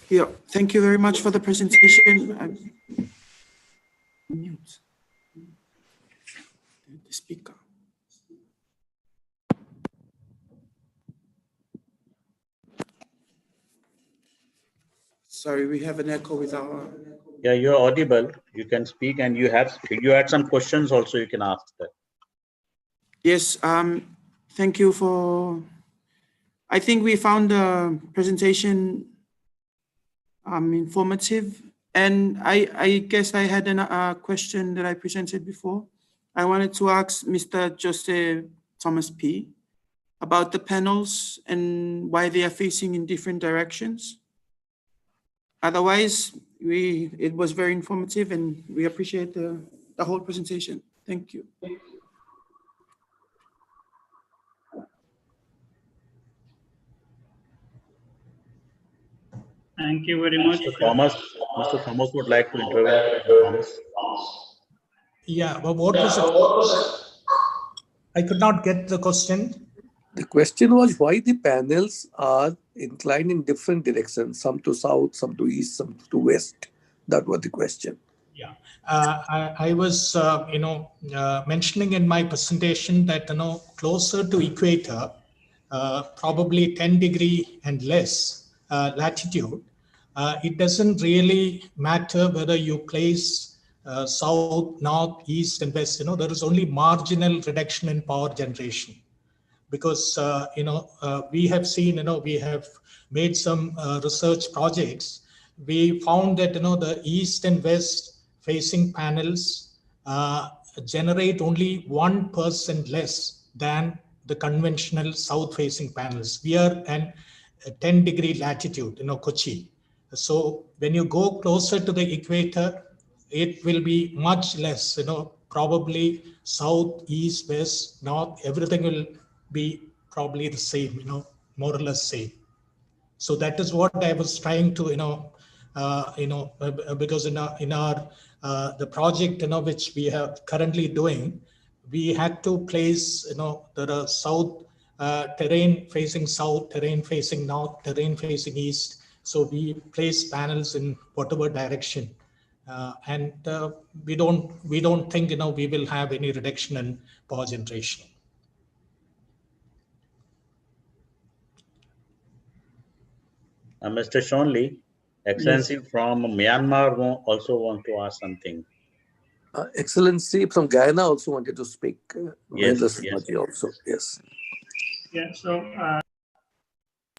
Yeah, thank you very much for the presentation. Mute the speaker. Sorry, we have an echo with our. Yeah, you're audible. You can speak, and you had some questions also. You can ask that. Yes. Thank you for. I think we found the presentation informative, and I guess I had a question that I presented before. I wanted to ask Mr. Jose Thomas P. about the panels and why they are facing in different directions. Otherwise, it was very informative, and we appreciate the whole presentation. Thank you. Thank you very much. Mr. Thomas would like to intervene. Yeah, but what was it? I could not get the question. The question was why the panels are inclined in different directions, some to south, some to east, some to west. That was the question. Yeah, I was, mentioning in my presentation that, closer to equator, probably 10 degree and less latitude, it doesn't really matter whether you place south, north, east, and west. There is only marginal reduction in power generation. Because we have seen, we have made some research projects. We found that the east and west facing panels generate only 1% less than the conventional south facing panels. We are at 10 degree latitude, Cochin. So when you go closer to the equator, it will be much less, probably south, east, west, north, everything will be probably the same, more or less same. So that is what I was trying to, because in our the project, which we are currently doing, we had to place, there are south terrain facing south, terrain facing north, terrain facing east. So we place panels in whatever direction. And we don't think, we will have any reduction in power generation. Mr. Shonli, Excellency from Myanmar also want to ask something. Excellency from Guyana also wanted to speak. Yes. Also, yes. Yeah, so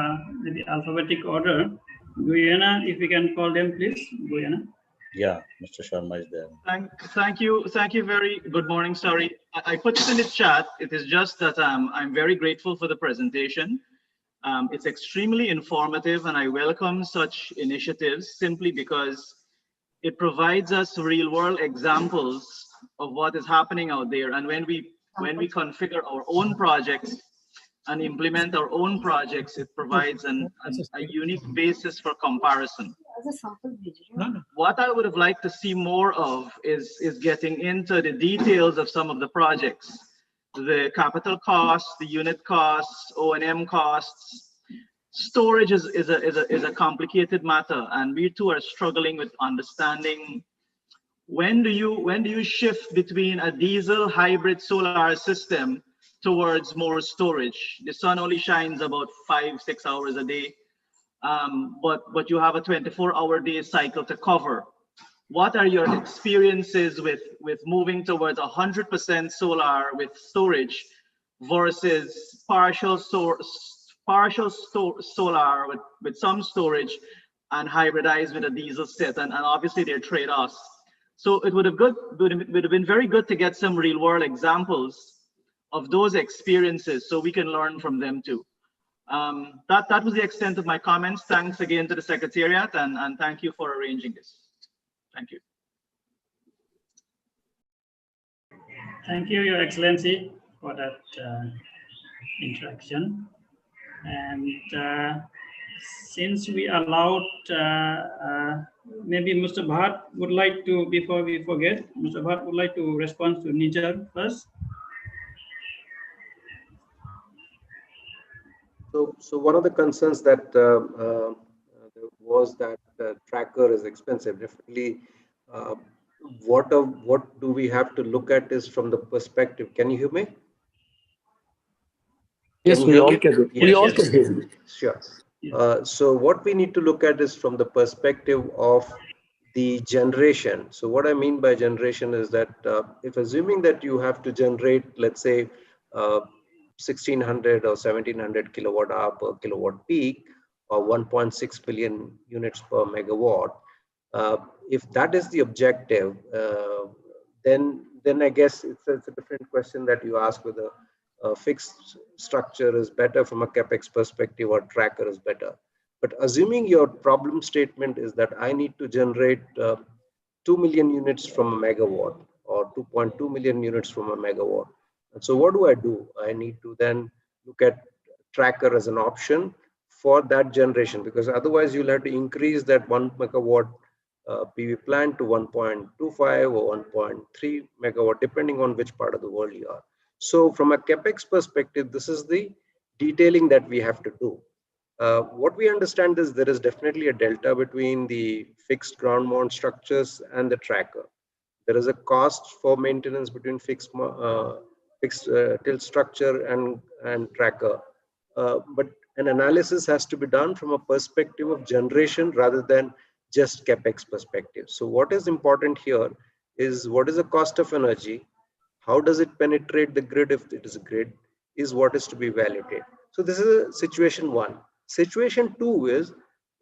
in the alphabetic order, Guyana, if we can call them, please, Guyana. Yeah, Mr. Sharma is there. Thank you. Very good morning. Sorry, I put it in the chat. It is just that I'm very grateful for the presentation. It's extremely informative, and I welcome such initiatives simply because it provides us real-world examples of what is happening out there. And when we configure our own projects and implement our own projects, it provides a unique basis for comparison. What I would have liked to see more of is getting into the details of some of the projects. the capital costs, the unit costs, O&M costs. Storage is a complicated matter, and we too are struggling with understanding when do you shift between a diesel hybrid solar system towards more storage. The sun only shines about 5-6 hours a day, but you have a 24-hour day cycle to cover. What are your experiences with moving towards 100% solar with storage versus partial solar with some storage and hybridized with a diesel set, and obviously there are trade-offs. So it would have been very good to get some real world examples of those experiences so we can learn from them too. That was the extent of my comments. Thanks again to the Secretariat, and thank you for arranging this. Thank you. Thank you, Your Excellency, for that interaction. And since we allowed, maybe Mr. Bhatt would like to, before we forget, Mr. Bhatt would like to respond to Niger first. So one of the concerns that was that tracker is expensive. Definitely, what do we have to look at is from the perspective. Can you hear me? Yes, we all can. We all can hear you. Sure. So what we need to look at is from the perspective of the generation. So what I mean by generation is that if assuming that you have to generate, let's say, 1600 or 1700 kilowatt hour per kilowatt peak, or 1.6 billion units per megawatt, if that is the objective, then I guess it's a different question that you ask whether a fixed structure is better from a capex perspective or tracker is better. But assuming your problem statement is that I need to generate 2 million units from a megawatt or 2.2 million units from a megawatt. And so what do? I need to then look at tracker as an option for that generation, because otherwise you'll have to increase that 1 megawatt PV plant to 1.25 or 1.3 megawatt, depending on which part of the world you are. So from a capex perspective, this is the detailing that we have to do. What we understand is there is definitely a delta between the fixed ground mount structures and the tracker. There is a cost for maintenance between fixed tilt structure and tracker, but an analysis has to be done from a perspective of generation rather than just capex perspective. So what is important here is what is the cost of energy, how does it penetrate the grid if it is a grid, is what is to be evaluated. So this is situation one. Situation two is,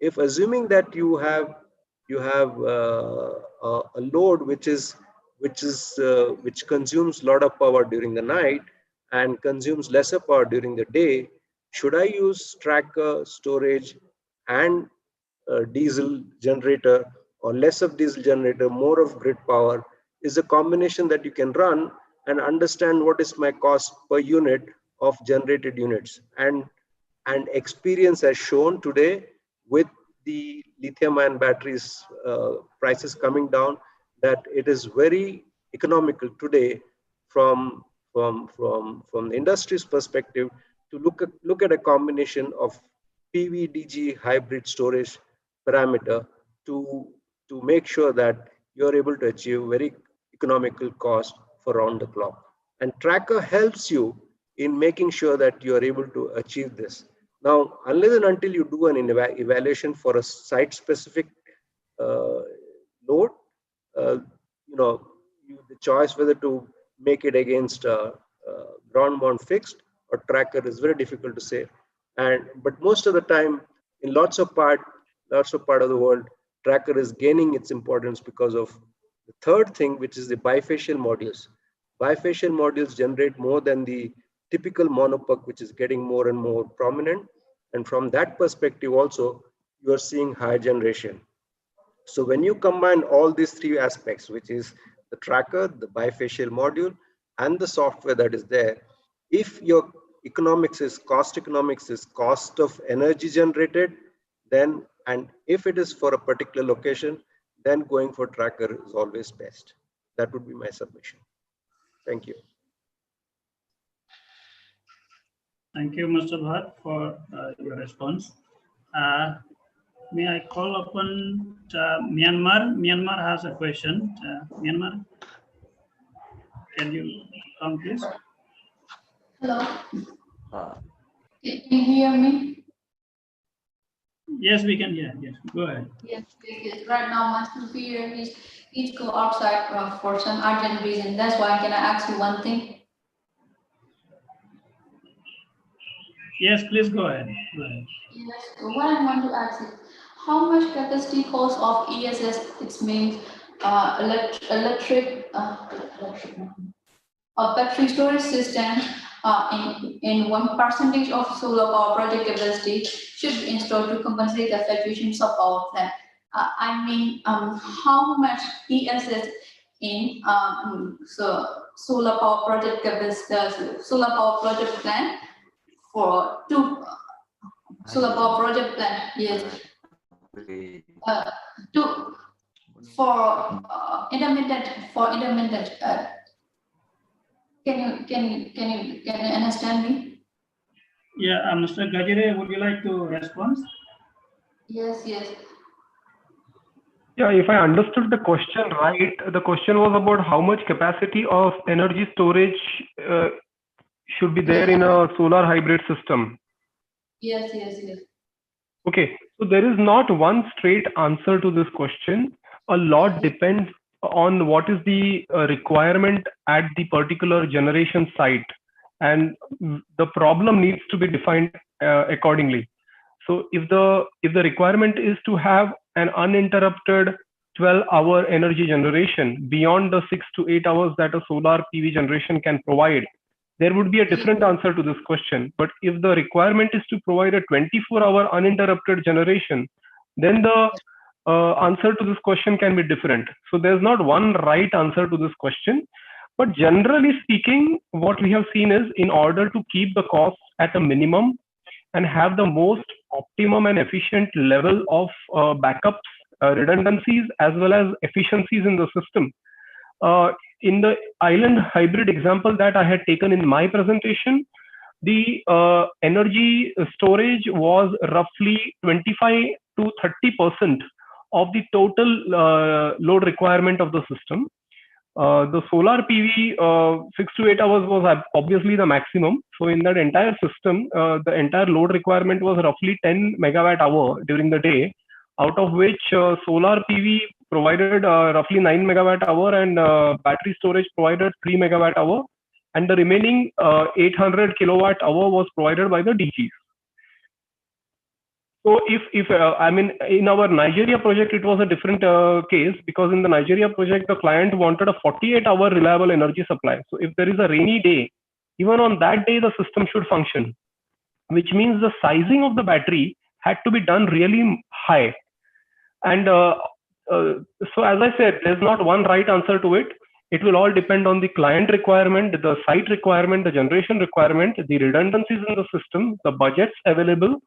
if assuming that you have a load which consumes a lot of power during the night and consumes lesser power during the day, should I use tracker, storage, and diesel generator, or less of diesel generator, more of grid power? Is a combination that you can run and understand what is my cost per unit of generated units. And experience has shown today with the lithium-ion batteries prices coming down, that it is very economical today from the industry's perspective to look at a combination of PV DG hybrid storage parameter to make sure that you're able to achieve very economical cost for round the clock. And tracker helps you in making sure that you are able to achieve this. Now, unless and until you do an evaluation for a site-specific load, the choice whether to make it against ground mount fixed or tracker is very difficult to say. But most of the time, in lots of part of the world, tracker is gaining its importance because of the third thing, which is the bifacial modules. Bifacial modules generate more than the typical monopuck, which is getting more and more prominent. And from that perspective also, you are seeing high generation. So when you combine all these three aspects, which is the tracker, the bifacial module, and the software that is there, if your economics is cost of energy generated, then, and if it is for a particular location, then going for tracker is always best. That would be my submission. Thank you. Thank you, Mr. Bhatt, for your response. May I call upon Myanmar? Myanmar has a question. Myanmar, can you come, please? Hello. Can you hear me? Yes, we can hear. Yes, go ahead. Yes, yes. Right now, my superior, he's go outside for some urgent reason. That's why. Can I ask you one thing? Yes, please go ahead. Go ahead. Yes. What I want to ask is, how much capacity cost of ESS? It means electric battery storage system in 1% of solar power project capacity should be installed to compensate the fluctuations of power plant. I mean, how much ESS in solar power project capacity, solar power project plan for two solar power project plan? Yes. For intermittent. Can you understand me? Yeah, Mr. Gajere, would you like to respond? Yes, yes. Yeah, if I understood the question right, the question was about how much capacity of energy storage should be there in a solar hybrid system. Yes, yes, yes. Okay, so there is not one straight answer to this question. A lot depends on what is the requirement at the particular generation site, and the problem needs to be defined accordingly. So if the requirement is to have an uninterrupted 12-hour energy generation beyond the 6 to 8 hours that a solar PV generation can provide, there would be a different answer to this question. But if the requirement is to provide a 24-hour uninterrupted generation, then the answer to this question can be different. So there's not one right answer to this question. But generally speaking, what we have seen is, in order to keep the costs at a minimum and have the most optimum and efficient level of backups, redundancies, as well as efficiencies in the system, in the island hybrid example that I had taken in my presentation, the energy storage was roughly 25 to 30% of the total load requirement of the system. The solar PV 6 to 8 hours was obviously the maximum. So in that entire system, the entire load requirement was roughly 10 megawatt hour during the day, out of which solar PV provided roughly 9 megawatt hour and battery storage provided 3 megawatt hour, and the remaining 800 kilowatt hour was provided by the DGs. So if I mean, in our Nigeria project, it was a different case, because in the Nigeria project, the client wanted a 48-hour reliable energy supply. So if there is a rainy day, even on that day, the system should function, which means the sizing of the battery had to be done really high. And so as I said, there's not one right answer to it. It will all depend on the client requirement, the site requirement, the generation requirement, the redundancies in the system, the budgets available,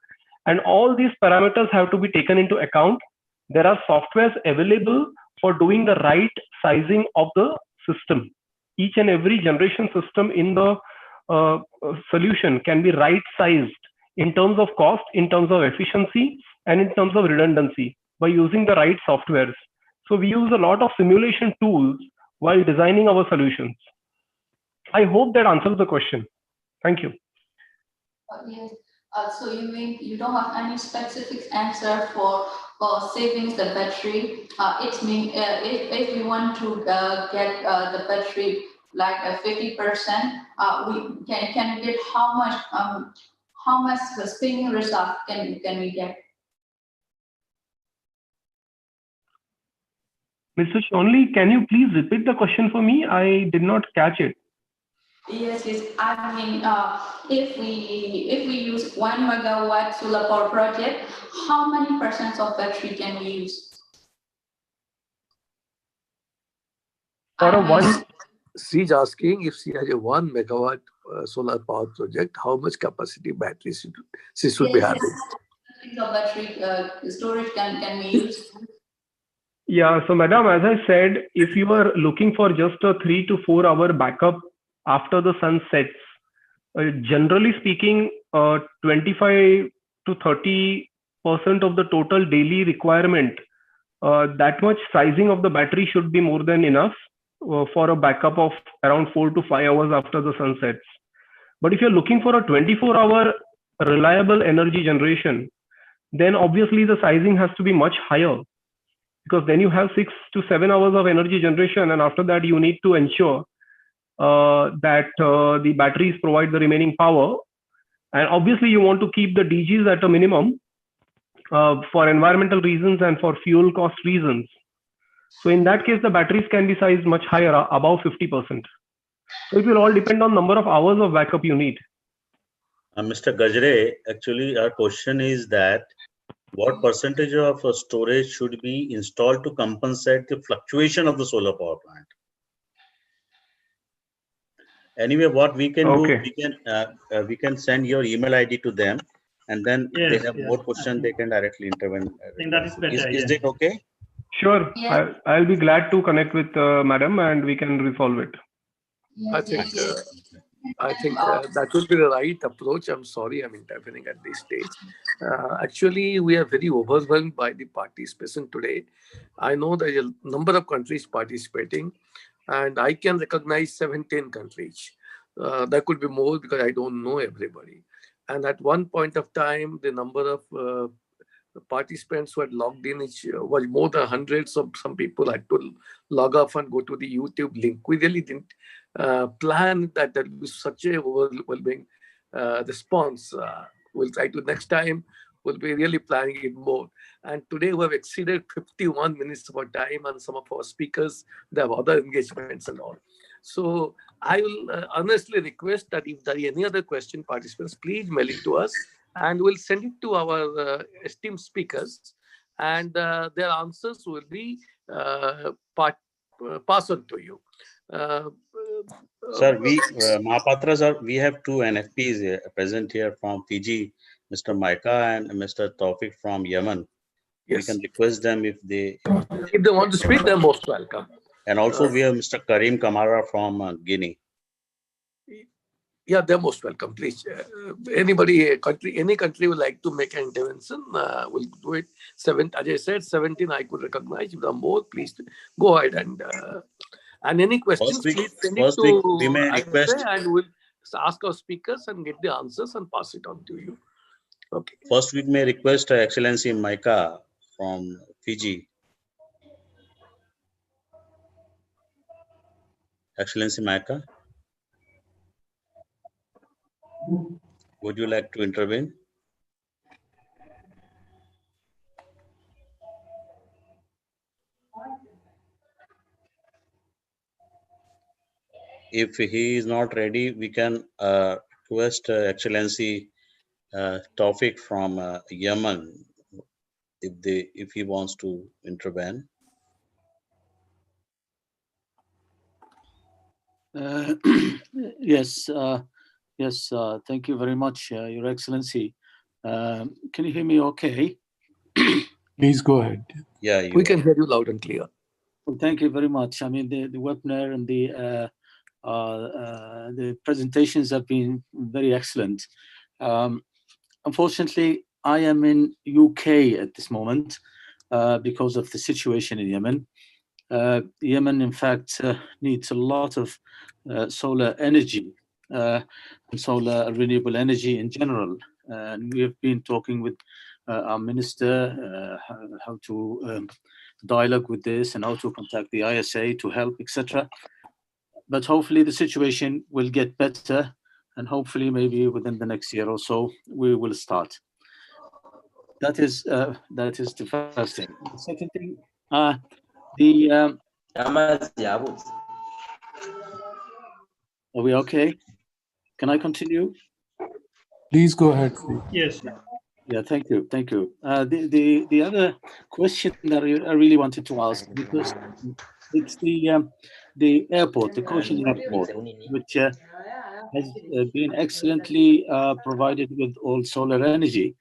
and all these parameters have to be taken into account. There are softwares available for doing the right sizing of the system. Each and every generation system in the solution can be right sized in terms of cost, in terms of efficiency, and in terms of redundancy by using the right softwares. So we use a lot of simulation tools while designing our solutions. I hope that answers the question. Thank you. Yes. So you mean you don't have any specific answer for saving the battery? It means if we want to get the battery like 50%, we can get how much the spinning reserve can we get? Mr. Shonli, can you please repeat the question for me? I did not catch it. Yes, yes. I mean, if we use 1 megawatt solar power project, how many % of battery can we use? For a one, she's asking if she has a 1 megawatt solar power project, how much capacity battery she should be having. Of battery storage can we use? Yeah, so madam, as I said, if you are looking for just a 3 to 4 hour backup after the sun sets, generally speaking, 25 to 30% of the total daily requirement, that much sizing of the battery should be more than enough for a backup of around 4 to 5 hours after the sun sets. But if you're looking for a 24-hour reliable energy generation, then obviously the sizing has to be much higher, because then you have 6 to 7 hours of energy generation, and after that you need to ensure that the batteries provide the remaining power. And obviously you want to keep the DGs at a minimum for environmental reasons and for fuel cost reasons. So in that case, the batteries can be sized much higher, above 50%. So it will all depend on number of hours of backup you need. Mr. Gajre, actually our question is that what percentage of storage should be installed to compensate the fluctuation of the solar power plant? Anyway, what we can do, we can send your email ID to them, and then if they have more questions, they can directly intervene. I think that is better. Is it okay? Sure. Yes. I'll be glad to connect with madam, and we can resolve it. I think that will be the right approach. I'm sorry I'm intervening at this stage. Actually, we are very overwhelmed by the participation today. I know there is a number of countries participating, and I can recognize 17 countries. There could be more because I don't know everybody. And at one point of time, the number of participants who had logged in was more than hundreds. So some people had to log off and go to the YouTube link. We really didn't plan that there would be such a overwhelming response. We'll try to next time. We'll be really planning it more. And today we have exceeded 51 minutes of our time, and some of our speakers, they have other engagements and all. So I will honestly request that if there are any other question, participants, please mail it to us, and we'll send it to our esteemed speakers, and their answers will be passed on to you. Sir, Mahapatra sir, we have two NFPs present here from Fiji, Mr. Micah and Mr. Taufik from Yemen. Yes. We can request them if they want to speak, they're most welcome. And also we have Mr. Karim Kamara from Guinea. Yeah, they're most welcome. Please, anybody, any country would like to make an intervention, we'll do it. As I said, 17 I could recognize. If there are more, please go ahead and any questions, please send it to we may request, and we'll ask our speakers and get the answers and pass it on to you. Okay. First, we may request Excellency Micah from Fiji. Excellency Micah, would you like to intervene? If he is not ready, we can request Excellency Taufik from Yemen if he wants to intervene. Yes, yes. Thank you very much, Your Excellency. Can you hear me okay? Please go ahead. Yeah, we can hear you loud and clear. Well, thank you very much. I mean, the webinar and the presentations have been very excellent. Unfortunately, I am in UK at this moment because of the situation in Yemen. Yemen, in fact, needs a lot of solar energy and solar renewable energy in general. And we have been talking with our minister how to dialogue with this and how to contact the ISA to help, etc. But hopefully the situation will get better, and hopefully maybe within the next year or so we will start. That is the first thing. The second thing, are we okay? Can I continue? Please go ahead. Yes. Yeah, thank you. The other question that I really wanted to ask, because it's the airport, the Cochin airport, which has been excellently provided with all solar energy.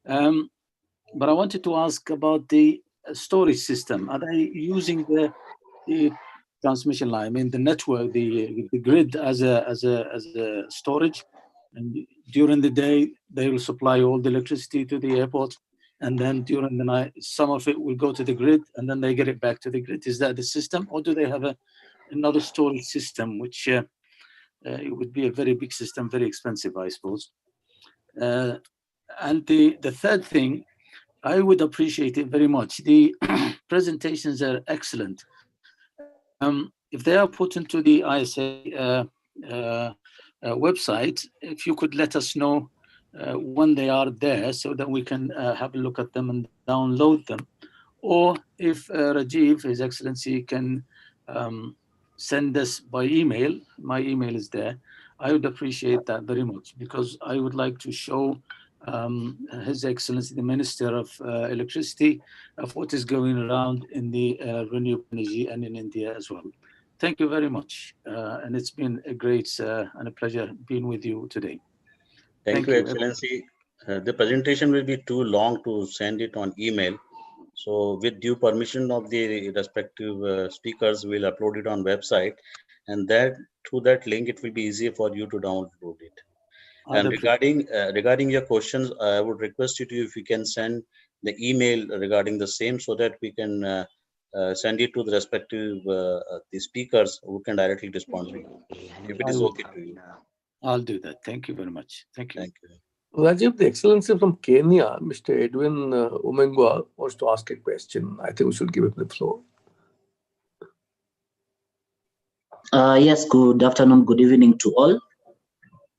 But I wanted to ask about the storage system. Are they using the transmission line, I mean the network, the grid as a storage? And during the day, they will supply all the electricity to the airport. And then during the night, some of it will go to the grid, and then they get it back to the grid. Is that the system, or do they have another storage system, which it would be a very big system, very expensive, I suppose. And the third thing, I would appreciate it very much. The presentations are excellent. If they are put into the ISA website, if you could let us know when they are there so that we can have a look at them and download them. Or if Rajiv, His Excellency, can send us by email, my email is there, I would appreciate that very much, because I would like to show His Excellency, the Minister of Electricity, of what is going around in the renewable energy and in India as well. Thank you very much. And it's been a great and a pleasure being with you today. Thank you, Excellency. The presentation will be too long to send it on email. So with due permission of the respective speakers, we'll upload it on website, and that through that link, it will be easier for you to download it. And regarding your questions, I would request you to, if you can send the email regarding the same, so that we can send it to the respective the speakers who can directly respond to you, if it is okay to you. I'll do that. Thank you very much. Thank you. Thank you. Rajiv, the Excellency from Kenya, Mr. Edwin Umengwa, wants to ask a question. I think we should give him the floor. Yes, good afternoon, good evening to all.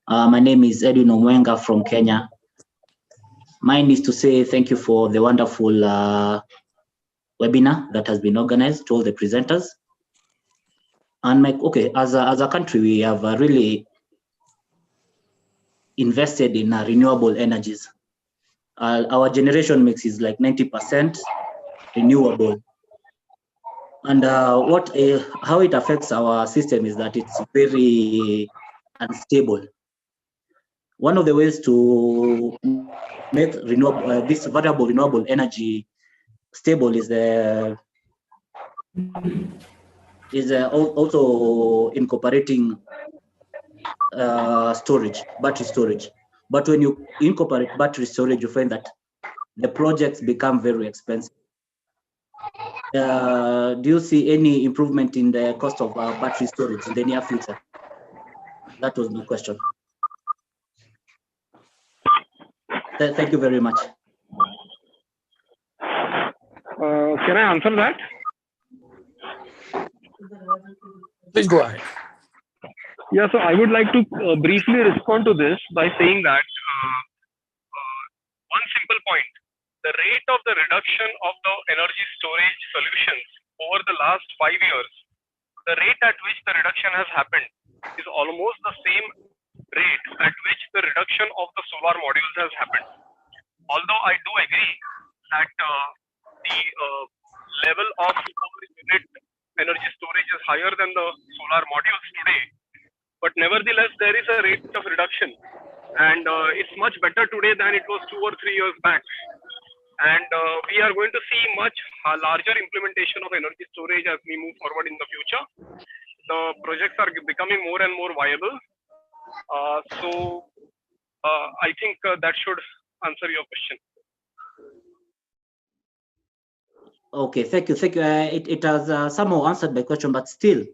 My name is Edwin Omwenga from Kenya. Mine is to say thank you for the wonderful webinar that has been organized, to all the presenters. And as a country, we have really invested in renewable energies. Our generation mix is like 90% renewable. And how it affects our system is that it's very unstable. One of the ways to make this variable renewable energy stable is also incorporating battery storage. But when you incorporate battery storage, you find that the projects become very expensive. Do you see any improvement in the cost of battery storage in the near future? That was my question. Thank you very much. Can I answer that? Please go ahead. Yeah, so I would like to briefly respond to this by saying that one simple point, the rate of the reduction of the energy storage solutions over the last 5 years, the rate at which the reduction has happened is almost the same rate at which the reduction of the solar modules has happened. Although I do agree that the level of unit energy storage is higher than the solar modules today, but nevertheless, there is a rate of reduction, and it's much better today than it was 2 or 3 years back. And we are going to see much larger implementation of energy storage as we move forward in the future. The projects are becoming more and more viable. So I think that should answer your question. Okay, thank you. It has somehow answered my question, but still,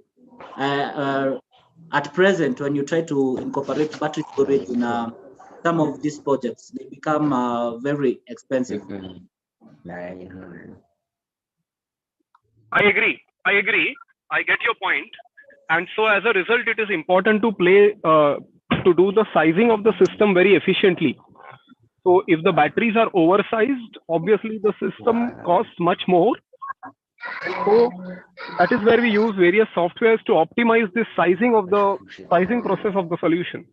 at present, when you try to incorporate battery storage in some of these projects, they become very expensive. I agree. I get your point. And so as a result, it is important to do the sizing of the system very efficiently. So if the batteries are oversized, obviously the system costs much more. And so that is where we use various softwares to optimize this sizing process of the solution.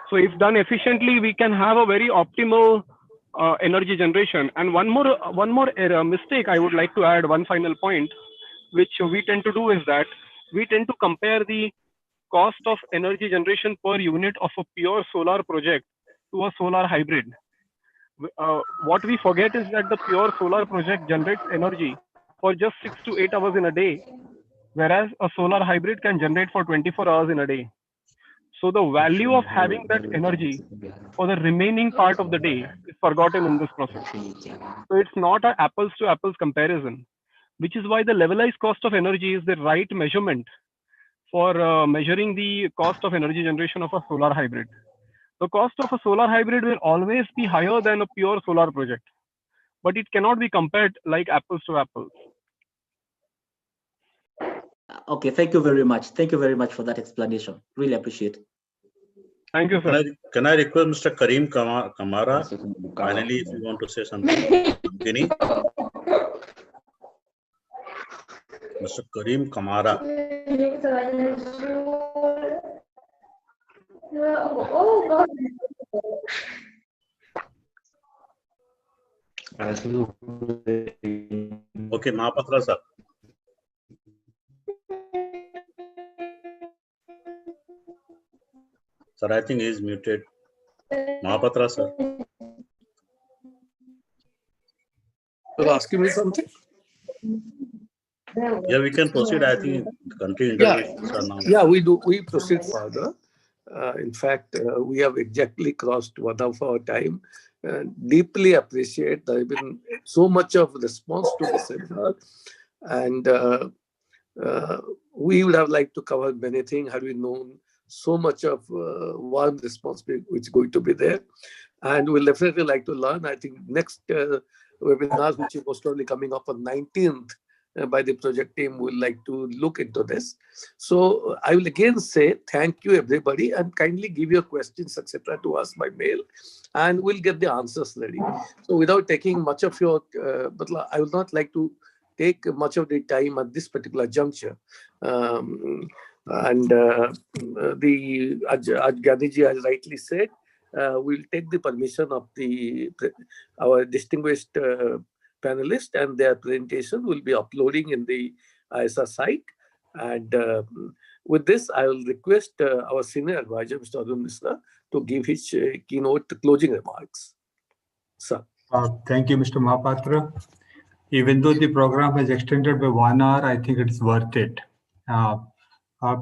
So if done efficiently, we can have a very optimal energy generation. And one more error, mistake I would like to add, one final point, which we tend to do is that we tend to compare the cost of energy generation per unit of a pure solar project to a solar hybrid. What we forget is that the pure solar project generates energy for just 6 to 8 hours in a day, whereas a solar hybrid can generate for 24 hours in a day. So the value of having that energy for the remaining part of the day is forgotten in this process. So it's not an apples to apples comparison, which is why the levelized cost of energy is the right measurement for measuring the cost of energy generation of a solar hybrid. The cost of a solar hybrid will always be higher than a pure solar project, but it cannot be compared like apples to apples. Okay, thank you very much. Thank you very much for that explanation. Really appreciate it. Thank you, sir. Can I request Mr. Karim Kamara, finally, if you want to say something? Mr. Karim Kamara. Okay, Mahapatra sir. Sir, I think he is muted. Mahapatra sir. You're asking me something? Yeah, we can proceed. I think country interventions are now. Yeah, we do. We proceed further. In fact, we have exactly crossed one of our time. Deeply appreciate there has been so much of response to the seminar, and we would have liked to cover many things had we known so much of warm response which is going to be there, and we'll definitely like to learn. I think next webinar, which is most probably coming up on 19th. By the project team, we'll like to look into this. So I will again say thank you everybody, and kindly give your questions etc. to us by mail, and we'll get the answers ready. So without taking much of your, but I would not like to take much of the time at this particular juncture. The Gandhiji has rightly said, we'll take the permission of our distinguished panelists, and their presentation will be uploading in the ISA site. And with this, I will request our senior advisor, Mr. Arun Misra, to give his keynote closing remarks. Sir. Thank you, Mr. Mahapatra. Even though the program has extended by 1 hour, I think it's worth it.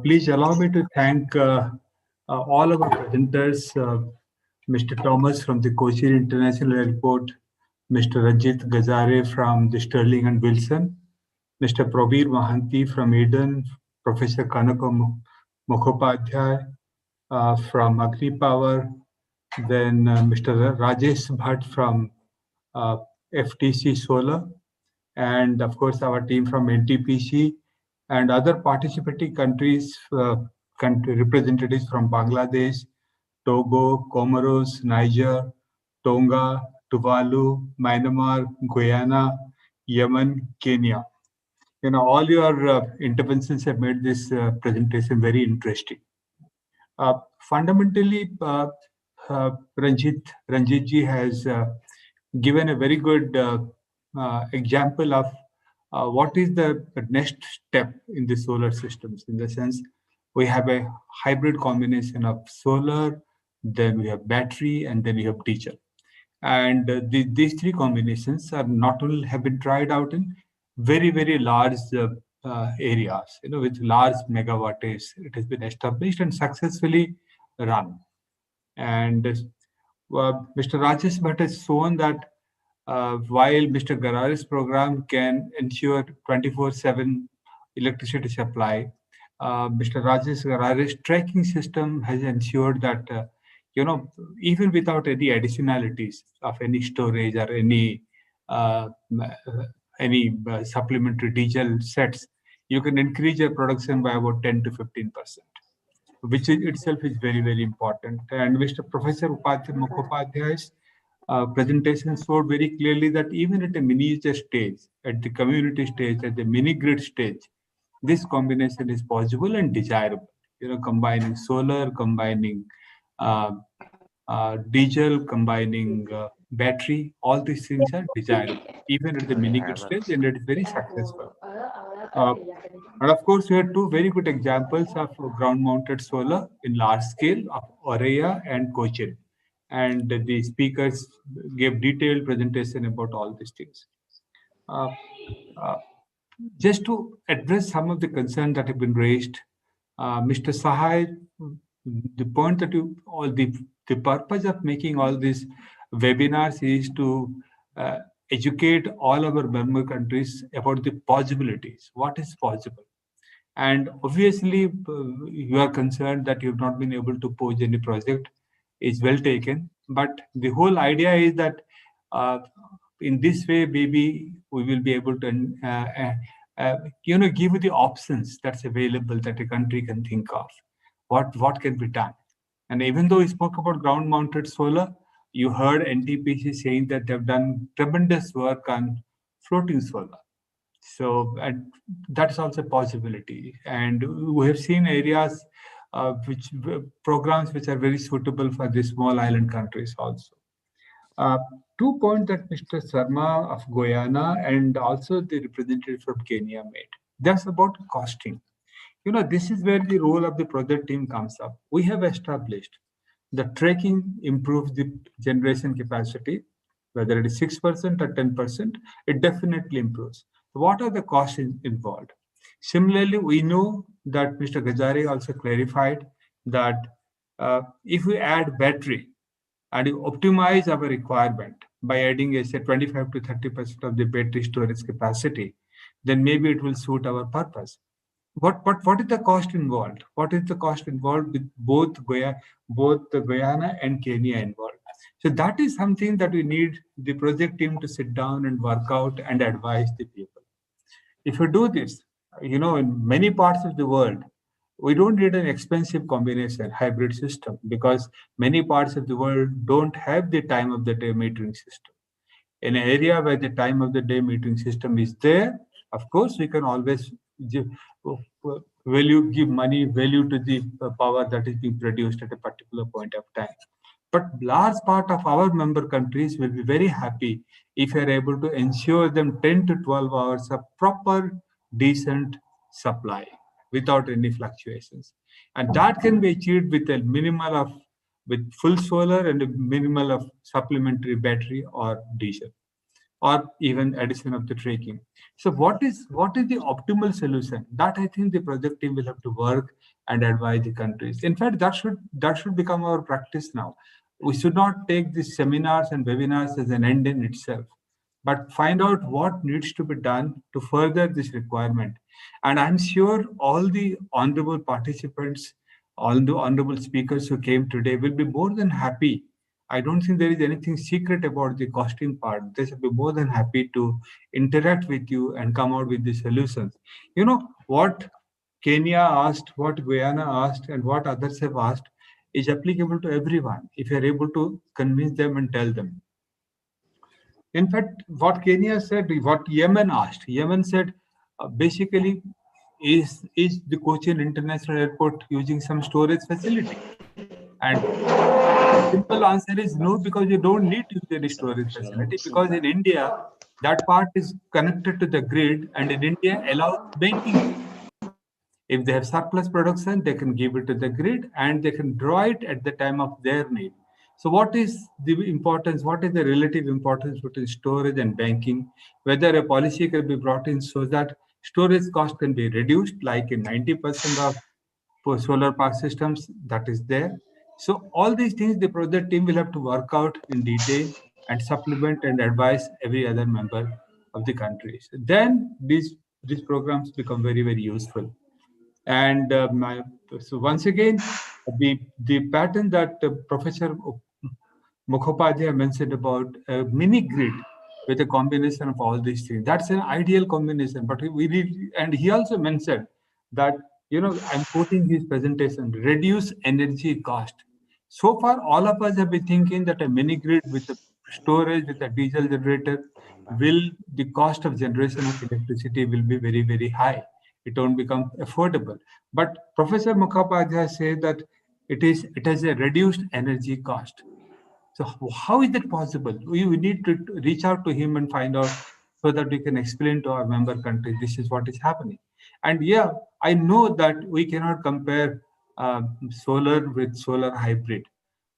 Please allow me to thank all of our presenters, Mr. Thomas from the Cochin International Airport, Mr. Ranjit Gazare from the Sterling and Wilson, Mr. Prabir Mahanti from Eden, Professor Kanaka Mukhopadhyay from Agni Power, then Mr. Rajesh Bhatt from FTC Solar, and of course our team from NTPC and other participating countries, representatives from Bangladesh, Togo, Comoros, Niger, Tonga, Tuvalu, Myanmar, Guyana, Yemen, Kenya. All your interventions have made this presentation very interesting. Fundamentally, Ranjitji has given a very good example of what is the next step in the solar systems. In the sense, we have a hybrid combination of solar, then we have battery, and then we have diesel. And these three combinations are not only have been tried out in very, very large areas, with large megawattage. It has been established and successfully run. And Mr. Rajesh Bhatt has shown that while Mr. Garare's program can ensure 24/7 electricity supply, Mr. Rajesh Garare's tracking system has ensured that even without any additionalities of any storage or any supplementary diesel sets, you can increase your production by about 10 to 15%, which itself is very, very important. And Mr. Professor Mukhopadhyay's presentation showed very clearly that even at a miniature stage, at the community stage, at the mini grid stage, this combination is possible and desirable. Combining solar, combining diesel, combining battery, all these things are desirable, even at the mini grid stage, and it is very successful. And of course, we had two very good examples of ground-mounted solar in large scale of Aureia and Cochin. And the speakers gave detailed presentation about all these things. Just to address some of the concerns that have been raised, Mr. Sahai the point that you, all the purpose of making all these webinars is to educate all our member countries about the possibilities, what is possible. And obviously, you are concerned that you've not been able to pose any project. Is well taken, but the whole idea is that in this way, maybe we will be able to, give you the options that's available that a country can think of. What can be done? And even though we spoke about ground-mounted solar, you heard NTPC saying that they've done tremendous work on floating solar. So that's also a possibility. And we have seen areas programs which are very suitable for the small island countries also. 2 points that Mr. Sharma of Guyana and also the representative from Kenya made. That's about costing. This is where the role of the project team comes up. We have established the tracking improves the generation capacity, whether it is 6% or 10%, it definitely improves. What are the costs involved? Similarly, we know that Mr. Gajare also clarified that if we add battery and you optimize our requirement by adding, say, 25 to 30% of the battery storage capacity, then maybe it will suit our purpose. What is the cost involved? What is the cost involved with both the Guyana and Kenya involved? So that is something that we need the project team to sit down and work out and advise the people. If you do this, in many parts of the world, we don't need an expensive combination hybrid system because many parts of the world don't have the time of the day metering system. In an area where the time of the day metering system is there, of course, we can always give value to the power that is being produced at a particular point of time. But large part of our member countries will be very happy if we are able to ensure them 10 to 12 hours of proper, decent supply without any fluctuations. And that can be achieved with a with full solar and a minimal of supplementary battery or diesel, or even addition of the tracking. So what is the optimal solution? That I think the project team will have to work and advise the countries. In fact, that should become our practice now. We should not take these seminars and webinars as an end in itself, but find out what needs to be done to further this requirement. And I'm sure all the honorable participants, all the honorable speakers who came today will be more than happy. I don't think there is anything secret about the costing part. They should be more than happy to interact with you and come out with the solutions. What Kenya asked, what Guyana asked, and what others have asked is applicable to everyone if you're able to convince them and tell them. In fact, what Kenya said, what Yemen asked, Yemen said, basically, is the Cochin International Airport using some storage facility? And the simple answer is no, because you don't need to use any storage facility, because in India, that part is connected to the grid, and in India allows banking. If they have surplus production, they can give it to the grid and they can draw it at the time of their need. So what is the importance? What is the relative importance between storage and banking? Whether a policy can be brought in so that storage cost can be reduced, like in 90% of solar park systems that is there. So all these things the project team will have to work out in detail and supplement and advise every other member of the countries. Then these programs become very, very useful. And so once again, the pattern that Professor Mukhopadhyay mentioned about a mini grid with a combination of all these things, that's an ideal combination. But we need, and he also mentioned that, I'm quoting his presentation, reduce energy cost. So far, all of us have been thinking that a mini grid with a storage, with a diesel generator, the cost of generation of electricity will be very, very high. It won't become affordable. But Professor Mukhopadhyay said that it has a reduced energy cost. So how is that possible? We need to reach out to him and find out so that we can explain to our member countries this is what is happening. And yeah, I know that we cannot compare solar with solar hybrid.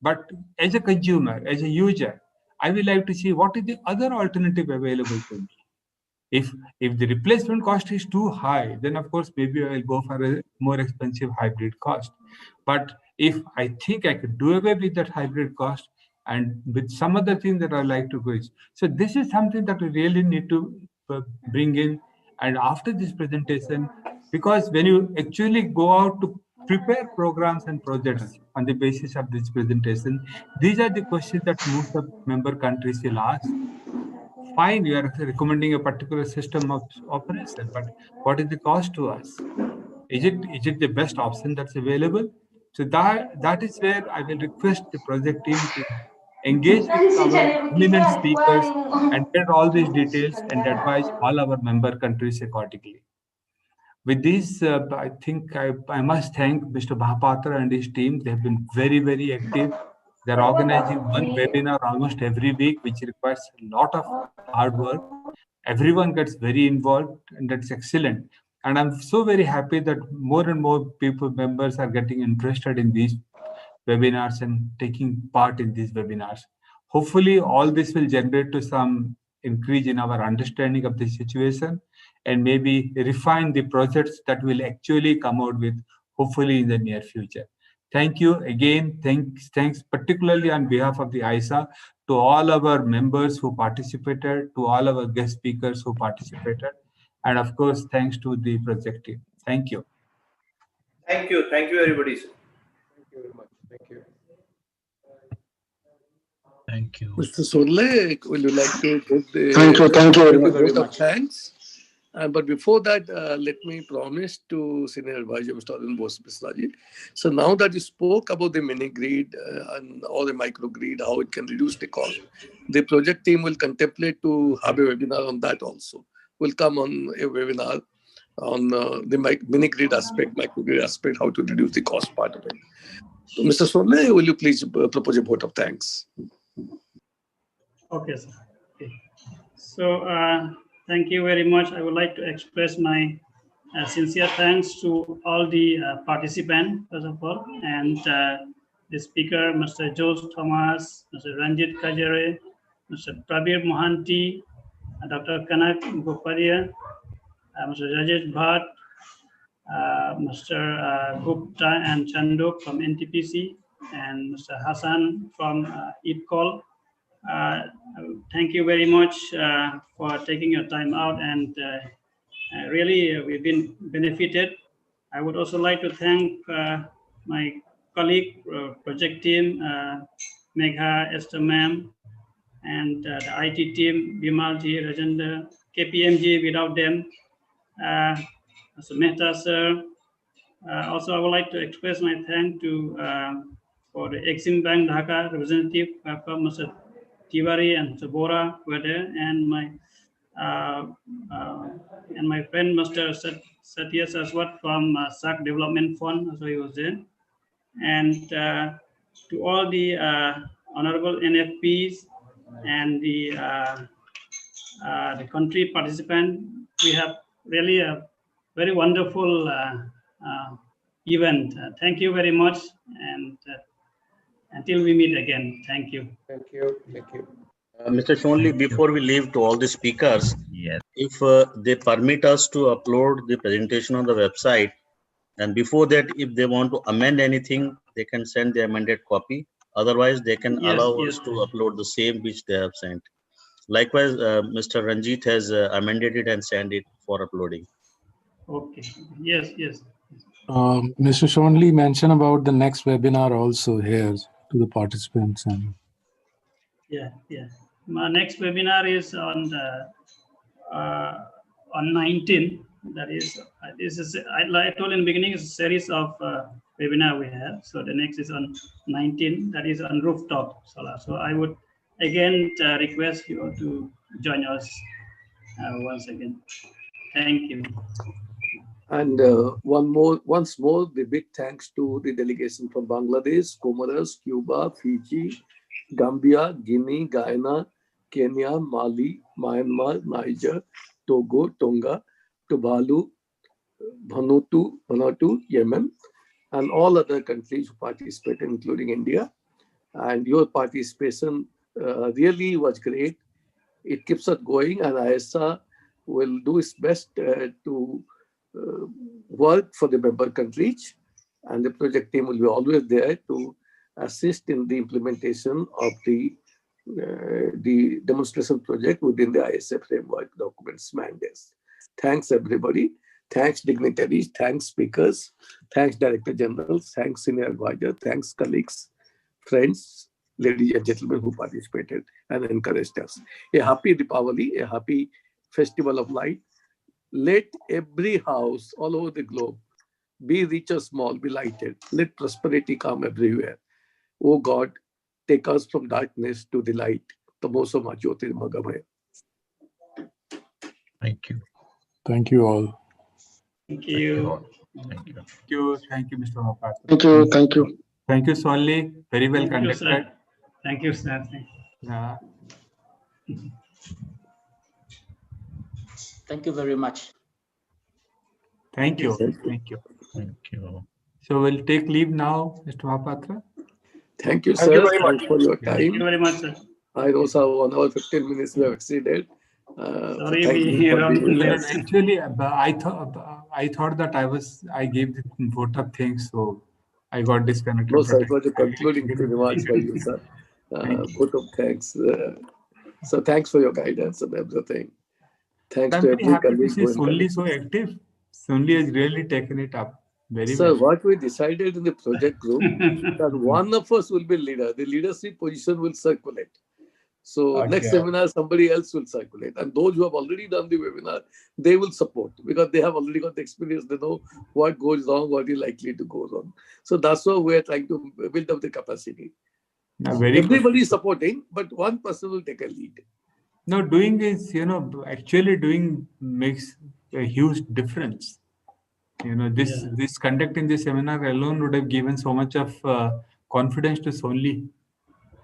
But as a consumer, as a user, I will like to see what is the other alternative available to me. If the replacement cost is too high, then of course maybe I will go for a more expensive hybrid cost. But if I think I could do away with that hybrid cost and with some other thing that I like to go. So this is something that we really need to bring in. And after this presentation, because when you actually go out to prepare programs and projects on the basis of this presentation, these are the questions that most of member countries will ask. Fine, you are recommending a particular system of operation, but what is the cost to us? Is it the best option that's available? So that is where I will request the project team to engage with our eminent speakers and get all these details and advise all our member countries accordingly. With this, I think I must thank Mr. Mahapatra and his team. They have been very, very active. They're organizing one webinar almost every week, which requires a lot of hard work. Everyone gets very involved, and that's excellent. And I'm so very happy that more and more people, members are getting interested in these webinars and taking part in these webinars. Hopefully, all this will generate to some increase in our understanding of the situation and maybe refine the projects that will actually come out with, hopefully in the near future. Thank you again. Thanks particularly on behalf of the ISA to all our members who participated, to all our guest speakers who participated, and of course, thanks to the project team. Thank you. Thank you. Thank you, everybody. Thank you very much. Thank you. Thank you. Mr. Solle, will you like to give the Thank you very vote of much. thanks? But before that, let me promise to Senior Advisor Mr. Arun Bose Bisraji. So now that you spoke about the mini grid and or the microgrid, how it can reduce the cost, the project team will contemplate to have a webinar on that also. We'll come on a webinar on the mini grid aspect, microgrid aspect, how to reduce the cost part of it. So, Mr. Solle, will you please propose a vote of thanks? Okay, sir. Okay. So, thank you very much. I would like to express my sincere thanks to all the participants, first of all, and the speaker, Mr. Jose Thomas, Mr. Ranjit Kajere, Mr. Prabir Mohanty, Dr. Kanak Goparia, Mr. Rajesh Bhatt, Mr. Gupta and Chandok from NTPC, and Mr. Hassan from IPCOL. Thank you very much for taking your time out, and really we've been benefited. I would also like to thank my colleague, project team, Megha, Esther ma'am, and the IT team, Bimalji, Rajendra, KPMG. Without them, Mr. Mehta sir. Also, I would like to express my thanks to for the Exim Bank Dhaka representative, Mr. Tiwari and Sabora were there, and my friend Mr. Satya Saswat from SAC Development Fund, so he was there. And to all the honorable NFPs and the country participant, we have really a very wonderful event. Thank you very much, and until we meet again, thank you. Thank you. Thank you. Mr. Shonli, before we leave to all the speakers, if they permit us to upload the presentation on the website, and before that, if they want to amend anything, they can send the amended copy. Otherwise, they can allow us to upload the same which they have sent. Likewise, Mr. Ranjit has amended it and sent it for uploading. Okay. Yes. Mr. Shonli mentioned about the next webinar also here to the participants. And Yeah. My next webinar is on 19. That is, this is I told in the beginning, it's a series of webinar we have. So the next is on 19. That is on rooftop solar. So I would again request you to join us once again. Thank you. And once more, the big thanks to the delegation from Bangladesh, Comoros, Cuba, Fiji, Gambia, Guinea, Guyana, Kenya, Mali, Myanmar, Niger, Togo, Tonga, Tuvalu, Vanuatu, Yemen, and all other countries who participated, including India. And your participation really was great. It keeps us going, and ISA will do its best to work for the member countries and the project team will be always there to assist in the implementation of the demonstration project within the ISA framework documents mandates. Thanks everybody. Thanks dignitaries. Thanks speakers. Thanks Director Generals. Thanks senior advisor. Thanks colleagues, friends, ladies and gentlemen who participated and encouraged us. A happy Repowering, a happy festival of light. Let every house all over the globe, be rich or small, be lighted. Let prosperity come everywhere. Oh God, take us from darkness to the light. Tamosama Jyotirmagamaya. Thank you. Thank you all. Thank you. Thank you. Thank you, Mr. Mahapatra. Thank you. Thank you. Thank you, Sonli. Very well Thank you, conducted. sir. Thank you, sir. Thank you very much. Thank you. Thank you. Thank you. So we'll take leave now, Mr. Mahapatra. Thank you, Thank sir. you very much. Thanks for your time. Thank you very much, sir. I know, sir, 1 hour, 15 minutes we have exceeded. Sorry, thank we you for around being less. here. Actually, I thought that I gave the vote of things, so I got disconnected. No, sir, it was a concluding remarks by you, sir. Vote of thanks. So thanks for your guidance and everything. Thanks I'm to very every happy to colleague see who Sonli encouraged. so active. Sonli has really taken it up very Sir, well. what we decided in the project group that one of us will be leader. The leadership position will circulate. So next Okay. seminar, somebody else will circulate. And those who have already done the webinar, they will support because they have already got the experience. They know what goes wrong, what is likely to go wrong. So that's why we are trying to build up the capacity. Very good. Everybody is supporting, but one person will take a lead. No, doing is, actually doing makes a huge difference. This conducting this seminar alone would have given so much of confidence to Sonli.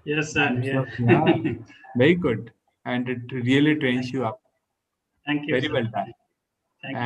Yes, sir. And Yeah. so, very good. And it really trains you up. Thank you, Very sir. well done.